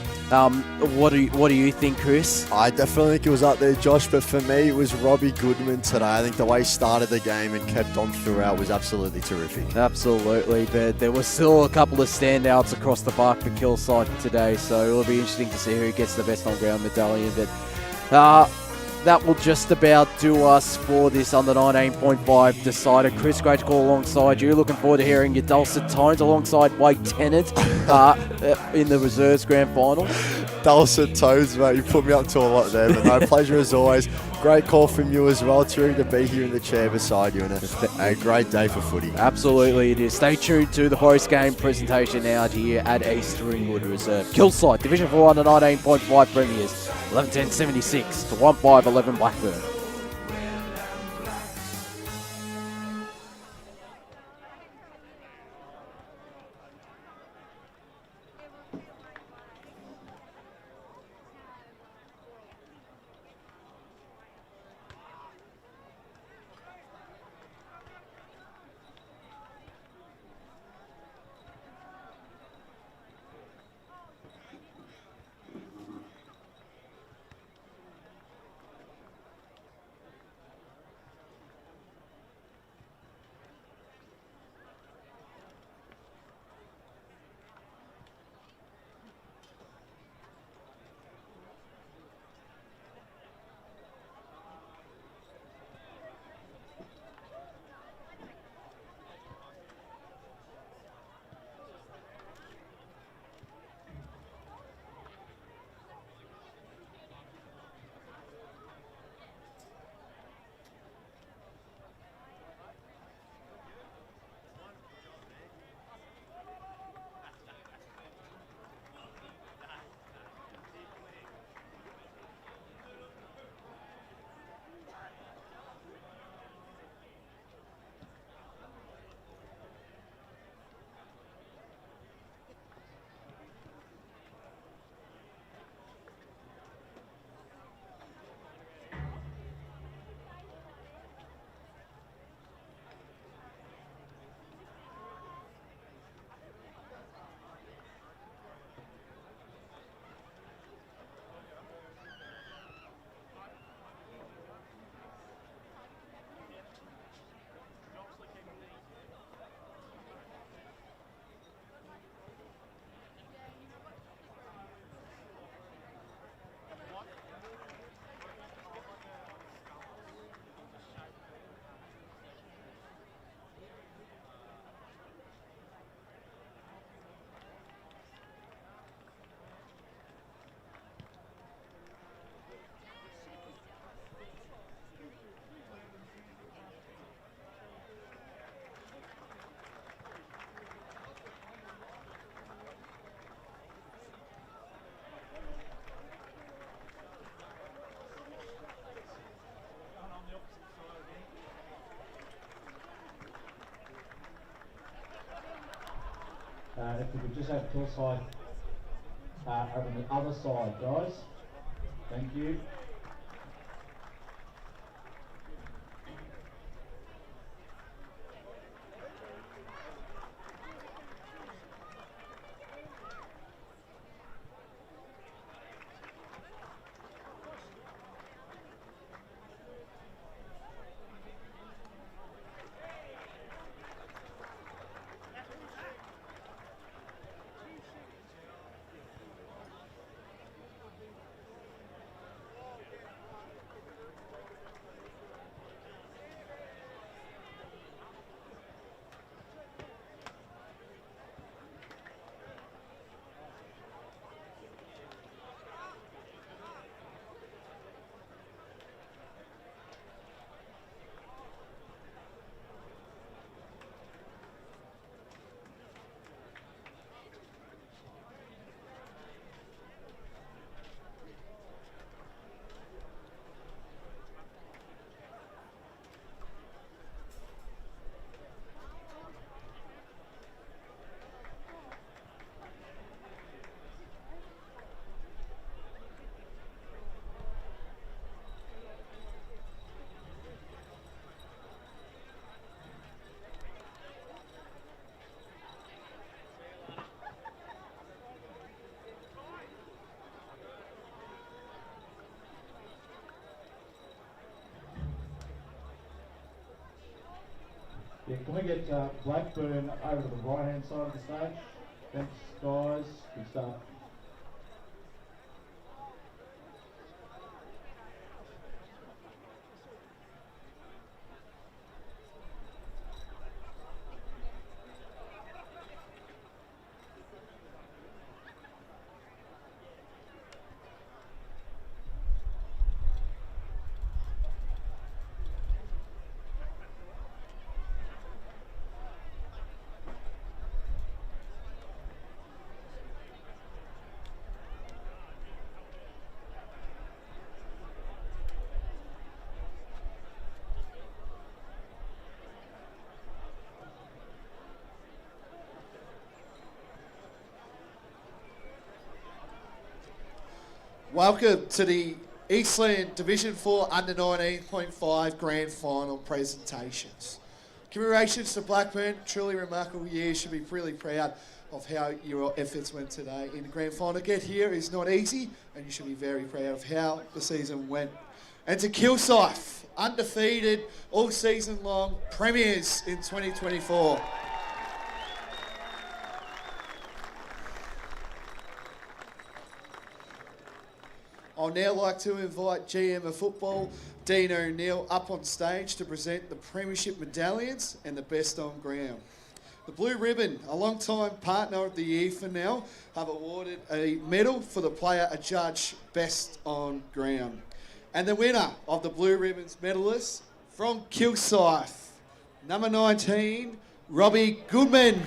you think, Chris? I definitely think it was up there, Josh, but for me it was Robbie Goodman today. I think the way he started the game and kept on throughout was absolutely terrific. Absolutely, but there was still a couple of standouts across the park for Kilsyth today, so it'll be interesting to see who gets the best on ground medallion. But that will just about do us for this under 19.5 decider. Chris, great to call alongside you. Looking forward to hearing your dulcet tones alongside Wade Tennant in the reserves grand final. Dulcet tones, mate. You put me up to a lot there, but no, pleasure as always. Great call from you as well. Terrific to be here in the chair beside you, and a great day for footy. Absolutely it is. Stay tuned to the post-game presentation out here at East Ringwood Reserve. Kilsyth, Division 4 under 19.5 premiers. 11-10, 76 to 1-5-11 Blackburn. If we could just have Kilsyth over the other side, guys. Thank you. Yeah, can we get Blackburn over to the right-hand side of the stage? Thanks, guys. Good stuff. Welcome to the Eastland Division 4 Under 19.5 Grand Final presentations. Commemorations to Blackburn, truly remarkable year. Should be really proud of how your efforts went today in the Grand Final. Get here is not easy, and you should be very proud of how the season went. And to Kilsyth, undefeated all season long, premiers in 2024. I'll now like to invite GM of Football, Dean O'Neill, up on stage to present the Premiership medallions and the best on ground. The Blue Ribbon, a long-time partner of the year for now, have awarded a medal for the player adjudged best on ground. And the winner of the Blue Ribbons medalist from Kilsyth, number 19, Robbie Goodman.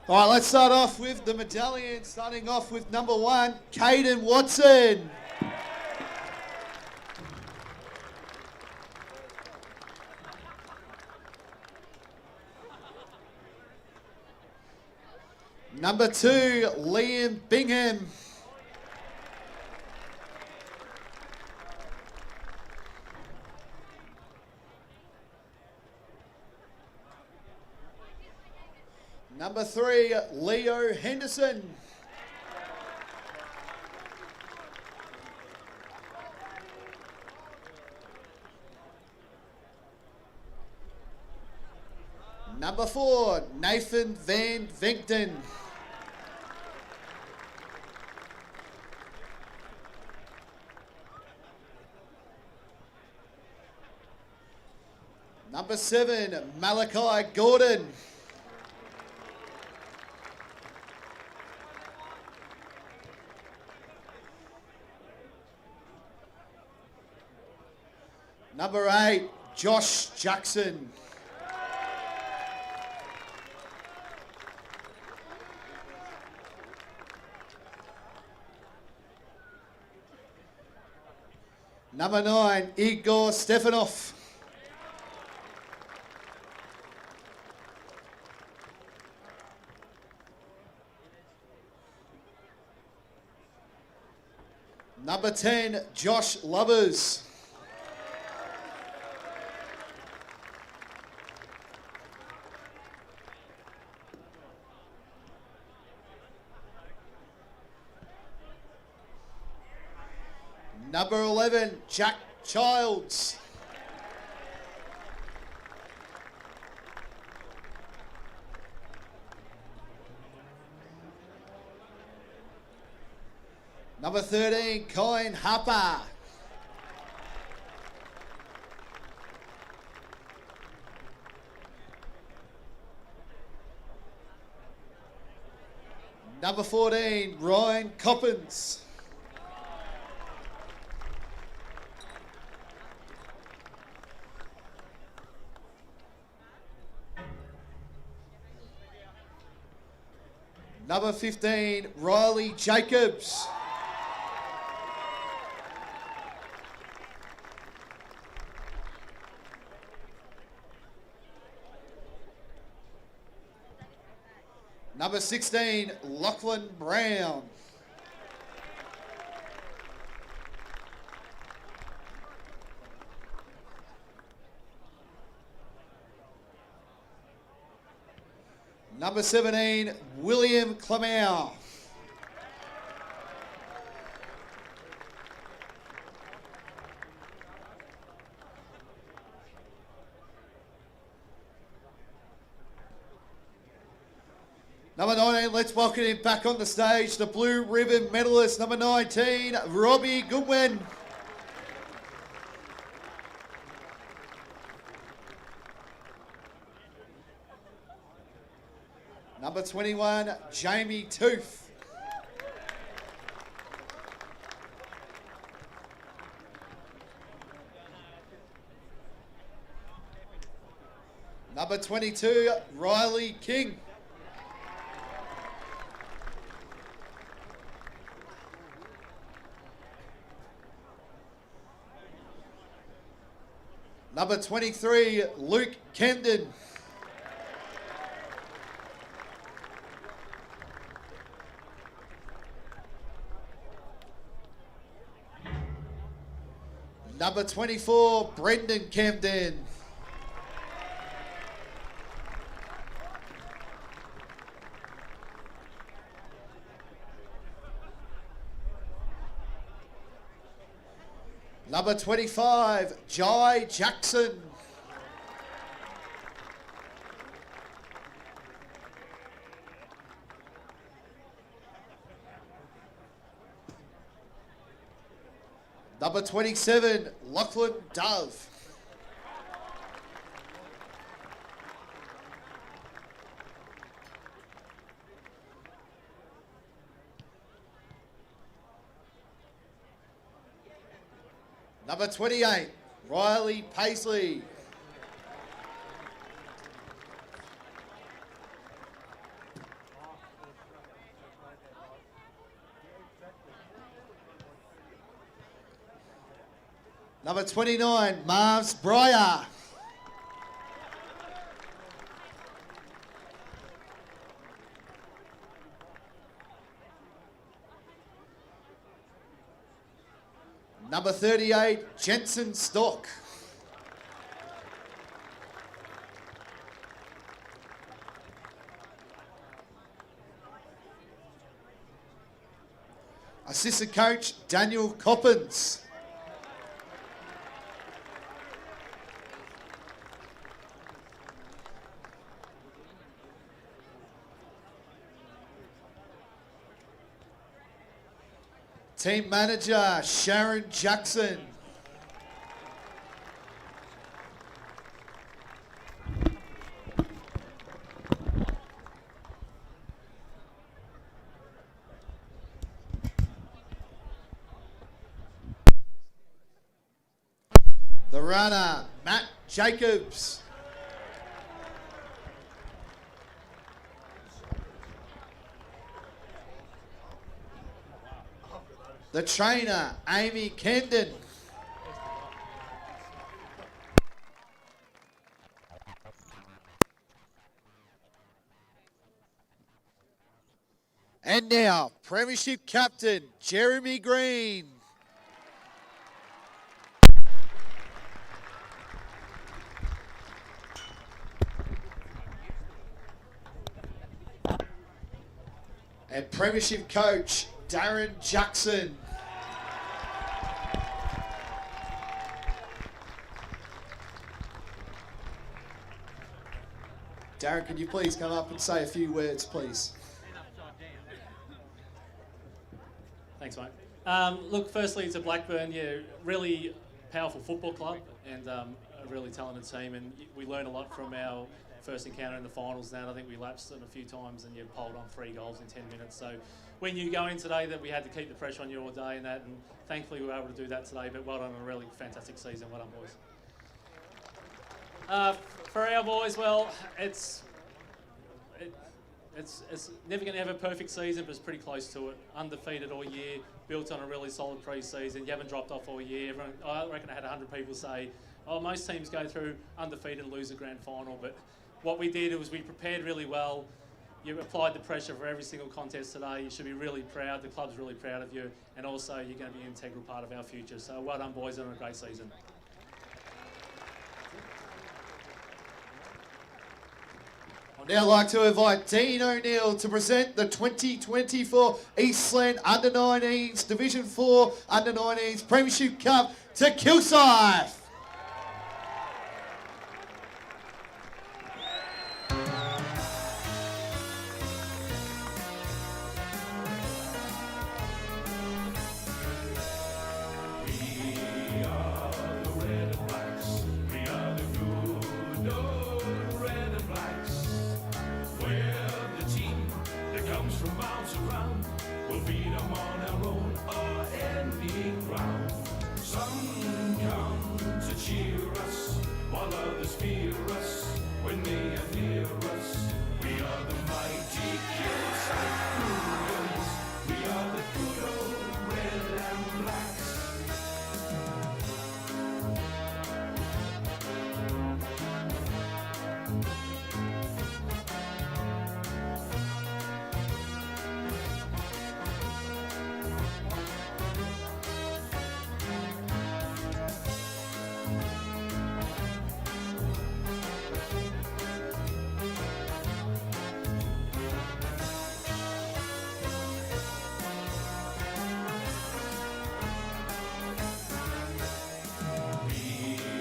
All right, let's start off with the medallion, starting off with number 1, Caden Watson. Number 2, Liam Bingham. Number 3, Leo Henderson. Number 4, Nathan Van Venkton. Number 7, Malachi Gordon. Number 8, Josh Jackson. Number 9, Igor Stefanov. Number 10, Josh Lubbers. Number 11, Jack Childs. Number 13, Colin Harper. Number 14, Ryan Coppins. Number 15, Riley Jacobs. Number 16, Lachlan Brown. Number 17, William Clemau. Number 19, let's welcome him back on the stage, the Blue Ribbon medalist, number 19, Robbie Goodwin. Number 21, Jamie Tooth. Number 22, Riley King. Number 23, Luke Camden. Number 24, Brendan Camden. Number 25, Jai Jackson. Number 27, Lachlan Dove. Number 28, Riley Paisley. Number 29, Marvs Breyer. Number 38, Jensen Stock. Assistant coach, Daniel Coppins. Team manager, Sharon Jackson. The runner, Matt Jacobs. The trainer, Amy Camden. And now, Premiership captain, Jeremy Green. And Premiership coach, Darren Jackson. Darren, can you please come up and say a few words, please? Thanks, mate. Look, firstly, to Blackburn, yeah, really powerful football club and a really talented team, and we learned a lot from our first encounter in the finals. Now I think we lapsed it a few times and you polled on 3 goals in 10 minutes. So we knew going today that we had to keep the pressure on you all day and that, and thankfully we were able to do that today. But well done on a really fantastic season. Well done, boys. For our boys, well, it's never going to have a perfect season, but it's pretty close to it. Undefeated all year, built on a really solid pre-season. You haven't dropped off all year. I reckon I had 100 people say, oh, most teams go through undefeated and lose a grand final, but what we did was we prepared really well. You applied the pressure for every single contest today. You should be really proud. The club's really proud of you, and also you're going to be an integral part of our future. So well done, boys, on a great season. I'd now like to invite Dean O'Neill to present the 2024 Eastland Under-19s Division 4 Under-19s Premiership Cup to Kilsyth.